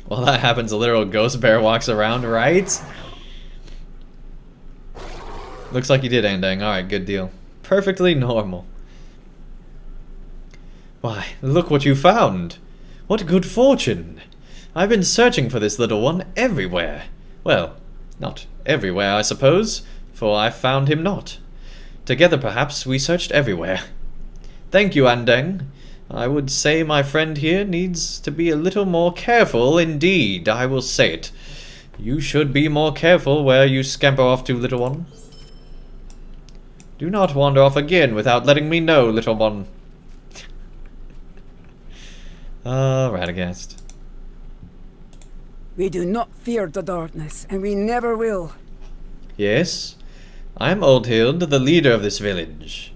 Well, that happens, a literal ghost bear walks around, right? Looks like you did, Andang. Alright, good deal. Perfectly normal. Why, look what you found. What good fortune. I've been searching for this little one everywhere. Well, not everywhere, I suppose, for I found him not. Together, perhaps, we searched everywhere. Thank you, Andang. I would say my friend here needs to be a little more careful indeed, I will say it. You should be more careful where you scamper off to, little one. Do not wander off again without letting me know, little one. Radagast. We do not fear the darkness, and we never will. Yes, I am Oldhild, the leader of this village.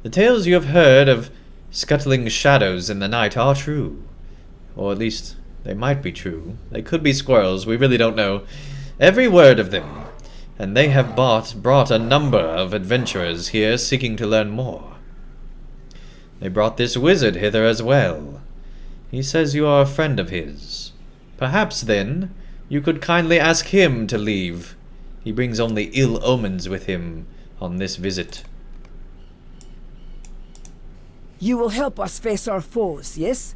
The tales you have heard of scuttling shadows in the night are true. Or at least, they might be true. They could be squirrels, we really don't know. Every word of them. And they have brought a number of adventurers here seeking to learn more. They brought this wizard hither as well. He says you are a friend of his. Perhaps, then, you could kindly ask him to leave. He brings only ill omens with him on this visit. You will help us face our foes, yes?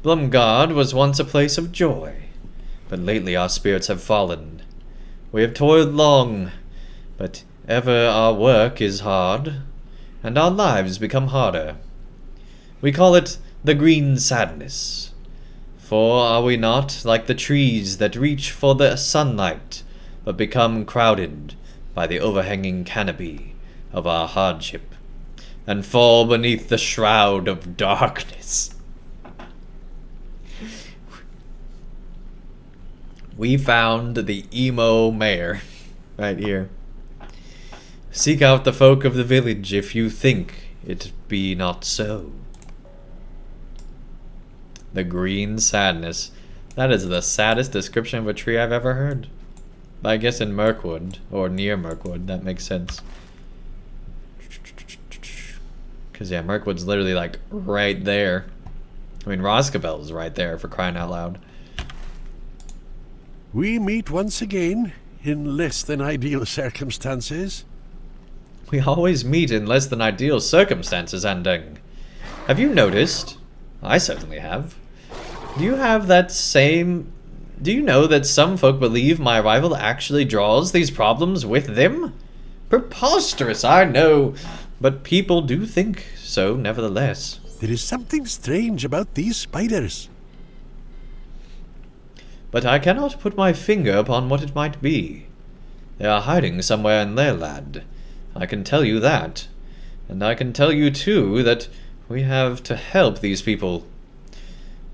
Blumgard was once a place of joy, but lately our spirits have fallen. We have toiled long, but ever our work is hard, and our lives become harder. We call it the green sadness. For are we not like the trees that reach for the sunlight, but become crowded by the overhanging canopy of our hardship, and fall beneath the shroud of darkness? We found the emo mayor right here. Seek out the folk of the village if you think it be not so. The green sadness. That is the saddest description of a tree I've ever heard. I guess in Mirkwood, or near Mirkwood, that makes sense. Because, yeah, Mirkwood's literally, like, right there. I mean, Roscabel's right there, for crying out loud. We meet once again in less than ideal circumstances. We always meet in less than ideal circumstances, Andung. Have you noticed? I certainly have. Do you know that some folk believe my arrival actually draws these problems with them? Preposterous, I know, but people do think so nevertheless. There is something strange about these spiders. But I cannot put my finger upon what it might be. They are hiding somewhere in Laden. I can tell you that. And I can tell you, too, that we have to help these people.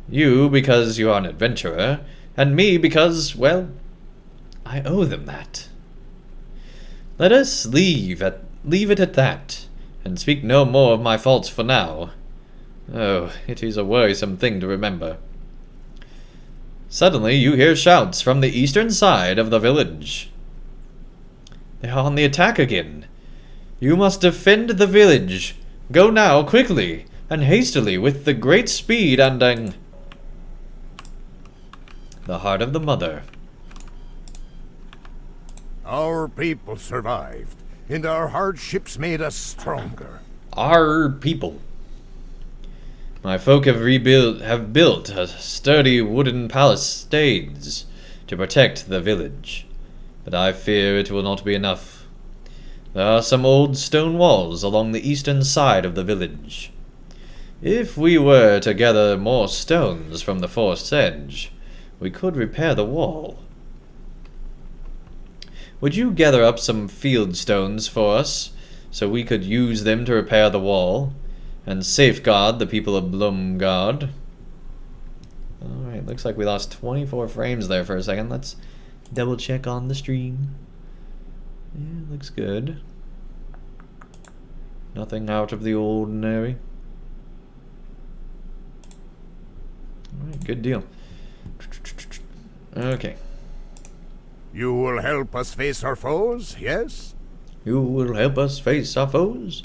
You, because you are an adventurer, and me because, well, I owe them that. Let us leave it at that, and speak no more of my faults for now. Oh, it is a worrisome thing to remember. Suddenly you hear shouts from the eastern side of the village. They are on the attack again. You must defend the village. Go now, quickly, and hastily, with the great speed and the heart of the mother. Our people survived, and our hardships made us stronger. Our people. My folk have built a sturdy wooden palisades to protect the village, but I fear it will not be enough. There are some old stone walls along the eastern side of the village. If we were to gather more stones from the forest's edge, we could repair the wall. Would you gather up some field stones for us, so we could use them to repair the wall, and safeguard the people of Blumgard? Alright, looks like we lost 24 frames there for a second. Let's double check on the stream. Yeah, looks good. Nothing out of the ordinary. Alright, good deal. Okay. You will help us face our foes, yes? You will help us face our foes?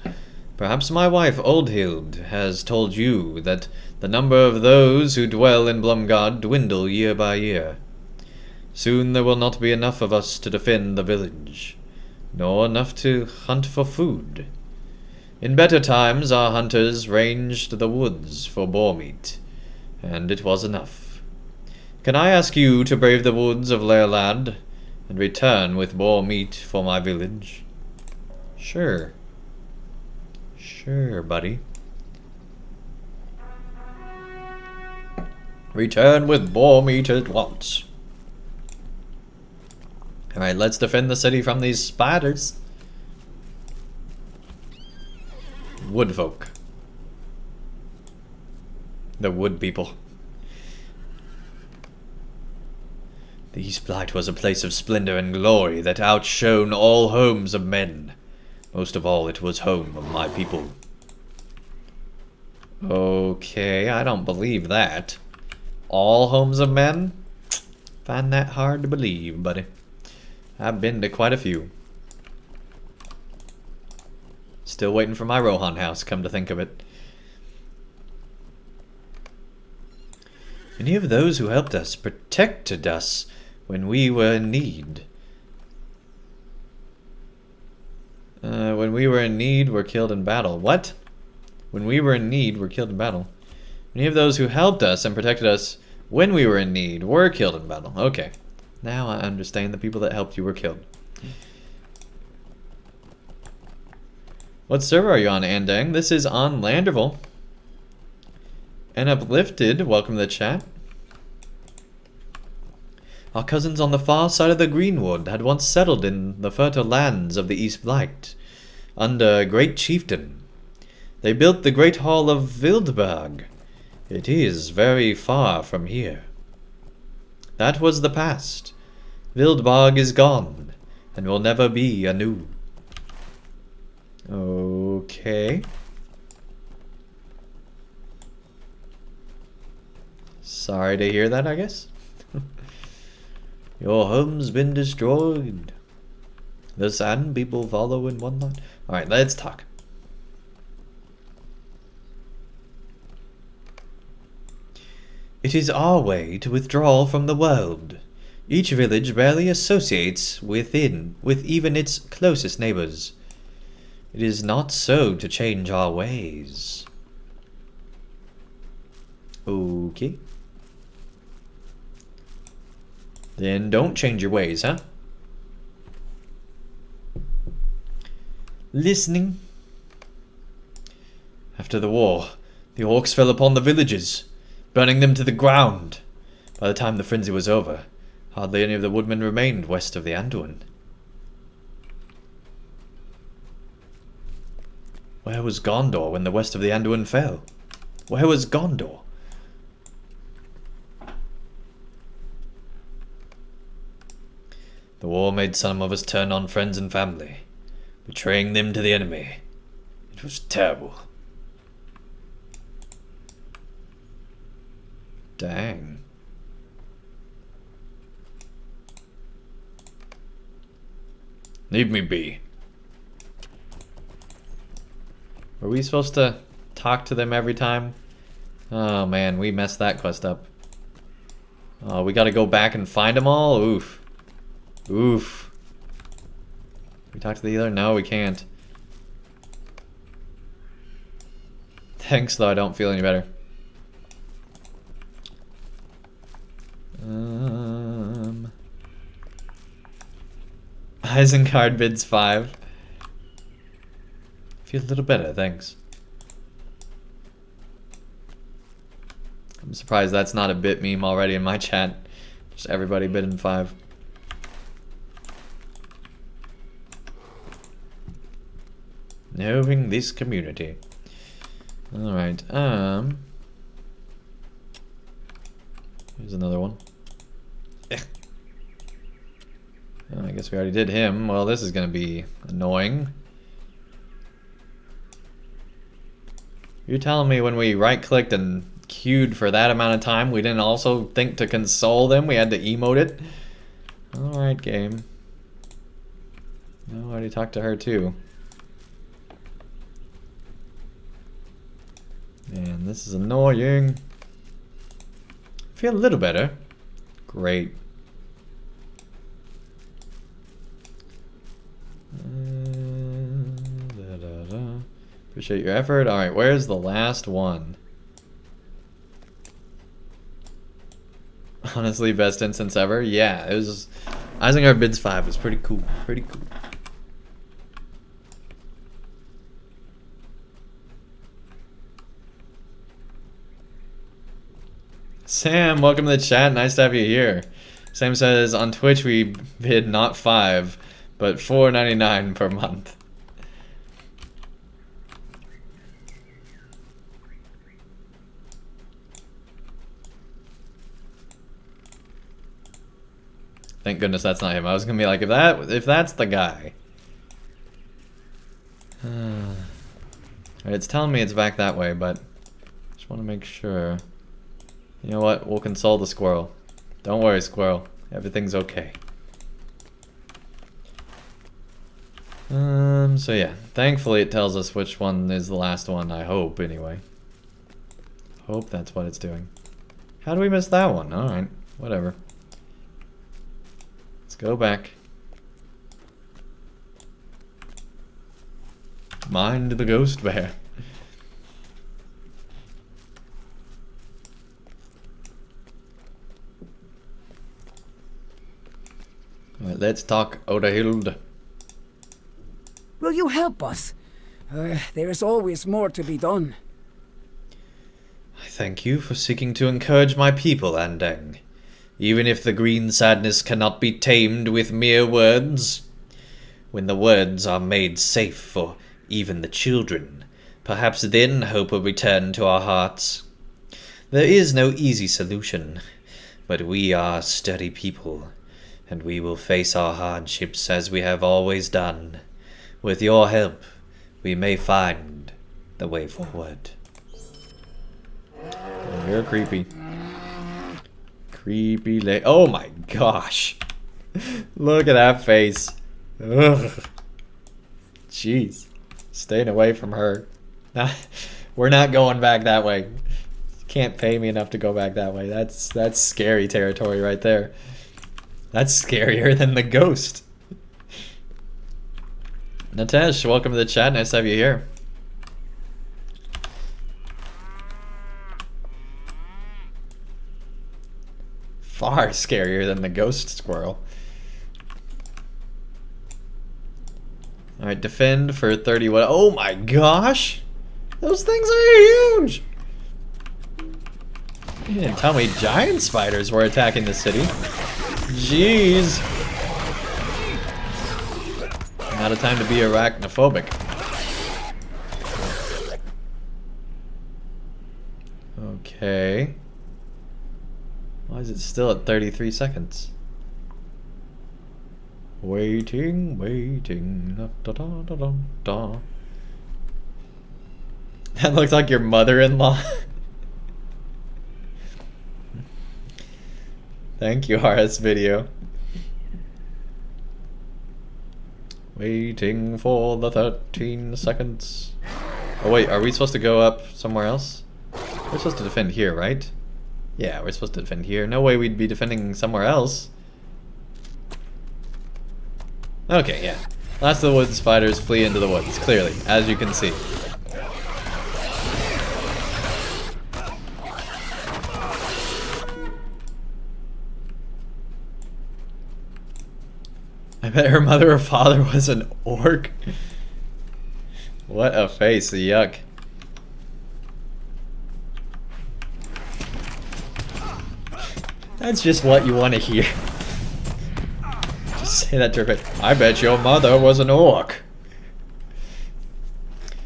Perhaps my wife Oldhild has told you that the number of those who dwell in Blumgard dwindle year by year. Soon there will not be enough of us to defend the village, nor enough to hunt for food. In better times our hunters ranged the woods for boar meat, and it was enough. Can I ask you to brave the woods of Laerland and return with boar meat for my village? Sure. Sure, buddy. Return with boar meat at once. Alright, let's defend the city from these spiders. Woodfolk. The wood people. The East Blight was a place of splendor and glory that outshone all homes of men. Most of all, it was home of my people. Okay, I don't believe that. All homes of men? Find that hard to believe, buddy. I've been to quite a few. Still waiting for my Rohan house, come to think of it. Many of those who helped us protected us when we were in need. When we were in need, were killed in battle. What? When we were in need, were killed in battle. Many of those who helped us and protected us when we were in need were killed in battle. Okay. Now I understand the people that helped you were killed. What server are you on, Andang? This is on Landerville. And Uplifted, welcome to the chat. Our cousins on the far side of the Greenwood had once settled in the fertile lands of the East Blight, under a great chieftain. They built the great hall of Wildberg. It is very far from here. That was the past. Wildberg is gone, and will never be anew. Okay. Sorry to hear that, I guess. Your home's been destroyed. The sand people follow and whatnot. Alright, let's talk. It is our way to withdraw from the world. Each village barely associates with even its closest neighbors. It is not so to change our ways. Okay. Then don't change your ways, huh? Listening. After the war, the orcs fell upon the villages, burning them to the ground. By the time the frenzy was over, hardly any of the woodmen remained west of the Anduin. Where was Gondor when the west of the Anduin fell? Where was Gondor? The war made some of us turn on friends and family, betraying them to the enemy. It was terrible. Dang. Leave me be. Were we supposed to talk to them every time? Oh man, we messed that quest up. Oh, we gotta go back and find them all? Oof. Oof. Can we talk to the healer? No, we can't. Thanks, though. I don't feel any better. Isengard bids 5. Feel a little better, thanks. I'm surprised that's not a bit meme already in my chat. Just everybody bidding 5. Knowing this community. Alright, here's another one. Oh, I guess we already did him. Well, this is gonna be annoying. You're telling me when we right-clicked and queued for that amount of time, we didn't also think to console them? We had to emote it? Alright, game. No, I already talked to her too. Man, this is annoying. Feel a little better. Great. Appreciate your effort. Alright, where's the last one? Honestly, best instance ever? Yeah, it was... Isengard bids 5 was pretty cool. Pretty cool. Sam, welcome to the chat. Nice to have you here. Sam says, on Twitch we bid not 5, but $4.99 per month. Thank goodness that's not him. I was gonna be like, if that's the guy. Alright, it's telling me it's back that way, but just want to make sure. You know what? We'll console the squirrel. Don't worry, squirrel. Everything's okay. So yeah. Thankfully it tells us which one is the last one, I hope, anyway. Hope that's what it's doing. How do we miss that one? Alright, whatever. Let's go back. Mind the ghost bear. Alright, let's talk Odahild. Will you help us? There's always more to be done. I thank you for seeking to encourage my people, Andang. Even if the green sadness cannot be tamed with mere words. When the words are made safe for even the children, perhaps then hope will return to our hearts. There is no easy solution, but we are sturdy people, and we will face our hardships as we have always done. With your help, we may find the way forward. Oh, you're creepy. Creepy oh my gosh. Look at that face. Ugh. Jeez. Staying away from her. We're not going back that way. Can't pay me enough to go back that way. That's scary territory right there. That's scarier than the ghost. Natesh, welcome to the chat. Nice to have you here. Far scarier than the ghost squirrel. Alright, defend for 31. Oh my gosh! Those things are huge! You didn't tell me giant spiders were attacking the city. Jeez. Not a time to be arachnophobic. Okay. Why is it still at 33 seconds? Waiting, waiting. Da, da, da, da, da. That looks like your mother-in-law. Thank you, RS Video. Waiting for the 13 seconds. Oh wait, are we supposed to go up somewhere else? We're supposed to defend here, right? Yeah, we're supposed to defend here. No way we'd be defending somewhere else. Okay, yeah. Last of the woods spiders flee into the woods, clearly, as you can see. I bet her mother or father was an orc. What a face, yuck. That's just what you want to hear. Just say that to her face. I bet your mother was an orc.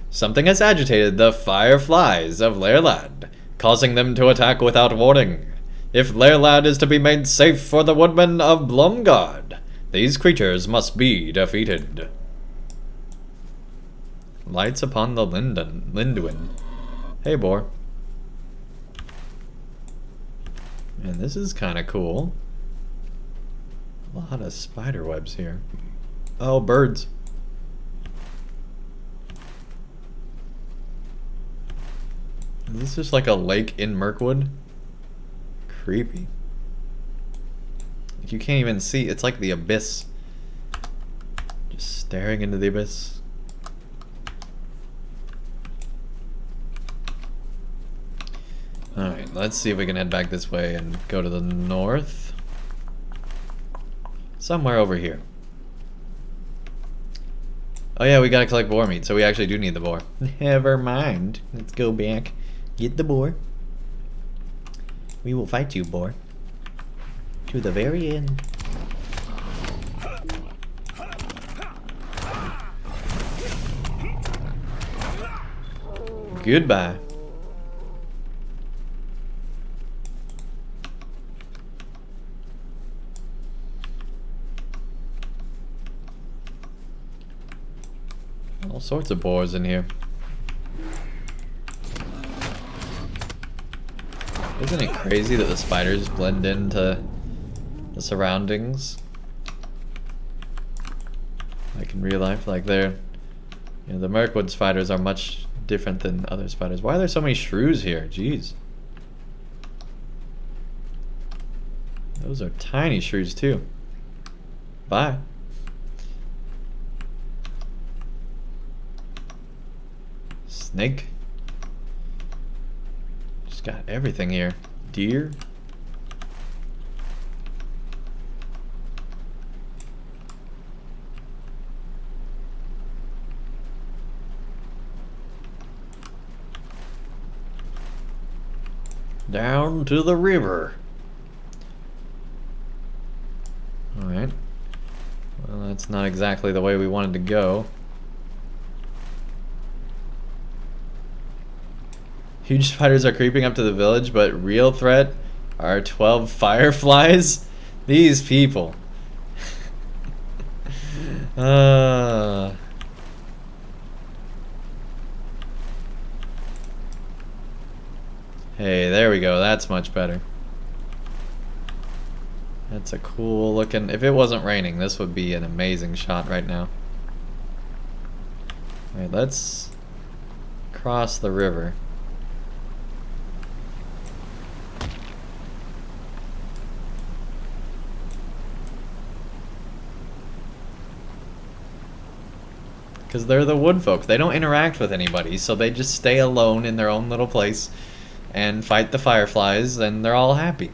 Something has agitated the fireflies of Laerlad, causing them to attack without warning. If Laerlad is to be made safe for the woodmen of Blomgard, these creatures must be defeated. Lights upon the Linduin. Hey, boar. Man, this is kind of cool. A lot of spider webs here. Oh, birds. Is this just like a lake in Mirkwood? Creepy. You can't even see. It's like the abyss. Just staring into the abyss. Alright, let's see if we can head back this way and go to the north. Somewhere over here. Oh yeah, we gotta collect boar meat, so we actually do need the boar. Never mind. Let's go back. Get the boar. We will fight you, boar. To the very end. Goodbye. sorts of boars in here. Isn't it crazy that the spiders blend into the surroundings? Like in real life, like they're, you know, the Mirkwood spiders are much different than other spiders. Why are there so many shrews here? Jeez. Those are tiny shrews too. Bye. Snake. Just got everything here. Deer. Down to the river. Alright. Well, that's not exactly the way we wanted to go. Huge spiders are creeping up to the village, but real threat are 12 fireflies? These people. Hey, there we go. That's much better. That's a cool looking... If it wasn't raining, this would be an amazing shot right now. Alright, let's cross the river. Because they're the wood folk. They don't interact with anybody, so they just stay alone in their own little place and fight the fireflies, and they're all happy.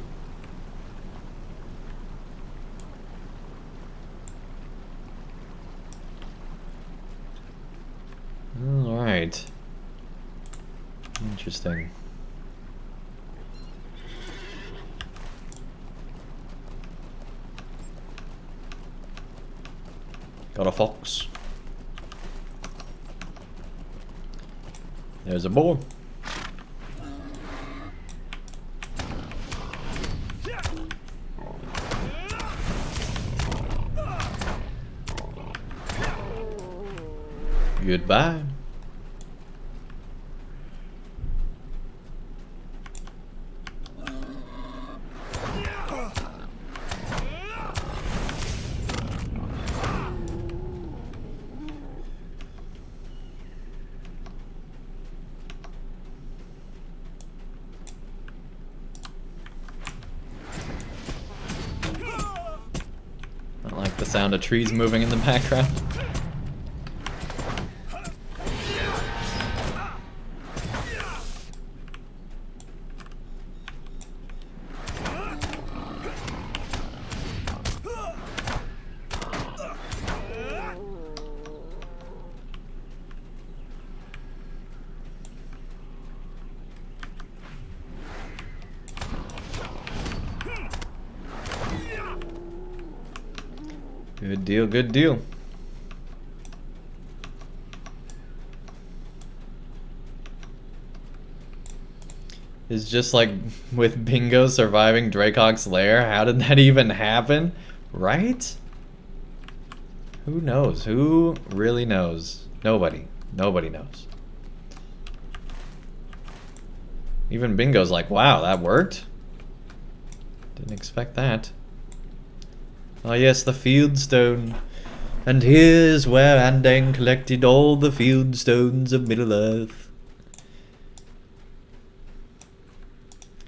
Alright. Interesting. Got a fox. There's a boar. Goodbye. I like the sound of trees moving in the background. Good deal, good deal. It's just like with Bingo surviving Dracok's lair. How did that even happen? Right? Who knows? Who really knows? Nobody. Nobody knows. Even Bingo's like, wow, that worked? Didn't expect that. Oh yes, the field stone. And here's where Andang collected all the field stones of Middle-earth.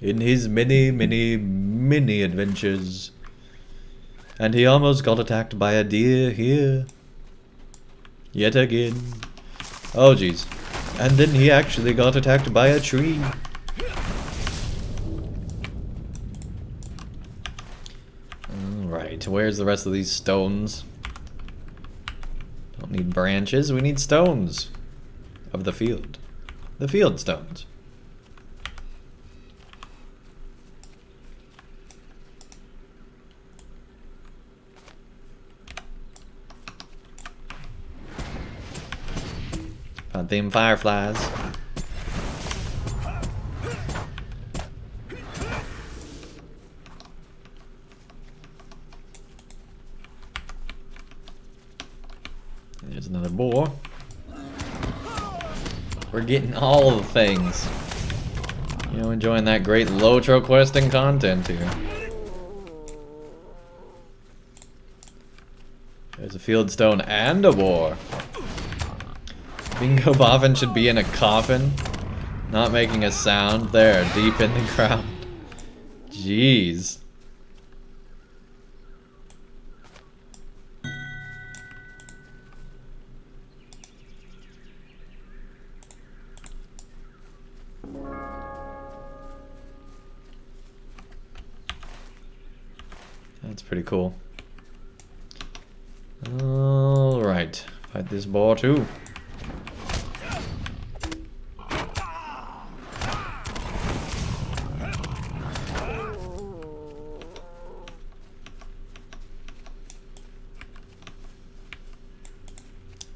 In his many, many, many adventures. And he almost got attacked by a deer here. Yet again. Oh jeez. And then he actually got attacked by a tree. Alright, where's the rest of these stones? Don't need branches, we need stones. Of the field. The field stones. Found them fireflies. There's another boar. We're getting all the things. You know, enjoying that great LOTRO questing content here. There's a fieldstone and a boar. Bingo Boffin should be in a coffin, not making a sound there, deep in the ground. Jeez. That's pretty cool. Alright, fight this boar too.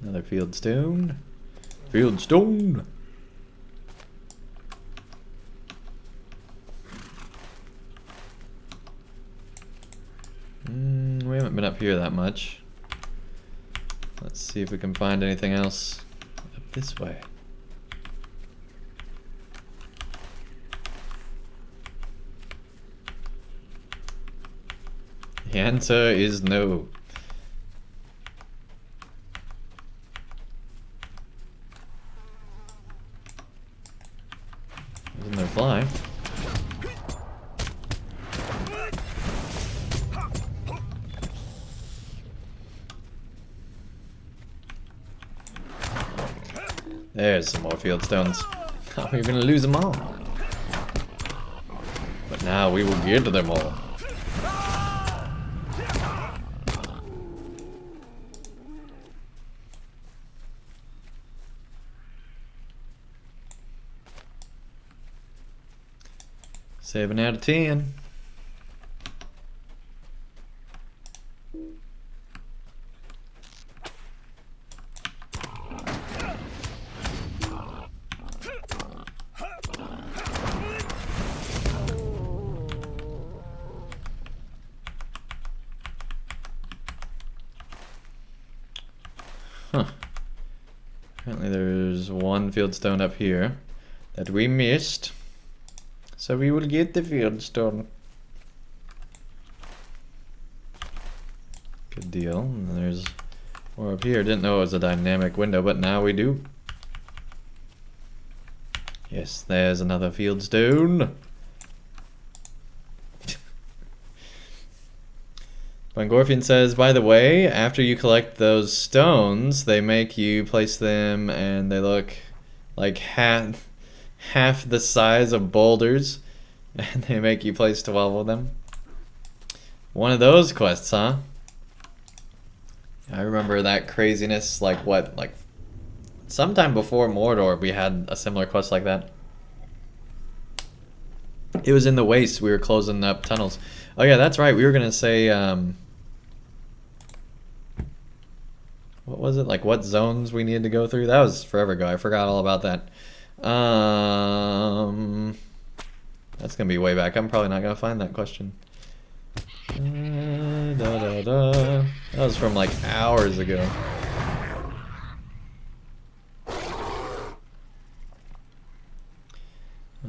Another fieldstone. Fieldstone! We haven't been up here that much. Let's see if we can find anything else up this way. The answer is no. There's no fly. There's some more fieldstones. Thought we were gonna lose them all. But now we will get to them all. Seven out of 10. Huh. Apparently there's one fieldstone up here that we missed. So we will get the fieldstone. Good deal. And there's more up here. Didn't know it was a dynamic window, but now we do. Yes, there's another fieldstone. Bungorfian says, by the way, after you collect those stones, they make you place them and they look like half the size of boulders, and they make you place 12 of them. One of those quests, huh? I remember that craziness, like what, like sometime before Mordor we had a similar quest like that. It was in the Waste, we were closing up tunnels. Oh yeah, that's right, we were gonna say, what was it, like what zones we needed to go through? That was forever ago, I forgot all about that. That's gonna be way back. I'm probably not gonna find that question. That was from like hours ago.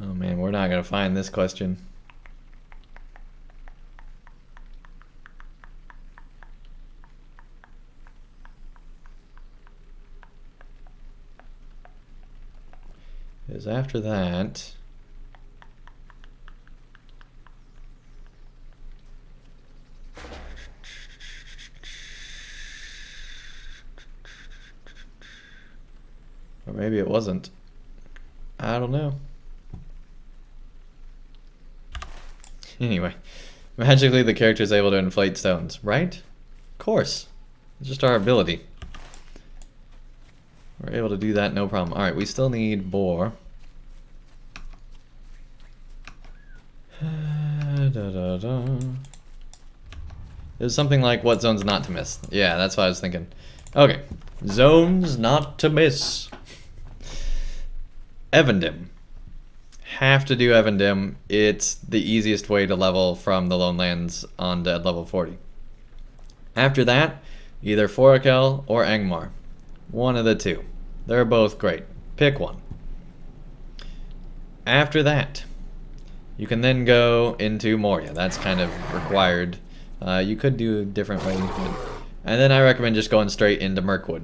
Oh man, we're not gonna find this question. Because after that, or maybe it wasn't. I don't know. Anyway, magically the character is able to inflate stones, right? Of course. It's just our ability. We're able to do that, no problem. Alright, we still need boar. There's something like what zones not to miss. Yeah, that's what I was thinking. Okay, zones not to miss. Evendim. Have to do Evendim. It's the easiest way to level from the Lone Lands on to level 40. After that, either Forakel or Angmar. One of the two. They're both great. Pick one. after that, you can then go into Moria. That's kind of required. You could do a different way. And then I recommend just going straight into Mirkwood.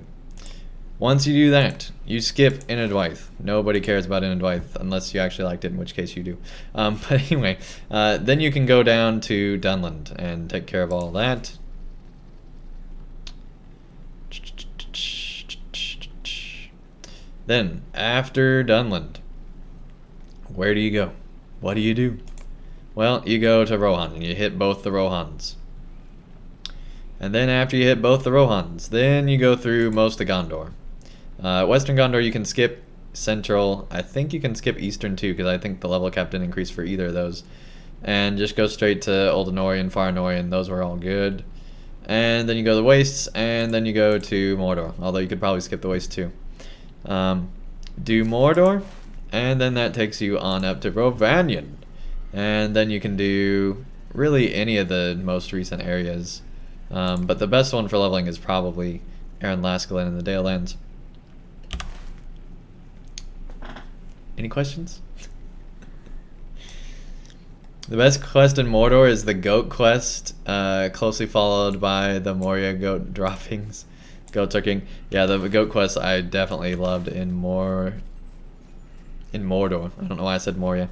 Once you do that, you skip Inhabitants. Nobody cares about Inhabitants unless you actually liked it, in which case you do. But anyway, then you can go down to Dunland and take care of all that. Then, after Dunland, where do you go? What do you do? Well, you go to Rohan and you hit both the Rohans. And then after you hit both the Rohans, then you go through most of Gondor. Western Gondor you can skip. Central, I think you can skip Eastern too, because I think the level cap didn't increase for either of those. And just go straight to Old Anorian, Far Anorian, those were all good. And then you go to the Wastes, and then you go to Mordor, although you could probably skip the Wastes too. Do Mordor, and then that takes you on up to Rhovanion. And then you can do really any of the most recent areas. But the best one for leveling is probably Aaron Laskalin in the Dale Lands. Any questions? The best quest in Mordor is the goat quest, closely followed by the Moria goat droppings. Goat tucking. Yeah, the goat quest I definitely loved in Mordor. I don't know why I said Moria.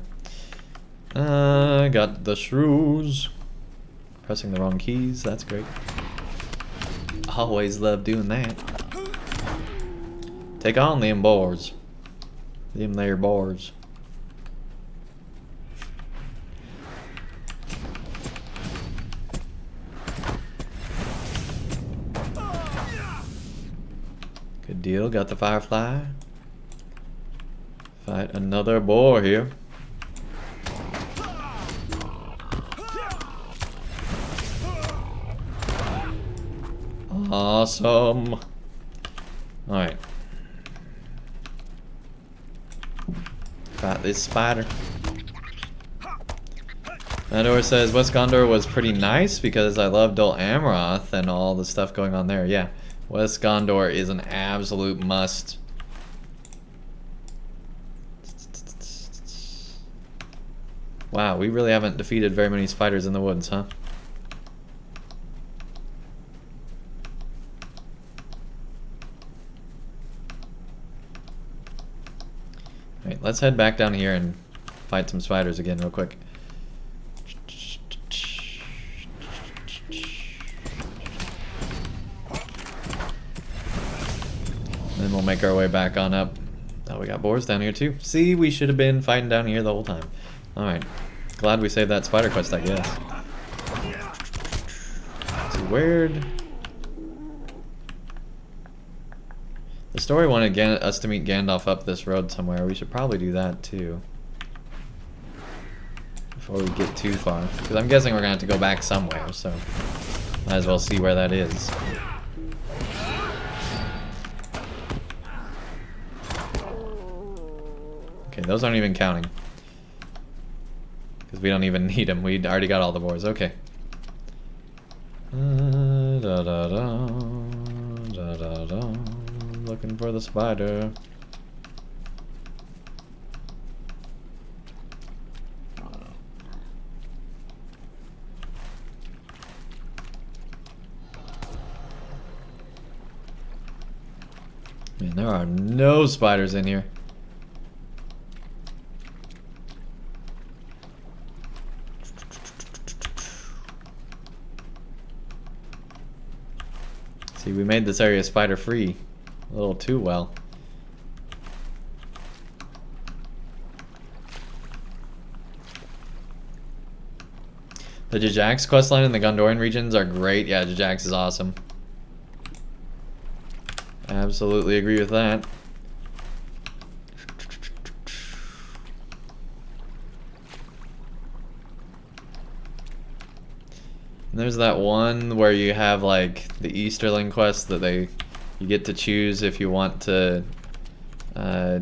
Got the shrews. Pressing the wrong keys, that's great. Always love doing that. Take on them boars. Them there boars. Good deal, got the firefly. Fight another boar here. Awesome. Alright. Got this spider. Mandor says West Gondor was pretty nice because I love Dol Amroth and all the stuff going on there. Yeah, West Gondor is an absolute must. Wow, we really haven't defeated very many spiders in the woods, huh? Alright, let's head back down here and fight some spiders again real quick. Then we'll make our way back on up. Oh, we got boars down here too. See, we should have been fighting down here the whole time. Alright. Glad we saved that spider quest, I guess. It's weird. The story wanted us to meet Gandalf up this road somewhere. We should probably do that too. Before we get too far. Because I'm guessing we're going to have to go back somewhere, so might as well see where that is. Okay, those aren't even counting. Because we don't even need them. We already got all the boars. Okay. Looking for the spider. Man, there are no spiders in here. See, we made this area spider free a little too well. The Jajax questline in the Gondorian regions are great. Yeah, Jajax is awesome. Absolutely agree with that. And there's that one where you have like the Easterling quest that you get to choose if you want to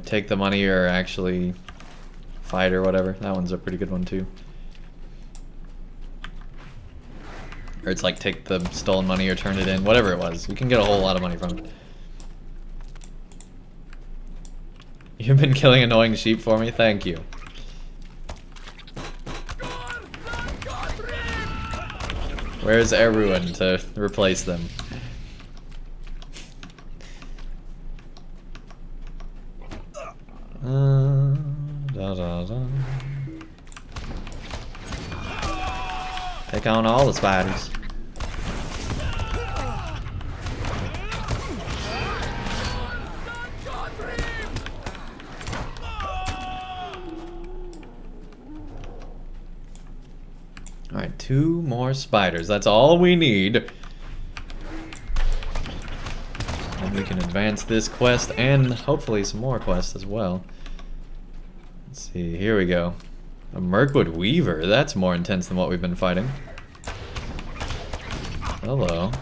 take the money or actually fight or whatever. That one's a pretty good one too. Or it's like take the stolen money or turn it in, whatever it was. You can get a whole lot of money from it. You've been killing annoying sheep for me? Thank you. Where's everyone to replace them? Take on all the spiders. Alright, 2 more spiders. That's all we need. And we can advance this quest and hopefully some more quests as well. Let's see, here we go. A Mirkwood Weaver. That's more intense than what we've been fighting. Hello.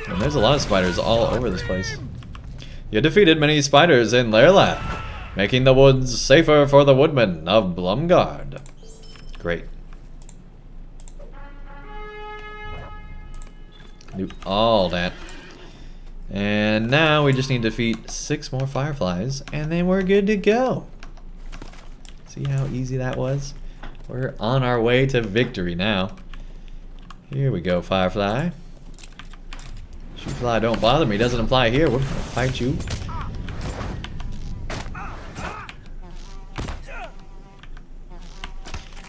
And there's a lot of spiders all over this place. You defeated many spiders in Lairland, making the woods safer for the woodmen of Blumgard. Great. Do all that. And now we just need to defeat 6 more fireflies, and then we're good to go. See how easy that was? We're on our way to victory now. Here we go, firefly. Shoot fly, don't bother me. Doesn't apply here. We're gonna fight you.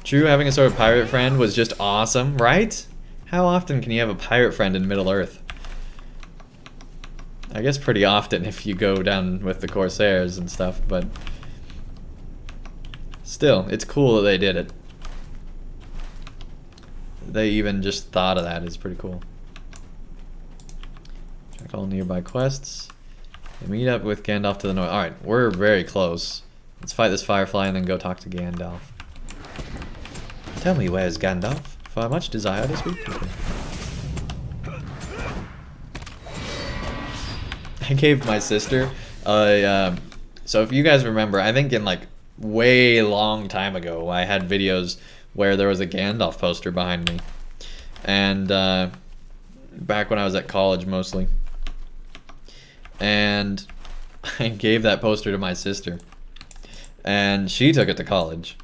True, having a sort of pirate friend was just awesome, right? How often can you have a pirate friend in Middle-earth? I guess pretty often if you go down with the Corsairs and stuff, but still, it's cool that they did it. They even just thought of that is pretty cool. Check all nearby quests. Meet up with Gandalf to the north. Alright, we're very close. Let's fight this firefly and then go talk to Gandalf. Tell me, where's Gandalf? For I much desire to speak with him. I gave my sister so if you guys remember, I think in like way long time ago, I had videos where there was a Gandalf poster behind me. And back when I was at college mostly. And I gave that poster to my sister. And she took it to college.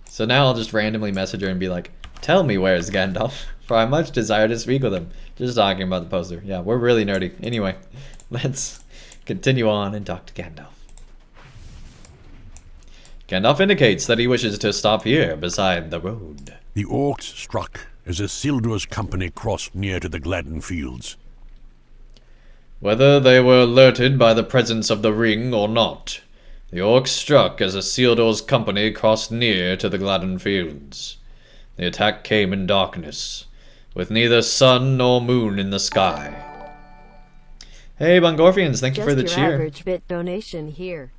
So now I'll just randomly message her and be like, tell me where's Gandalf, for I much desire to speak with him. Just talking about the poster. Yeah, we're really nerdy. Anyway, let's continue on and talk to Gandalf. Gandalf indicates that he wishes to stop here beside the road. The orcs struck as Isildur's company crossed near to the Gladden fields. Whether they were alerted by the presence of the ring or not, the orcs struck as Isildur's company crossed near to the Gladden fields. The attack came in darkness, with neither sun nor moon in the sky. Hey, Bungorfians, thank you for the cheer. Just your average bit donation here.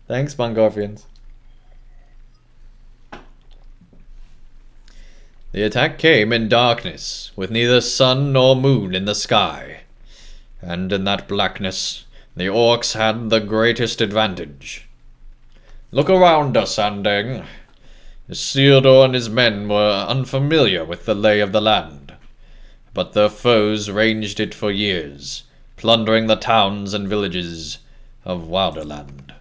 Thanks, Bungorfians. The attack came in darkness, with neither sun nor moon in the sky. And in that blackness, the orcs had the greatest advantage. Look around us, Andang. Isildur and his men were unfamiliar with the lay of the land, but their foes ranged it for years, plundering the towns and villages of Wilderland.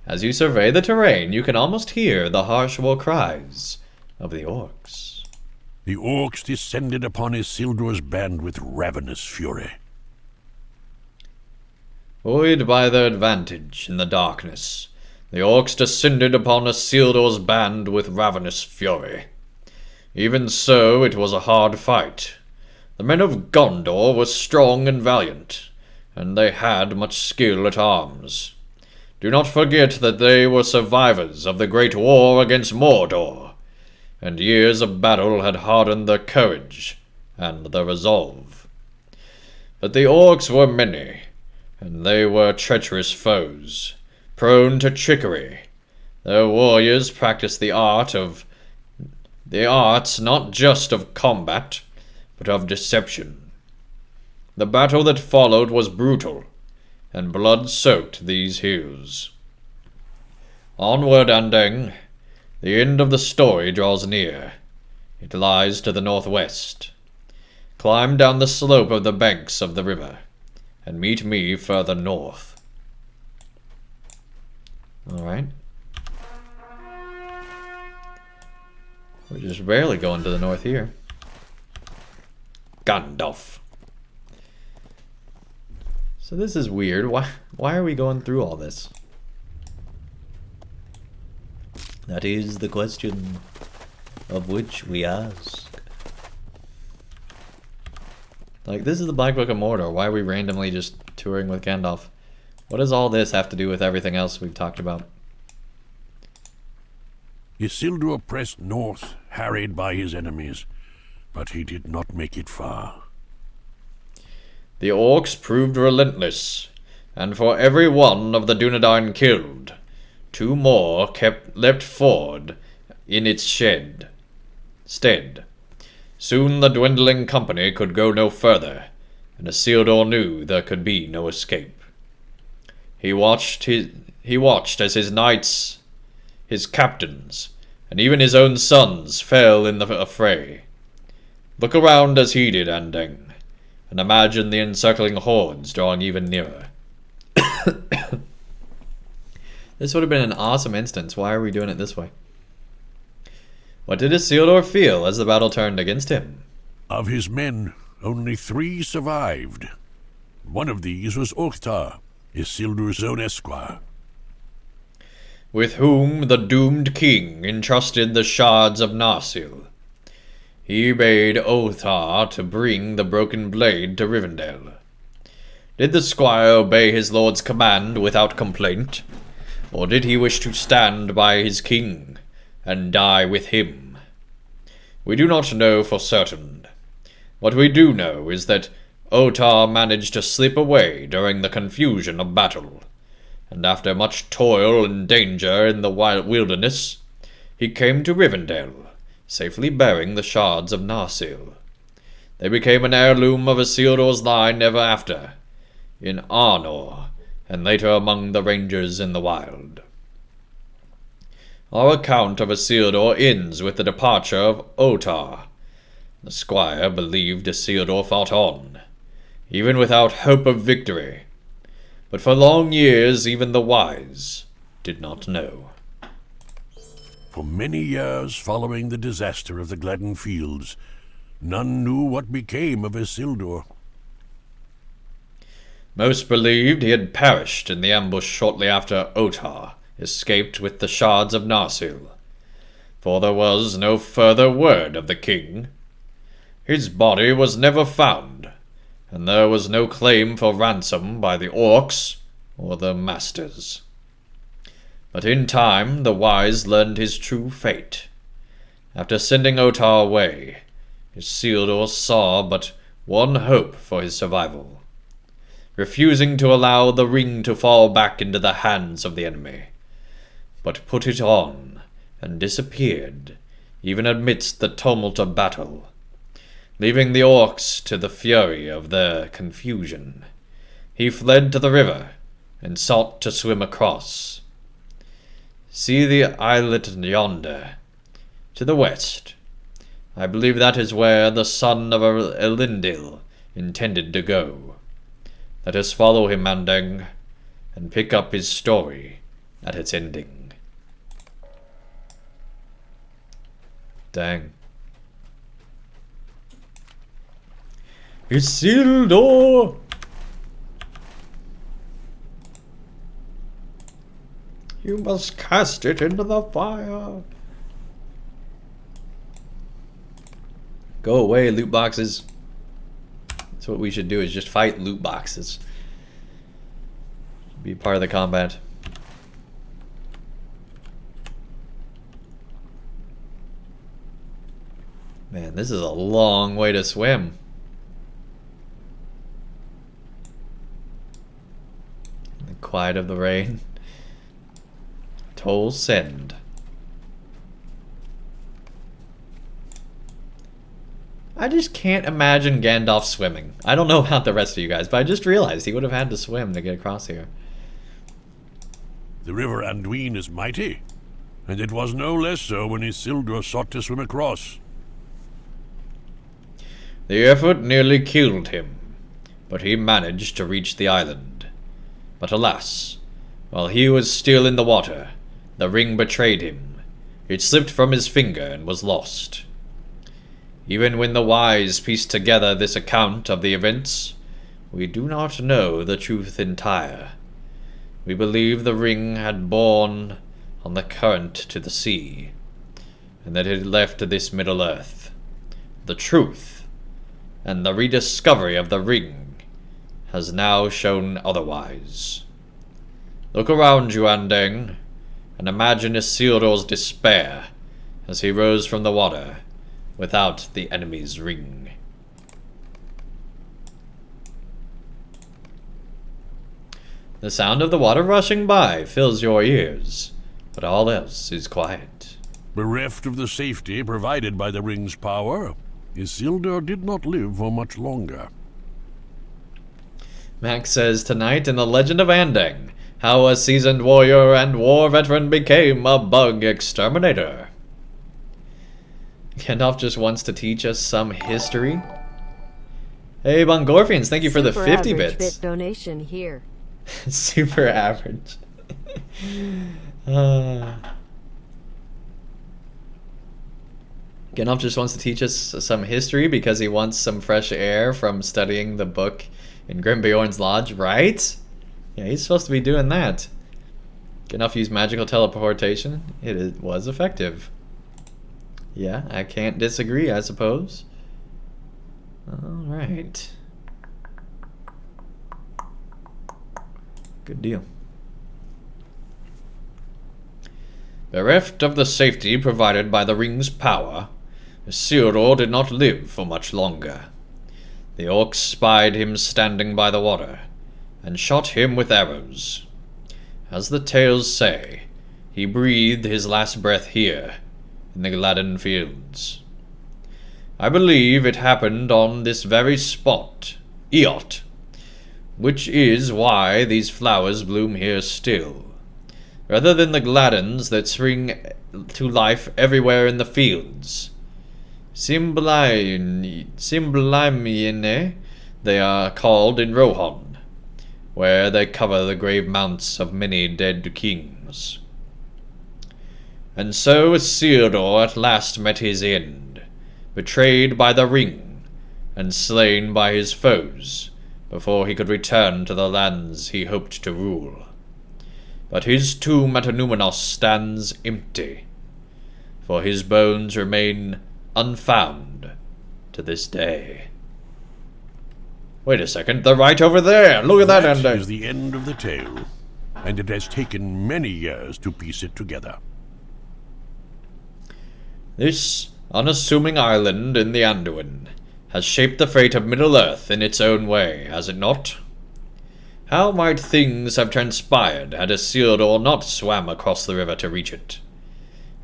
As you survey the terrain, you can almost hear the harsh war cries of the orcs. The orcs descended upon Isildur's band with ravenous fury. Buoyed by their advantage in the darkness, the orcs descended upon Isildur's band with ravenous fury. Even so, it was a hard fight. The men of Gondor were strong and valiant, and they had much skill at arms. Do not forget that they were survivors of the Great War against Mordor, and years of battle had hardened their courage and their resolve. But the orcs were many, and they were treacherous foes, prone to trickery. Their warriors practiced the arts not just of combat, but of deception. The battle that followed was brutal, and blood soaked these hills. Onward, Andang. The end of the story draws near. It lies to the northwest. Climb down the slope of the banks of the river, and meet me further north. Alright. We're just barely going to the north here. Gandalf. So this is weird. Why are we going through all this? That is the question of which we ask. Like, this is the Black Book of Mordor. Why are we randomly just touring with Gandalf? What does all this have to do with everything else we've talked about? Isildur pressed north, harried by his enemies, but he did not make it far. The orcs proved relentless, and for every one of the Dunedain killed, 2 more leapt forward in its stead. Soon the dwindling company could go no further, and Isildur knew there could be no escape. He watched as his knights, his captains, and even his own sons fell in the affray. Look around as he did, Andeng, and imagine the encircling hordes drawing even nearer. This would have been an awesome instance. Why are we doing it this way? What did Isildur feel as the battle turned against him? Of his men, only 3 survived. One of these was Octar, Isildur's own esquire. With whom the doomed king entrusted the shards of Narsil. He bade Octar to bring the broken blade to Rivendell. Did the squire obey his lord's command without complaint? Or did he wish to stand by his king and die with him? We do not know for certain. What we do know is that Octar managed to slip away during the confusion of battle, and after much toil and danger in the wilderness, he came to Rivendell, safely bearing the shards of Narsil. They became an heirloom of Isildur's line ever after, in Arnor, and later among the rangers in the wild. Our account of Isildur ends with the departure of Octar. The squire believed Isildur fought on, even without hope of victory, but for long years even the wise did not know. For many years following the disaster of the Gladden fields, none knew what became of Isildur. Most believed he had perished in the ambush shortly after Octar escaped with the shards of Narsil, for there was no further word of the king. His body was never found, and there was no claim for ransom by the orcs or their masters. But in time the wise learned his true fate. After sending Octar away, Isildur saw but one hope for his survival, refusing to allow the ring to fall back into the hands of the enemy, but put it on and disappeared, even amidst the tumult of battle, leaving the orcs to the fury of their confusion. He fled to the river and sought to swim across. See the islet yonder, to the west. I believe that is where the son of Elendil intended to go. Let us follow him, Andeng, and pick up his story at its ending. Dang. Isildur! You must cast it into the fire. Go away, loot boxes. That's what we should do, is just fight loot boxes. Be part of the combat. Man, this is a long way to swim. In the quiet of the rain. Toll send. I just can't imagine Gandalf swimming. I don't know about the rest of you guys, but I just realized he would have had to swim to get across here. The river Anduin is mighty, and it was no less so when Isildur sought to swim across. The effort nearly killed him, but he managed to reach the island. But alas, while he was still in the water, the ring betrayed him, It slipped from his finger and was lost. Even when the wise piece together this account of the events, we do not know the truth entire. We believe the ring had borne on the current to the sea, and that it had left this Middle-earth. The truth, and the rediscovery of the ring, has now shown otherwise. Look around you, Andang, and imagine Isildur's despair as he rose from the water without the enemy's ring. The sound of the water rushing by fills your ears, but all else is quiet. Bereft of the safety provided by the ring's power, Isildur did not live for much longer. Max says tonight in The Legend of Andang, how a seasoned warrior and war veteran became a bug exterminator. Gandalf just wants to teach us some history. Hey, Bongorfians, thank you for the 50 bits. Bit donation here. Super average. Gandalf just wants to teach us some history because he wants some fresh air from studying the book in Grimbeorn's Lodge, right? Yeah, he's supposed to be doing that. Gandalf used magical teleportation. It was effective. Yeah, I can't disagree, I suppose. Alright. Good deal. Bereft of the safety provided by the ring's power, Isildur did not live for much longer. The orcs spied him standing by the water, and shot him with arrows. As the tales say, he breathed his last breath here, in the Gladden fields. I believe it happened on this very spot, Eot, which is why these flowers bloom here still, rather than the Gladdens that spring to life everywhere in the fields. Symbolimiene, they are called in Rohan, where they cover the grave mounts of many dead kings. And so Isildur at last met his end, betrayed by the ring, and slain by his foes, before he could return to the lands he hoped to rule. But his tomb at Numenos stands empty, for his bones remain unfound to this day. Wait a second, they're right over there! Look at that end! That is the end of the tale, and it has taken many years to piece it together. This unassuming island in the Anduin has shaped the fate of Middle-earth in its own way, has it not? How might things have transpired had Isildur not swam across the river to reach it?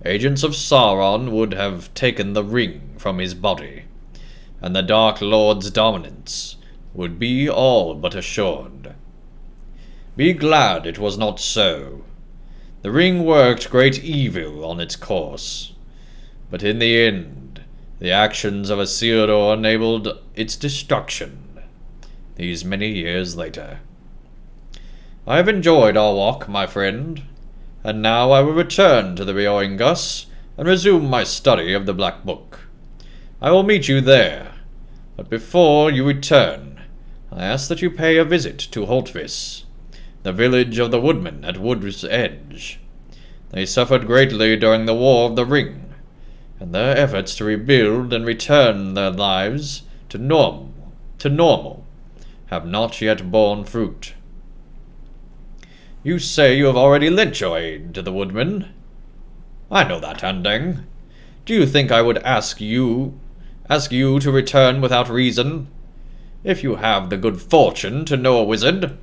Agents of Sauron would have taken the ring from his body, and the Dark Lord's dominance would be all but assured. Be glad it was not so. The ring worked great evil on its course, but in the end, the actions of Isildur enabled its destruction, these many years later. I have enjoyed our walk, my friend, and now I will return to the Bioringus and resume my study of the Black Book. I will meet you there, but before you return, I ask that you pay a visit to Holtvis, the village of the woodmen at Wood's Edge. They suffered greatly during the War of the Ring, and their efforts to rebuild and return their lives to normal have not yet borne fruit. You say you have already lent your aid to the woodmen. I know that, Andang. Do you think I would ask you to return without reason? If you have the good fortune to know a wizard,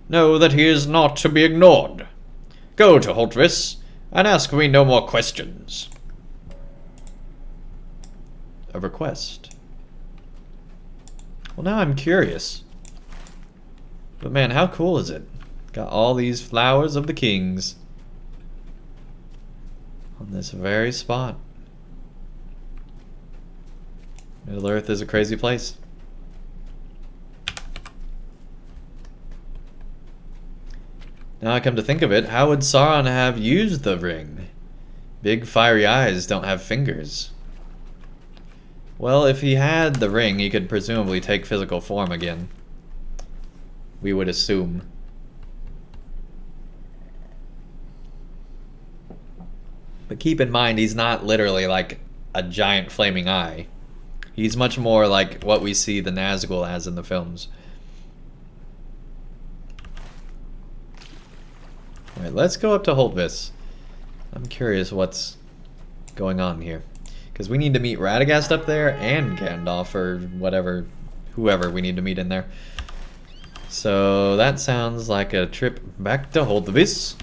know that he is not to be ignored. Go to Holtvis, and ask me no more questions. A request. Well, now I'm curious. But man, how cool is it? Got all these flowers of the kings on this very spot. Middle-earth is a crazy place. Now I come to think of it, how would Sauron have used the ring Big fiery eyes don't have fingers. Well, if he had the ring, he could presumably take physical form again. We would assume. But keep in mind, he's not literally like a giant flaming eye. He's much more like what we see the Nazgul as in the films. Alright, let's go up to Holtvis. I'm curious what's going on here. Because we need to meet Radagast up there and Gandalf or whatever, whoever we need to meet in there. So that sounds like a trip back to Holtvis.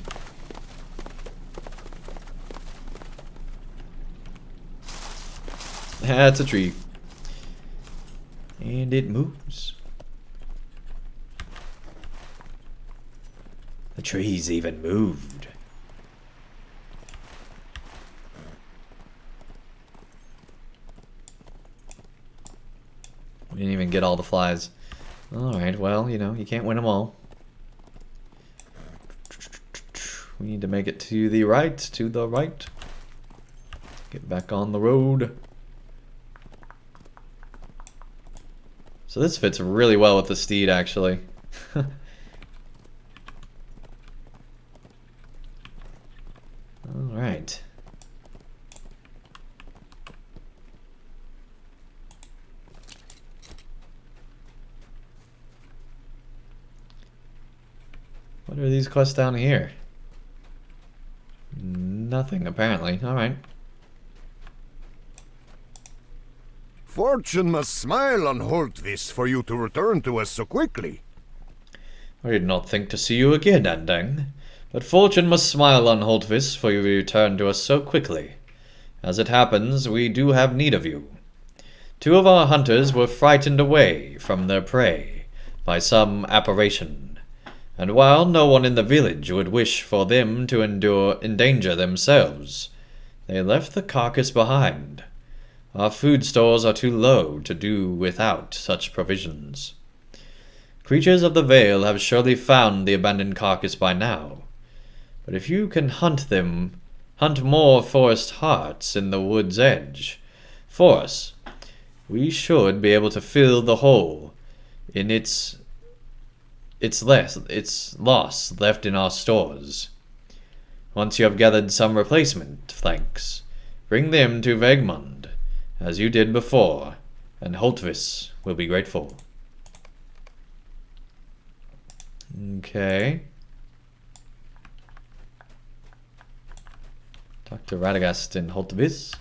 That's a tree. And it moves. The trees even moved. We didn't even get all the flies. Alright, well, you know, you can't win them all. We need to make it to the right, Get back on the road. So this fits really well with the steed, actually. Alright. What are these quests down here? Nothing, apparently. Alright. Fortune must smile on Holtvis for you to return to us so quickly. I did not think to see you again, Andang. But fortune must smile on Holtvis for you to return to us so quickly. As it happens, we do have need of you. 2 of our hunters were frightened away from their prey by some apparition, and while no one in the village would wish for them to endanger themselves, they left the carcass behind. Our food stores are too low to do without such provisions. Creatures of the Vale have surely found the abandoned carcass by now, but if you can hunt more forest hearts in the wood's edge for us, we should be able to fill the hole in its loss left in our stores. Once you have gathered some replacement flanks, bring them to Vegmund, as you did before, and Holtvis will be grateful. Okay. Talk to Radagast in Holtvis.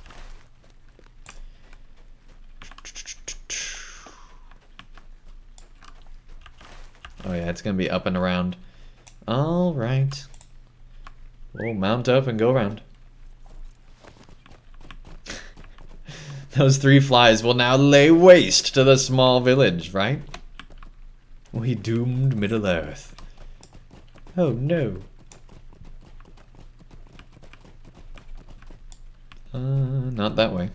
Oh yeah, it's gonna be up and around. Alright. We'll mount up and go around. Those 3 flies will now lay waste to the small village, right? We doomed Middle-earth. Oh no. Not that way.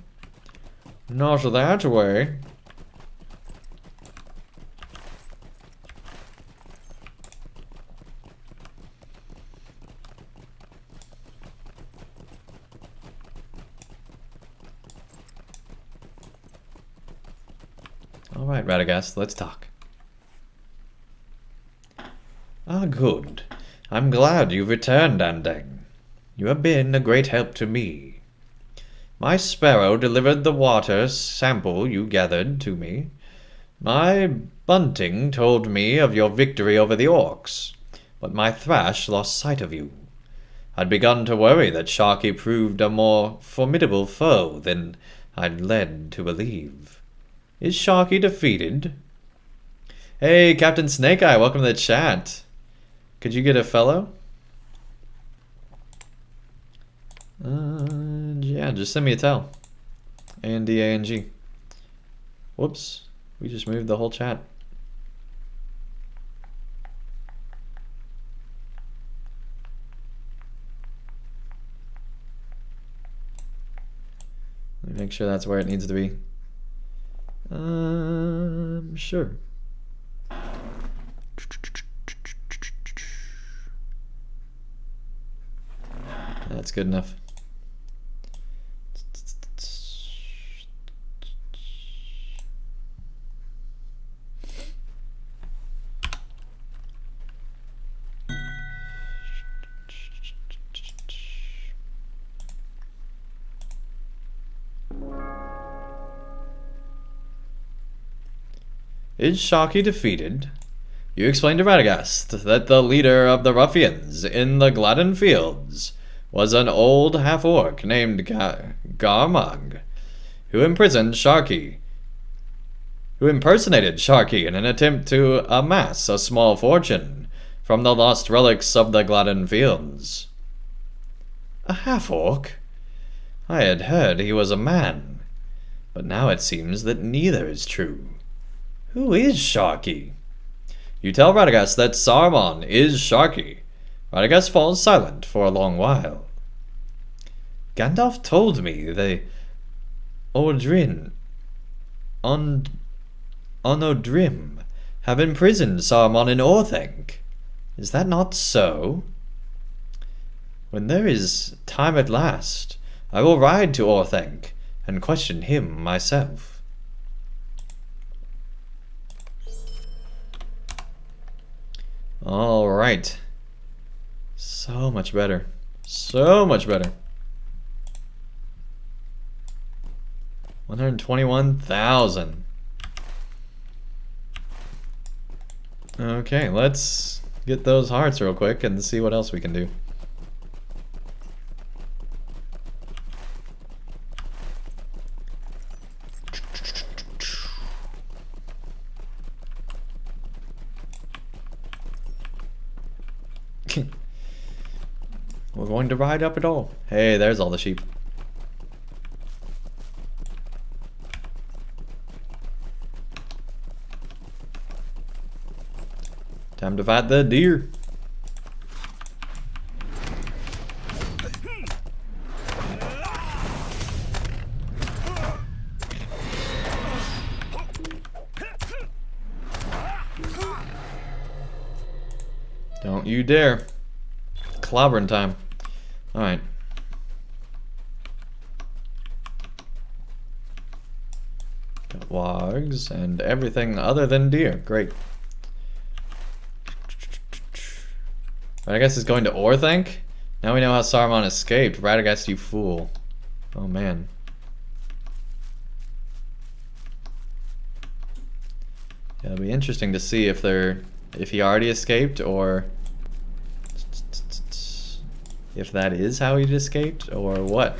Not that way. Alright, Radagast, let's talk. Ah, good. I'm glad you've returned, Andang. You have been a great help to me. My Sparrow delivered the water sample you gathered to me. My bunting told me of your victory over the orcs, but my thrash lost sight of you. I'd begun to worry that Sharkey proved a more formidable foe than I'd led to believe. Is Sharkey defeated? Hey, Captain Snake-Eye, welcome to the chat. Could you get a fellow? Yeah, just send me a tell. A-N-D-A-N-G. Whoops, we just moved the whole chat. Let me make sure that's where it needs to be. Sure. That's good enough. Is Sharkey defeated? You explained to Radagast that the leader of the ruffians in the Gladden fields was an old half-orc named Garmag, who impersonated Sharkey in an attempt to amass a small fortune from the lost relics of the Gladden fields. A half-orc? I had heard he was a man, but now it seems that neither is true. Who is Sharkey? You tell Radagast that Saruman is Sharkey. Radagast falls silent for a long while. Gandalf told me the Ordrin Onodrim have imprisoned Saruman in Orthanc. Is that not so? When there is time at last, I will ride to Orthanc and question him myself. Alright. So much better. So much better. 121,000. Okay, let's get those hearts real quick and see what else we can do. We're going to ride up it all. Hey, there's all the sheep. Time to fight the deer. Don't you dare. Clobbering time. Alright. Got wargs and everything other than deer. Great. Radagast is going to Orthanc? Now we know how Saruman escaped. Radagast, you fool. Oh man. Yeah, it'll be interesting to see if he already escaped or if that is how he escaped or what.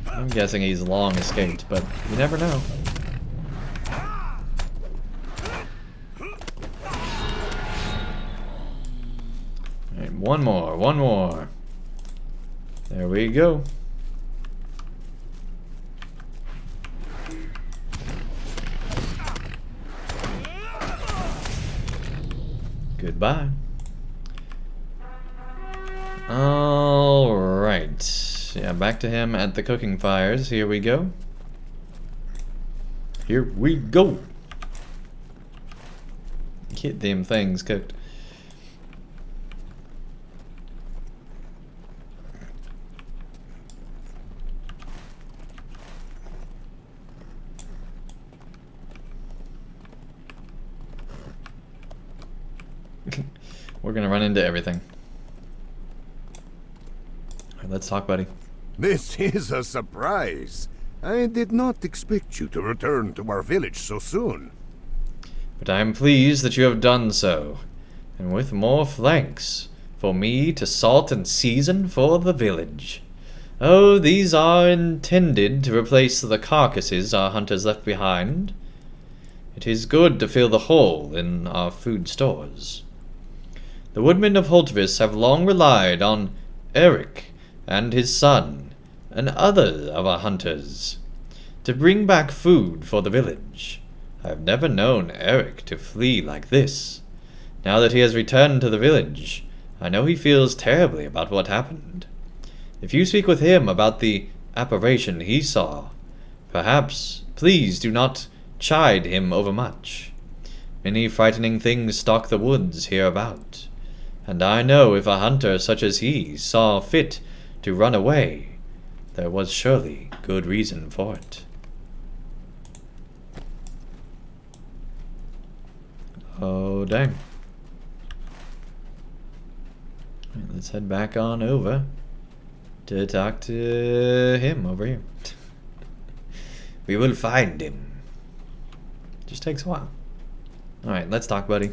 I'm guessing he's long escaped, but you never know. Alright, one more. There we go. Goodbye. Alright. Yeah, back to him at the cooking fires. Here we go. Here we go. Get them things cooked. We're gonna run into everything. Alright, let's talk, buddy. This is a surprise. I did not expect you to return to our village so soon. But I am pleased that you have done so, and with more flanks for me to salt and season for the village. Oh, these are intended to replace the carcasses our hunters left behind. It is good to fill the hole in our food stores. The woodmen of Holtvis have long relied on Eric and his son, and other of our hunters, to bring back food for the village. I have never known Eric to flee like this. Now that he has returned to the village, I know he feels terribly about what happened. If you speak with him about the apparition he saw, perhaps please do not chide him overmuch. Many frightening things stalk the woods hereabout, and I know if a hunter such as he saw fit to run away, there was surely good reason for it. Oh, dang. Right, let's head back on over to talk to him over here. We will find him. Just takes a while. Alright, let's talk, buddy.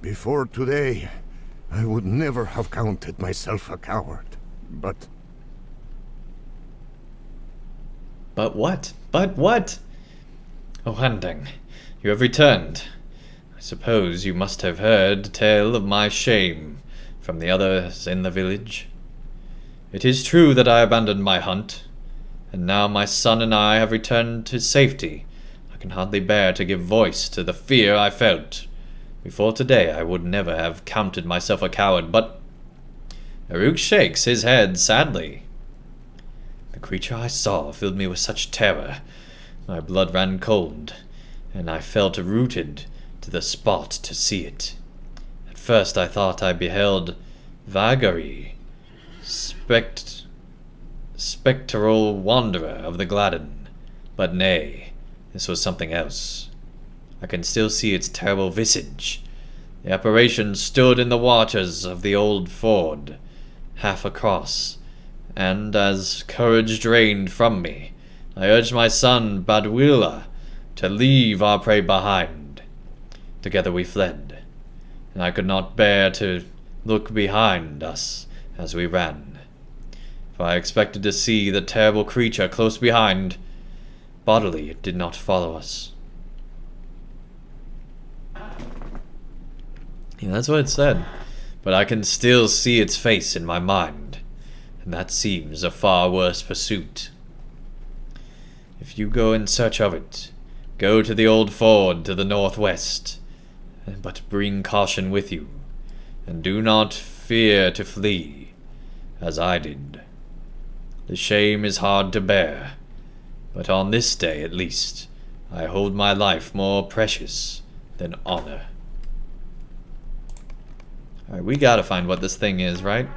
Before today, I would never have counted myself a coward. But what? But what? Oh, Handing, you have returned. I suppose you must have heard tale of my shame from the others in the village. It is true that I abandoned my hunt, and now my son and I have returned to safety. I can hardly bear to give voice to the fear I felt. Before today I would never have counted myself a coward, but... Aruk shakes his head sadly. The creature I saw filled me with such terror. My blood ran cold, and I felt rooted to the spot to see it. At first I thought I beheld vagary, spectral wanderer of the Gladden, but nay, this was something else. I can still see its terrible visage. The apparition stood in the waters of the old ford, half across, and as courage drained from me, I urged my son Badwilla to leave our prey behind. Together we fled, and I could not bear to look behind us as we ran, for I expected to see the terrible creature close behind. Bodily it did not follow us. Yeah, that's what it said. But I can still see its face in my mind, and that seems a far worse pursuit. If you go in search of it, go to the old ford to the northwest, but bring caution with you, and do not fear to flee, as I did. The shame is hard to bear, but on this day at least, I hold my life more precious than honor. Alright, we gotta find what this thing is, right?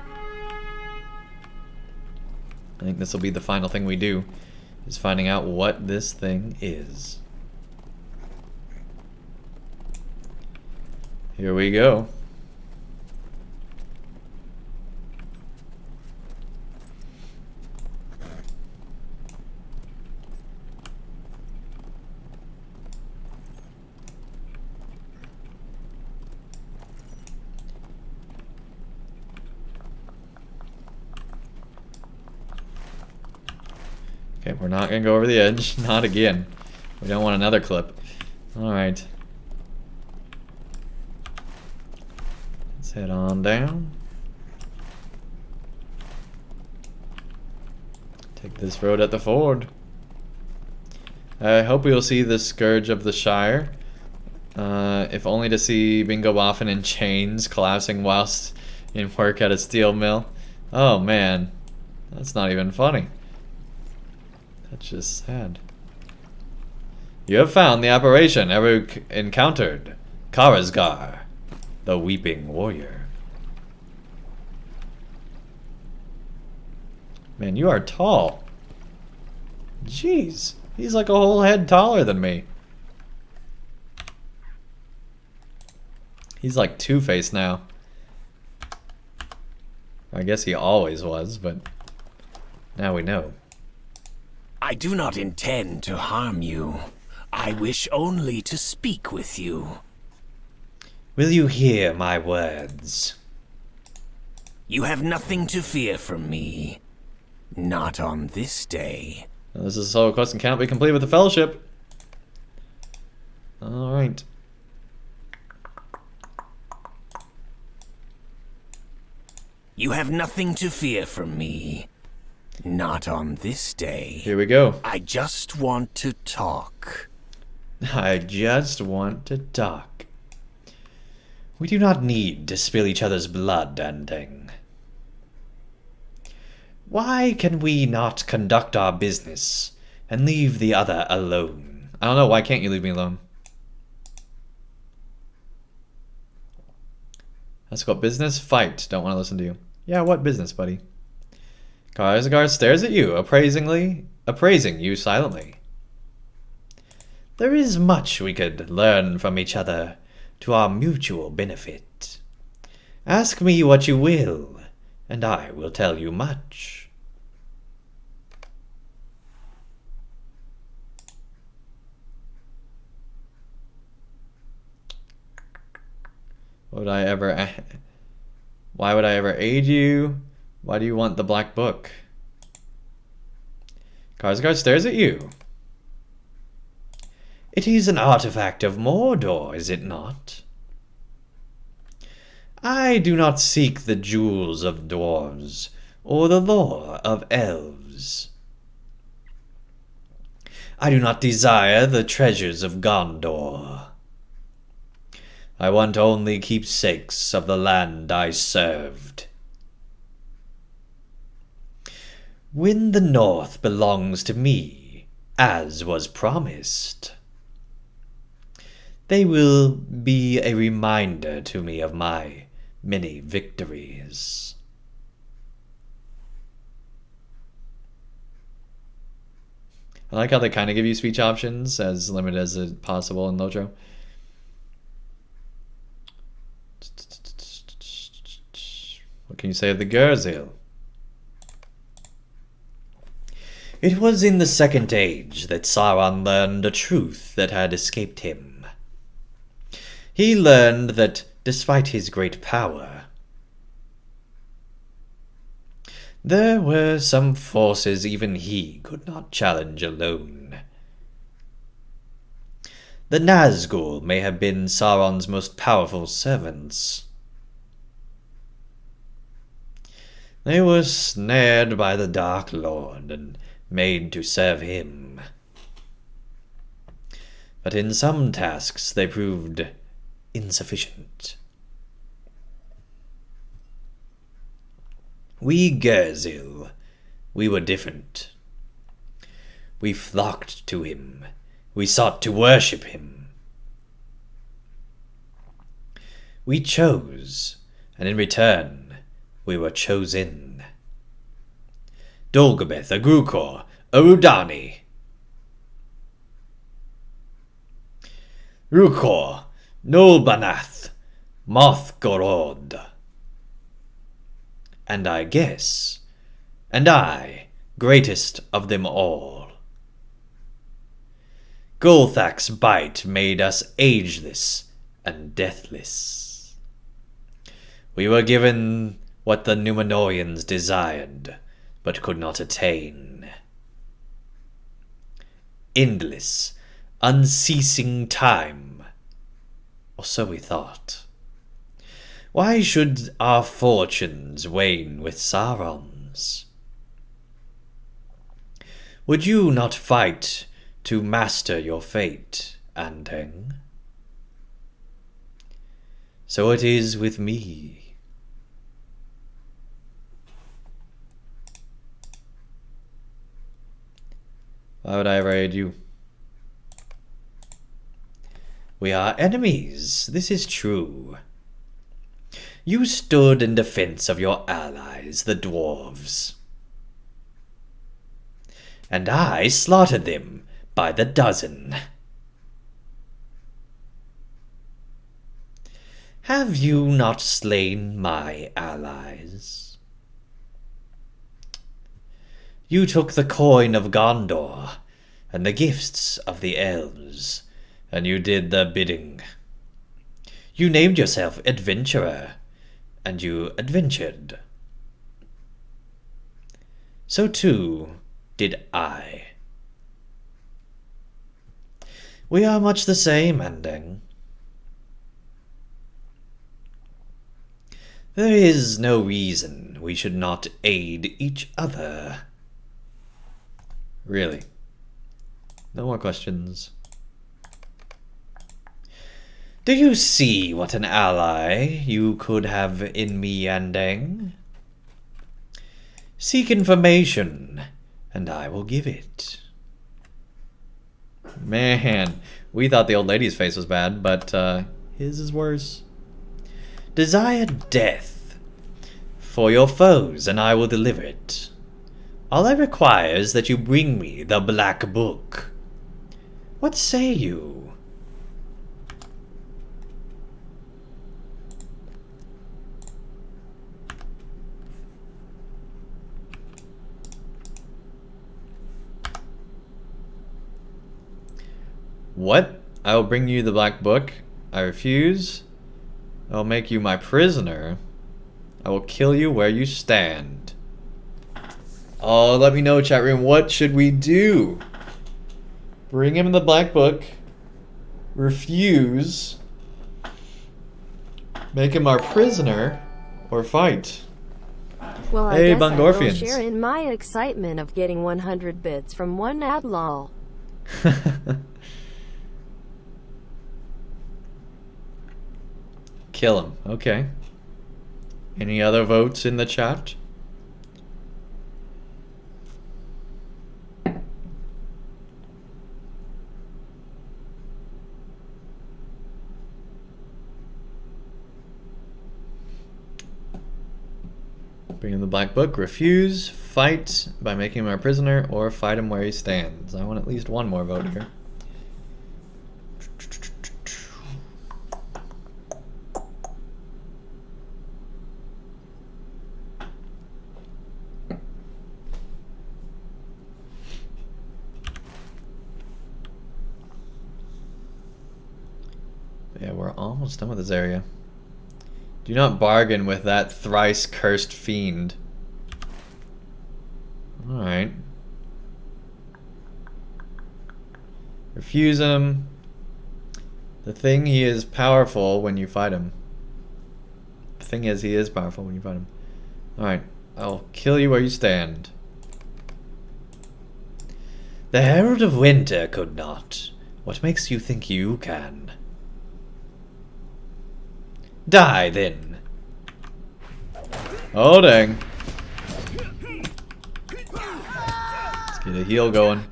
I think this will be the final thing we do, is finding out what this thing is. Here we go. Okay, we're not gonna go over the edge. Not again. We don't want another clip. Alright. Let's head on down. Take this road at the ford. I hope we'll see the Scourge of the Shire. If only to see Bingo Boffin in chains collapsing whilst in work at a steel mill. Oh man. That's not even funny. That's just sad. You have found the apparition Eruk encountered. Karazgar, the Weeping Warrior. Man, you are tall. Jeez, he's like a whole head taller than me. He's like Two-Face now. I guess he always was, but now we know. I do not intend to harm you. I wish only to speak with you. Will you hear my words? You have nothing to fear from me. Not on this day. This is a solo quest and cannot be complete with the Fellowship. Alright. You have nothing to fear from me. Not on this day. Here we go. I just want to talk. I just want to talk. We do not need to spill each other's blood, Anding. Why can we not conduct our business and leave the other alone? I don't know, why can't you leave me alone? Let's go. Business, fight. Don't want to listen to you. Yeah, what business, buddy? Karazgar stares at you, appraising you silently. There is much we could learn from each other to our mutual benefit. Ask me what you will, and I will tell you much. Would I ever... Why would I ever aid you? Why do you want the black book? Skarsgård stares at you. It is an artifact of Mordor, is it not? I do not seek the jewels of dwarves, or the lore of elves. I do not desire the treasures of Gondor. I want only keepsakes of the land I served. When the North belongs to me, as was promised, they will be a reminder to me of my many victories. I like how they kind of give you speech options, as limited as possible in LOTRO. What can you say of the Gerzil? It was in the Second Age that Sauron learned a truth that had escaped him. He learned that, despite his great power, there were some forces even he could not challenge alone. The Nazgul may have been Sauron's most powerful servants. They were snared by the Dark Lord and made to serve him. But in some tasks they proved insufficient. We Gerzil, we were different. We flocked to him. We sought to worship him. We chose, and in return, we were chosen. Dolgobeth, Agrukor, Arudani. Rukor, Nulbanath, Mothgorod. And I guess, and I, greatest of them all. Gulthak's bite made us ageless and deathless. We were given what the Númenóreans desired, but could not attain. Endless, unceasing time, or so we thought. Why should our fortunes wane with Sauron's? Would you not fight to master your fate, Andeng? So it is with me. Why would I ever aid you? We are enemies, this is true. You stood in defense of your allies, the dwarves. And I slaughtered them by the dozen. Have you not slain my allies? You took the coin of Gondor and the gifts of the elves, and you did their bidding. You named yourself adventurer, and you adventured. So too did I. We are much the same, Andeng. There is no reason we should not aid each other. Really? No more questions. Do you see what an ally you could have in me, Andeng? Seek information, and I will give it. Man, we thought the old lady's face was bad, but his is worse. Desire death for your foes, and I will deliver it. All I require is that you bring me the Black Book. What say you? What? I will bring you the Black Book. I refuse. I'll make you my prisoner. I will kill you where you stand. Oh, let me know, chat room. What should we do? Bring him in the Black Book. Refuse. Make him our prisoner. Or fight. Well, I Hey, guess I will Bungorfians. share in my excitement of getting 100 bits from one outlaw. Kill him. Okay. Any other votes in the chat? Bring in the Black Book. Refuse. Fight by making him our prisoner, or fight him where he stands. I want at least one more vote here. Yeah, we're almost done with this area. Do not bargain with that thrice cursed fiend. Alright. Refuse him. The thing, he is powerful when you fight him. The thing is, he is powerful when you fight him. Alright. I'll kill you where you stand. The Herald of Winter could not. What makes you think you can? Die, then. Oh, dang. Let's get a heal going.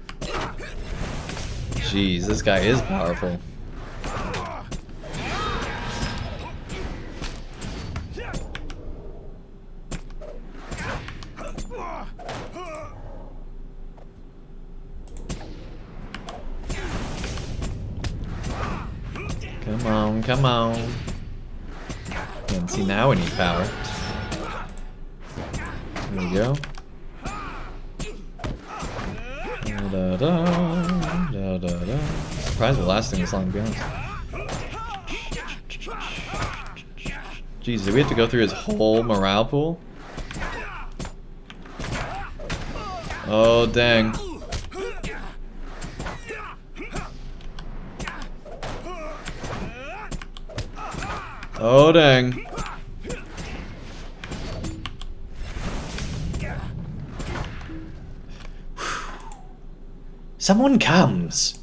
Jeez, this guy is powerful. Come on, come on. And see, now we need power. There we go. Da, da, da, da, da. Surprised we're lasting this long, to be honest. Jeez, did we have to go through his whole morale pool? Oh, dang. Oh, dang. Someone comes.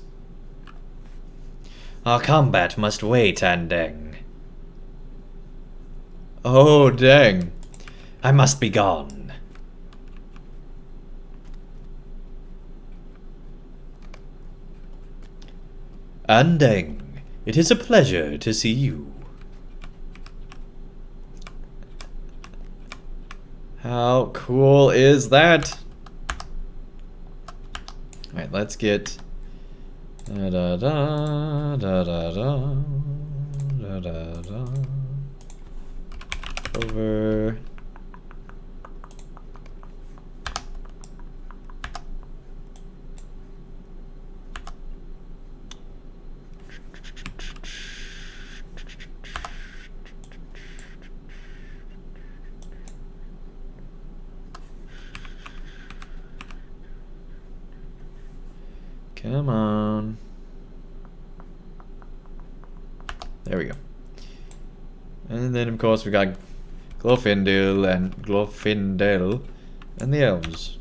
Our combat must wait, Andeng. Oh, dang. I must be gone. Andeng, it is a pleasure to see you. How cool is that? Alright, let's get da da da da da da da da da over. Come on. There we go. And then, of course, we got Glorfindel and the elves.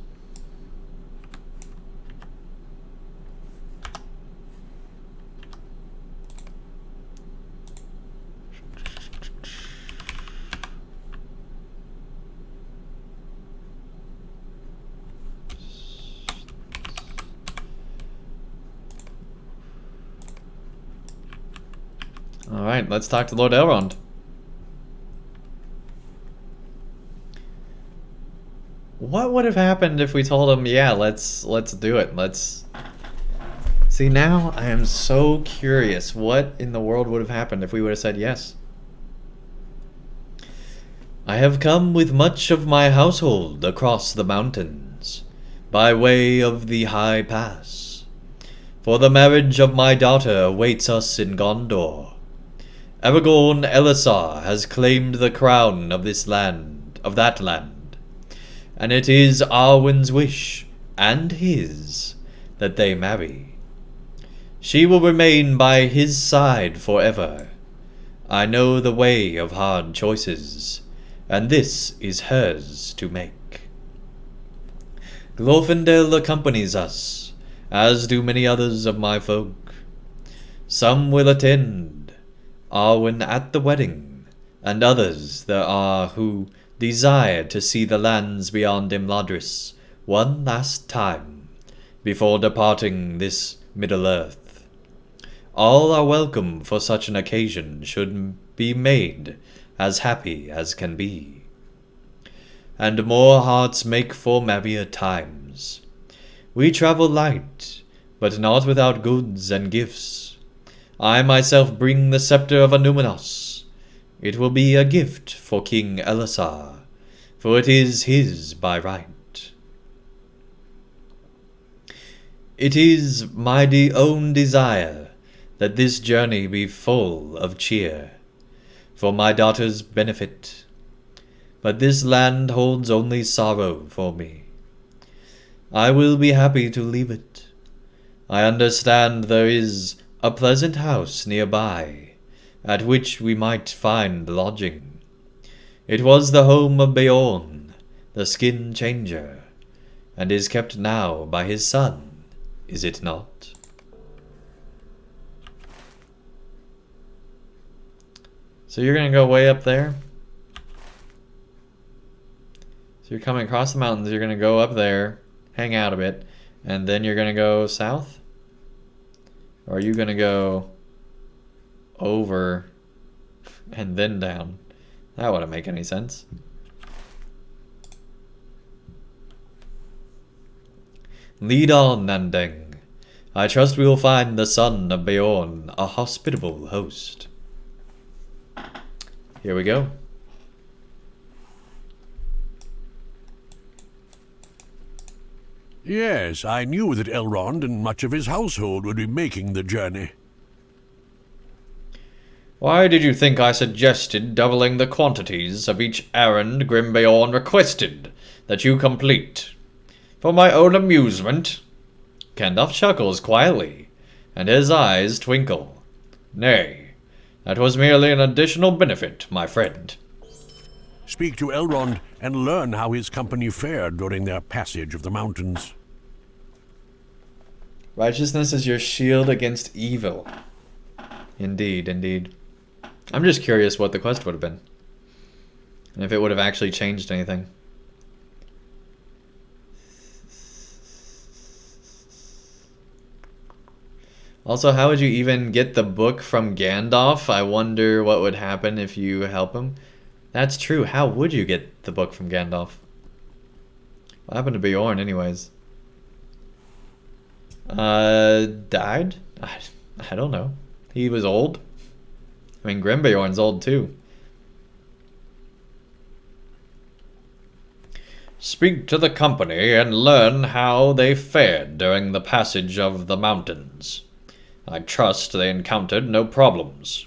Alright, let's talk to Lord Elrond. What would have happened if we told him, yeah, let's do it. Let's see, now I am so curious. What in the world would have happened if we would have said yes? I have come with much of my household across the mountains, by way of the High Pass. For the marriage of my daughter awaits us in Gondor. Aragorn Elisar has claimed the crown of that land, and it is Arwen's wish, and his, that they marry. She will remain by his side forever. I know the way of hard choices, and this is hers to make. Glorfindel accompanies us, as do many others of my folk. Some will attend, Arwen at the wedding, and others there are who desire to see the lands beyond Imladris one last time, before departing this Middle-earth. All are welcome for such an occasion should be made as happy as can be. And more hearts make for merrier times. We travel light, but not without goods and gifts. I myself bring the scepter of Annuminos. It will be a gift for King Elisar, for it is his by right. It is my own desire that this journey be full of cheer, for my daughter's benefit. But this land holds only sorrow for me. I will be happy to leave it. I understand there is a pleasant house nearby, at which we might find lodging. It was the home of Beorn, the skin changer, and is kept now by his son, is it not? So you're gonna go way up there? So you're coming across the mountains, you're gonna go up there, hang out a bit, and then you're gonna go south? Or are you gonna go over and then down? That wouldn't make any sense. Lead on, Nandeng. I trust we will find the son of Beorn a hospitable host. Here we go. Yes, I knew that Elrond and much of his household would be making the journey. Why did you think I suggested doubling the quantities of each errand Grim Beorn requested that you complete? For my own amusement? Gandalf chuckles quietly, and his eyes twinkle. Nay, that was merely an additional benefit, my friend. Speak to Elrond and learn how his company fared during their passage of the mountains. Righteousness is your shield against evil. Indeed, indeed. I'm just curious what the quest would have been. And if it would have actually changed anything. Also, how would you even get the book from Gandalf? I wonder what would happen if you help him. That's true. How would you get the book from Gandalf? What happened to Beorn anyways? Died? I don't know. He was old. I mean, Grim Beorn's old too. Speak to the company and learn how they fared during the passage of the mountains. I trust they encountered no problems.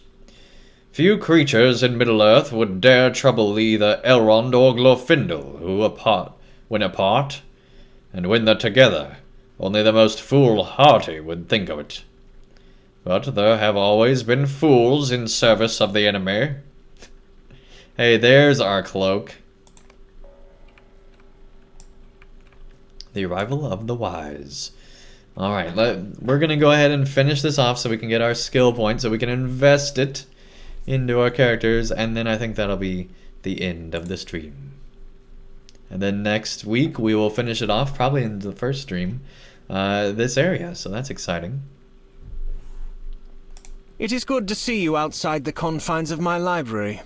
Few creatures in Middle-earth would dare trouble either Elrond or Glorfindel, when apart, and when they're together, only the most foolhardy would think of it. But there have always been fools in service of the enemy. Hey, there's our cloak. The arrival of the wise. Alright, we're going to go ahead and finish this off so we can get our skill points, so we can invest it into our characters, and then I think that'll be the end of the stream. And then next week we will finish it off, probably in the first stream, this area, so that's exciting. It is good to see you outside the confines of my library.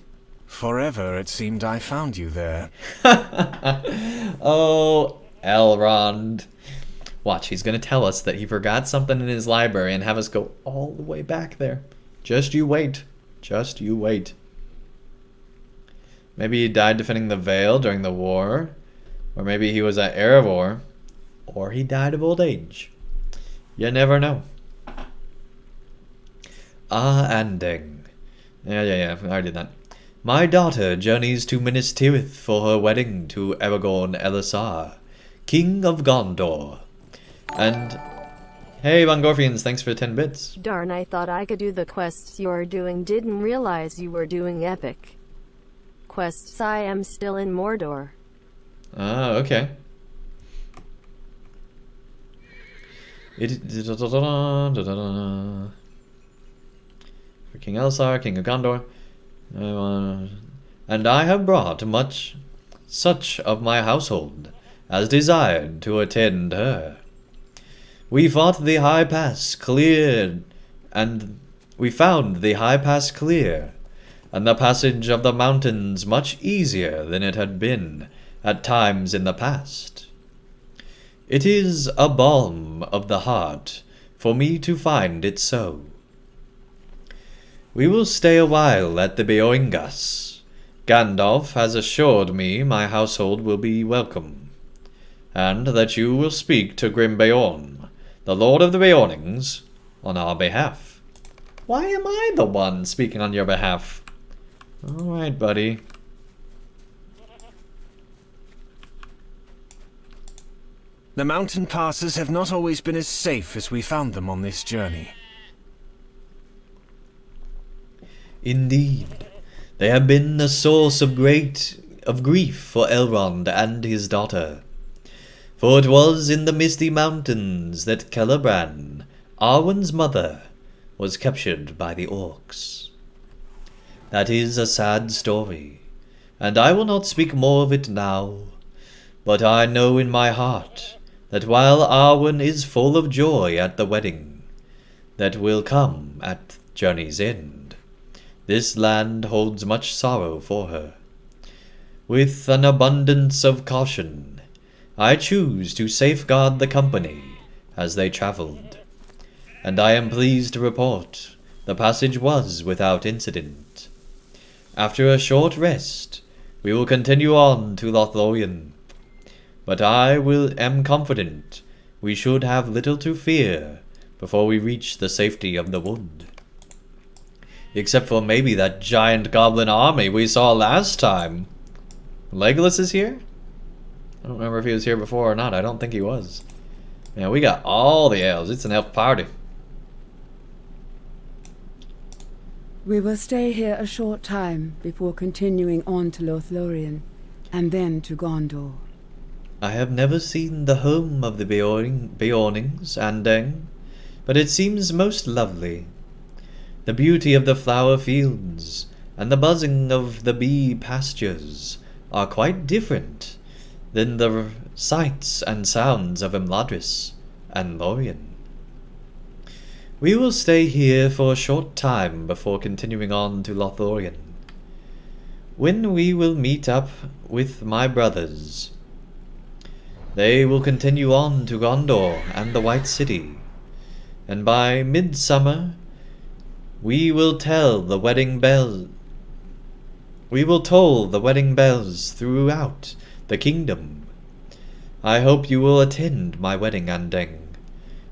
Forever it seemed I found you there. Oh, Elrond. Watch, he's going to tell us that he forgot something in his library and have us go all the way back there. Just you wait. Just you wait. Maybe he died defending the Vale during the war. Or maybe he was at Erebor. Or he died of old age. You never know. Ah, Anding. Yeah, I already did that. My daughter journeys to Minas Tirith for her wedding to Aragorn Elisar, King of Gondor. And hey, Mongorfians, thanks for 10 bits. Darn, I thought I could do the quests you're doing. Didn't realize you were doing epic quests. I am still in Mordor. Ah, okay. For King Elisar, King of Gondor. And I have brought such of my household as desired to attend her. We fought the high pass cleared, and we found the high pass clear, and the passage of the mountains much easier than it had been at times in the past. It is a balm of the heart for me to find it so. We will stay a while at the Beoingas. Gandalf has assured me my household will be welcome, and that you will speak to Grim Beorn, the Lord of the Beornings, on our behalf. Why am I the one speaking on your behalf? Alright, buddy. The mountain passes have not always been as safe as we found them on this journey. Indeed, they have been a source of grief for Elrond and his daughter. For it was in the misty mountains that Celebrand, Arwen's mother, was captured by the orcs. That is a sad story, and I will not speak more of it now. But I know in my heart that while Arwen is full of joy at the wedding that will come at journey's end, this land holds much sorrow for her. With an abundance of caution, I choose to safeguard the company as they travelled, and I am pleased to report the passage was without incident. After a short rest, we will continue on to Lothlorien, but I am confident we should have little to fear before we reach the safety of the wood. Except for maybe that giant goblin army we saw last time. Legolas is here? I don't remember if he was here before or not. I don't think he was. Yeah, we got all the elves. It's an elf party. We will stay here a short time before continuing on to Lothlorien, and then to Gondor. I have never seen the home of the Beornings, Andang, but it seems most lovely. The beauty of the flower fields and the buzzing of the bee pastures are quite different than the sights and sounds of Imladris and Lorien. We will stay here for a short time before continuing on to Lothlorien, when we will meet up with my brothers. They will continue on to Gondor and the White City, and by midsummer we will toll the wedding bells throughout the kingdom. I hope you will attend my wedding, Andang,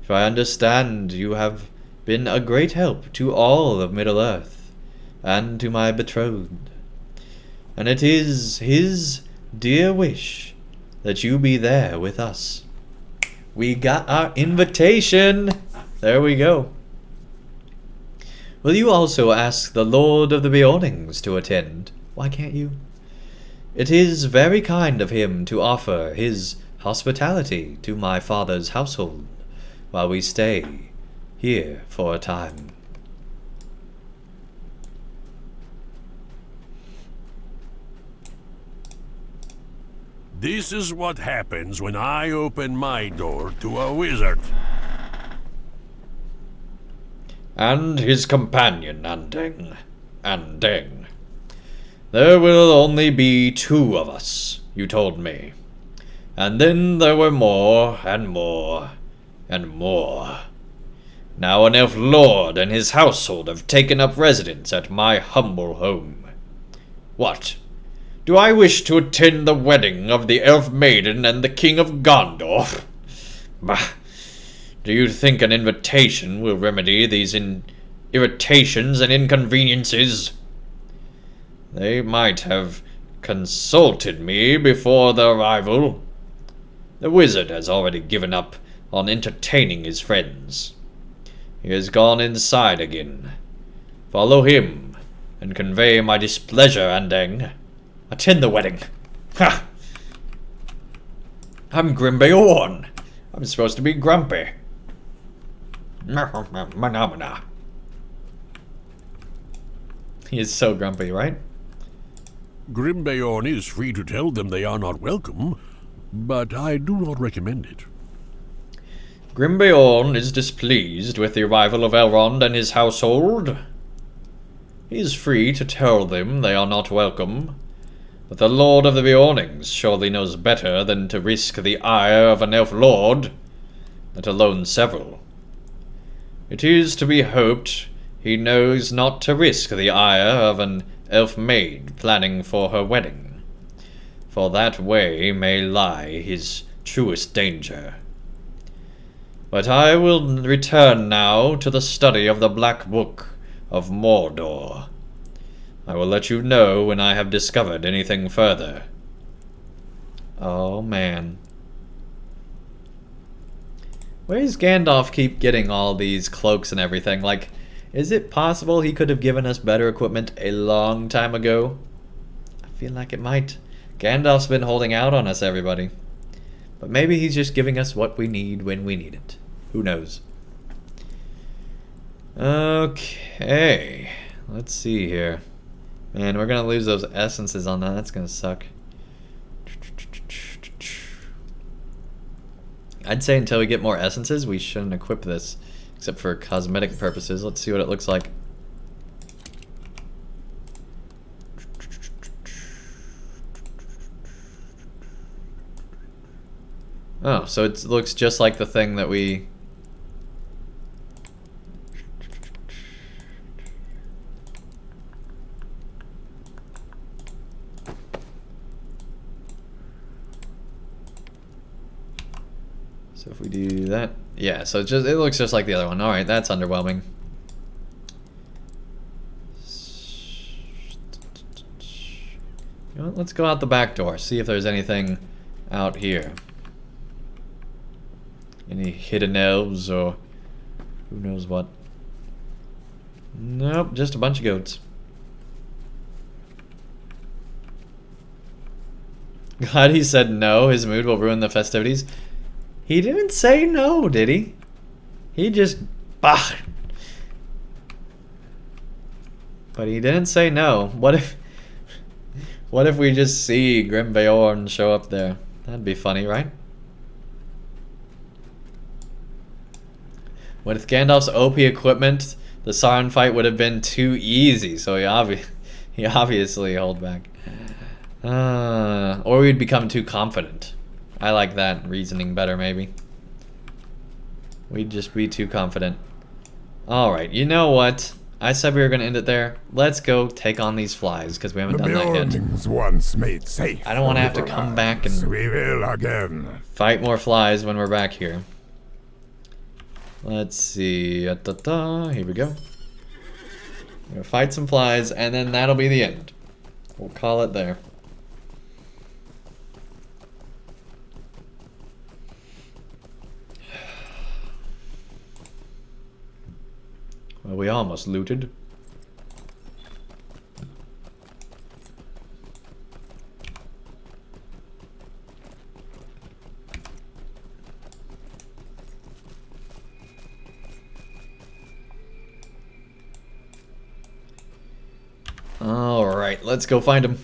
for I understand you have been a great help to all of Middle-earth, and to my betrothed. And it is his dear wish that you be there with us. We got our invitation! There we go. Will you also ask the Lord of the Beornings to attend? Why can't you? It is very kind of him to offer his hospitality to my father's household while we stay here for a time. This is what happens when I open my door to a wizard. And his companion, Andang. There will only be 2 of us, you told me. And then there were more, and more, and more. Now an elf lord and his household have taken up residence at my humble home. What? Do I wish to attend the wedding of the elf maiden and the king of Gondor? Bah! Do you think an invitation will remedy these irritations and inconveniences? They might have consulted me before the arrival. The wizard has already given up on entertaining his friends. He has gone inside again. Follow him, and convey my displeasure, Andang. Attend the wedding. Ha! I'm Grimbeorn. I'm supposed to be grumpy. Manamana. He is so grumpy, right? Grimbeorn is free to tell them they are not welcome, but I do not recommend it. Grimbeorn is displeased with the arrival of Elrond and his household. He is free to tell them they are not welcome, but the Lord of the Beornings surely knows better than to risk the ire of an elf lord, let alone several. It is to be hoped he knows not to risk the ire of an elf maid planning for her wedding, for that way may lie his truest danger. But I will return now to the study of the Black Book of Mordor. I will let you know when I have discovered anything further. Oh man. Where does Gandalf keep getting all these cloaks and everything? Like, is it possible he could have given us better equipment a long time ago? I feel like it might. Gandalf's been holding out on us, everybody. But maybe he's just giving us what we need when we need it. Who knows? Okay. Let's see here. Man, we're gonna lose those essences on that. That's gonna suck. I'd say until we get more essences, we shouldn't equip this. Except for cosmetic purposes. Let's see what it looks like. Oh, so it looks just like the thing that we... So if we do that... Yeah, so it looks just like the other one. Alright, that's underwhelming. You know what, let's go out the back door, see if there's anything out here. Any hidden elves or who knows what. Nope, just a bunch of goats. Glad he said no, his mood will ruin the festivities. He didn't say no, did he? He just... bah! But he didn't say no. What if we just see Grimbeorn show up there? That'd be funny, right? With Gandalf's OP equipment, the Sauron fight would have been too easy, so he obviously held back. Or we'd become too confident. I like that reasoning better, maybe. We'd just be too confident. Alright, you know what? I said we were going to end it there. Let's go take on these flies, because we haven't done that yet. Once made safe. I don't want to have to come back and we will again fight more flies when we're back here. Let's see. Here we go. We're gonna fight some flies, and then that'll be the end. We'll call it there. Well, we almost looted. Alright, let's go find him.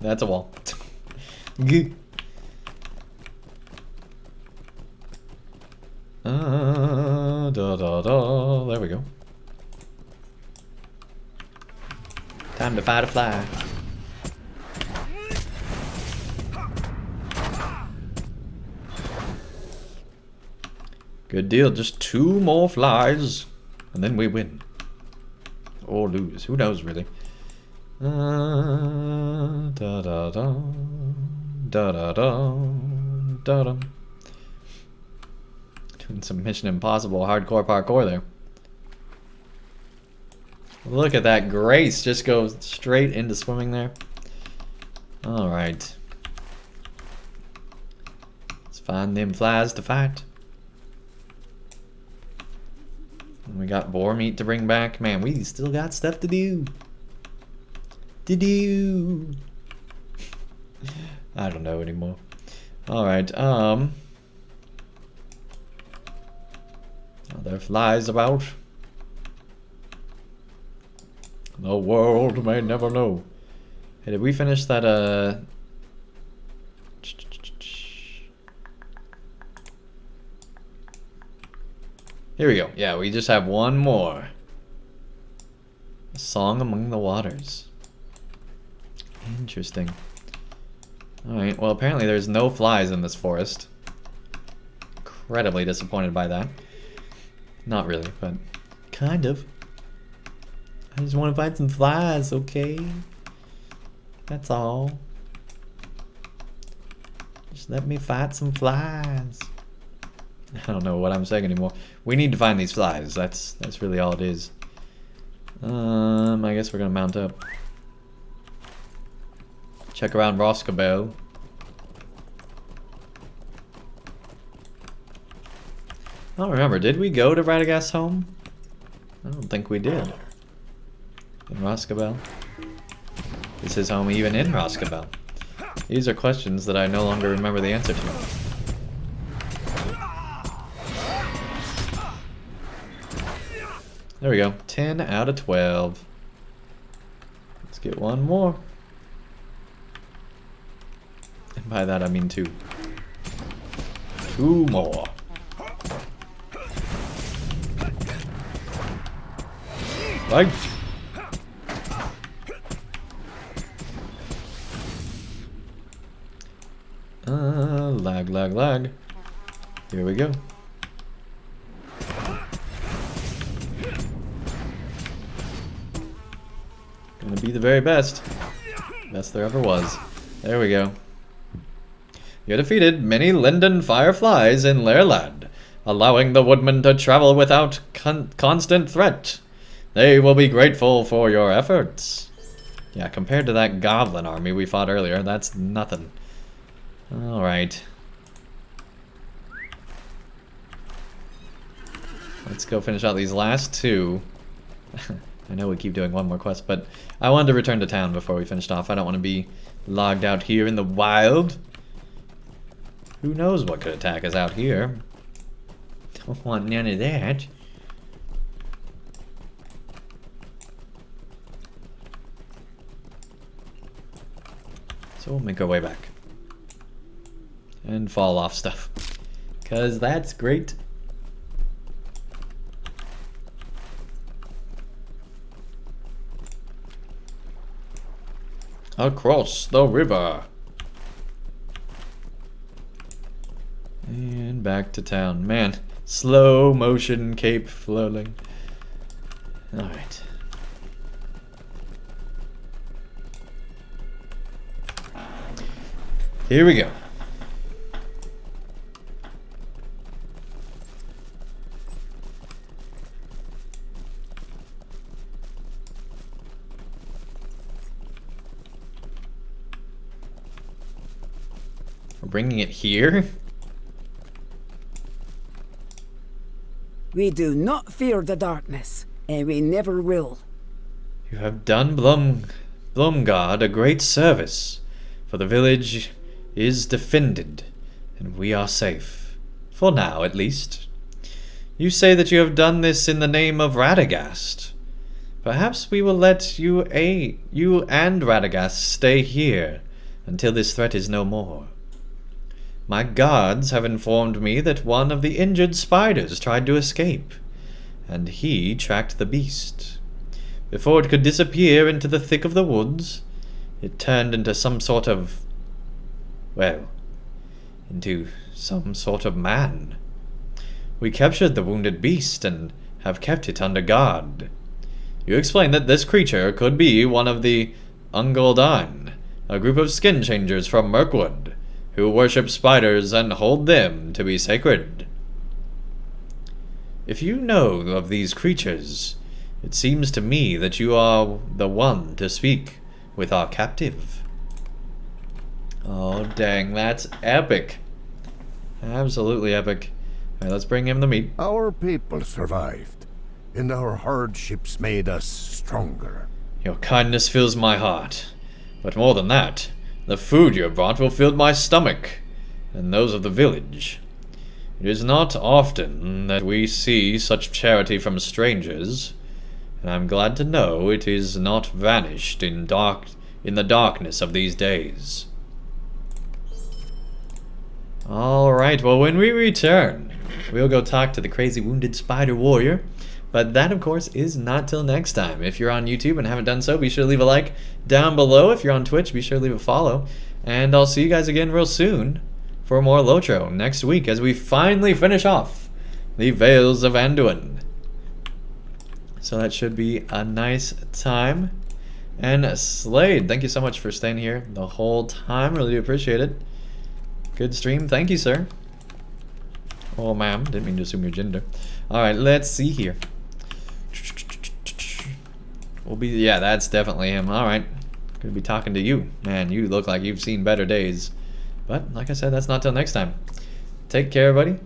That's a wall. There we go. Time to fight a fly. Good deal, just 2 more flies, and then we win. Or lose, who knows really. Doing some Mission Impossible hardcore parkour there. Look at that grace, just go straight into swimming there. Alright. Let's find them flies to fight. And we got boar meat to bring back. Man, we still got stuff to do. I don't know anymore. Alright, are there flies about? The world may never know. Hey, did we finish that, Here we go. Yeah, we just have one more. A song among the waters. Interesting. Alright, well apparently there's no flies in this forest. Incredibly disappointed by that. Not really, but kind of. I just want to find some flies, okay? That's all. Just let me fight some flies. I don't know what I'm saying anymore. We need to find these flies. That's really all it is. I guess we're gonna mount up. Check around Roscoe. I don't remember. Did we go to Radagast's home? I don't think we did. In Roscoe. Is his home even in Roscoe? These are questions that I no longer remember the answer to. There we go. 10 out of 12. Let's get one more. And by that I mean 2. 2 more. Like. Lag. Here we go. Gonna be the very best. Best there ever was. There we go. You defeated many linden fireflies in Lairland, allowing the woodmen to travel without constant threat. They will be grateful for your efforts. Yeah, compared to that goblin army we fought earlier, that's nothing. Alright. Let's go finish out these last 2. I know we keep doing one more quest, but I wanted to return to town before we finished off. I don't want to be logged out here in the wild. Who knows what could attack us out here? Don't want none of that. So we'll make our way back. And fall off stuff. 'Cause that's great. Across the river. And back to town. Man, slow motion cape floating. Alright. Here we go. We're bringing it here? We do not fear the darkness, and we never will. You have done Blomgard a great service, for the village is defended, and we are safe. For now, at least. You say that you have done this in the name of Radagast. Perhaps we will let you and Radagast stay here until this threat is no more. My guards have informed me that one of the injured spiders tried to escape, and he tracked the beast. Before it could disappear into the thick of the woods, it turned into some sort of... well, into some sort of man. We captured the wounded beast and have kept it under guard. You explained that this creature could be one of the Unguldan, a group of skin changers from Mirkwood, who worship spiders and hold them to be sacred. if you know of these creatures, it seems to me that you are the one to speak with our captive. Oh, dang, that's epic. Absolutely epic. Alright, let's bring him the meat. Our people survived, and our hardships made us stronger. Your kindness fills my heart. But more than that, the food you brought will fill my stomach, and those of the village. It is not often that we see such charity from strangers, and I'm glad to know it is not vanished in the darkness of these days. Alright, well, when we return, we'll go talk to the crazy wounded spider warrior. But that, of course, is not till next time. If you're on YouTube and haven't done so, be sure to leave a like down below. If you're on Twitch, be sure to leave a follow. And I'll see you guys again real soon for more LOTRO next week as we finally finish off the Vales of Anduin. So that should be a nice time. And Slade, thank you so much for staying here the whole time. Really do appreciate it. Good stream. Thank you, sir. Oh, ma'am. Didn't mean to assume your gender. Alright, let's see here. Yeah, that's definitely him. Alright. Gonna be talking to you. Man, you look like you've seen better days. But, like I said, that's not till next time. Take care, everybody.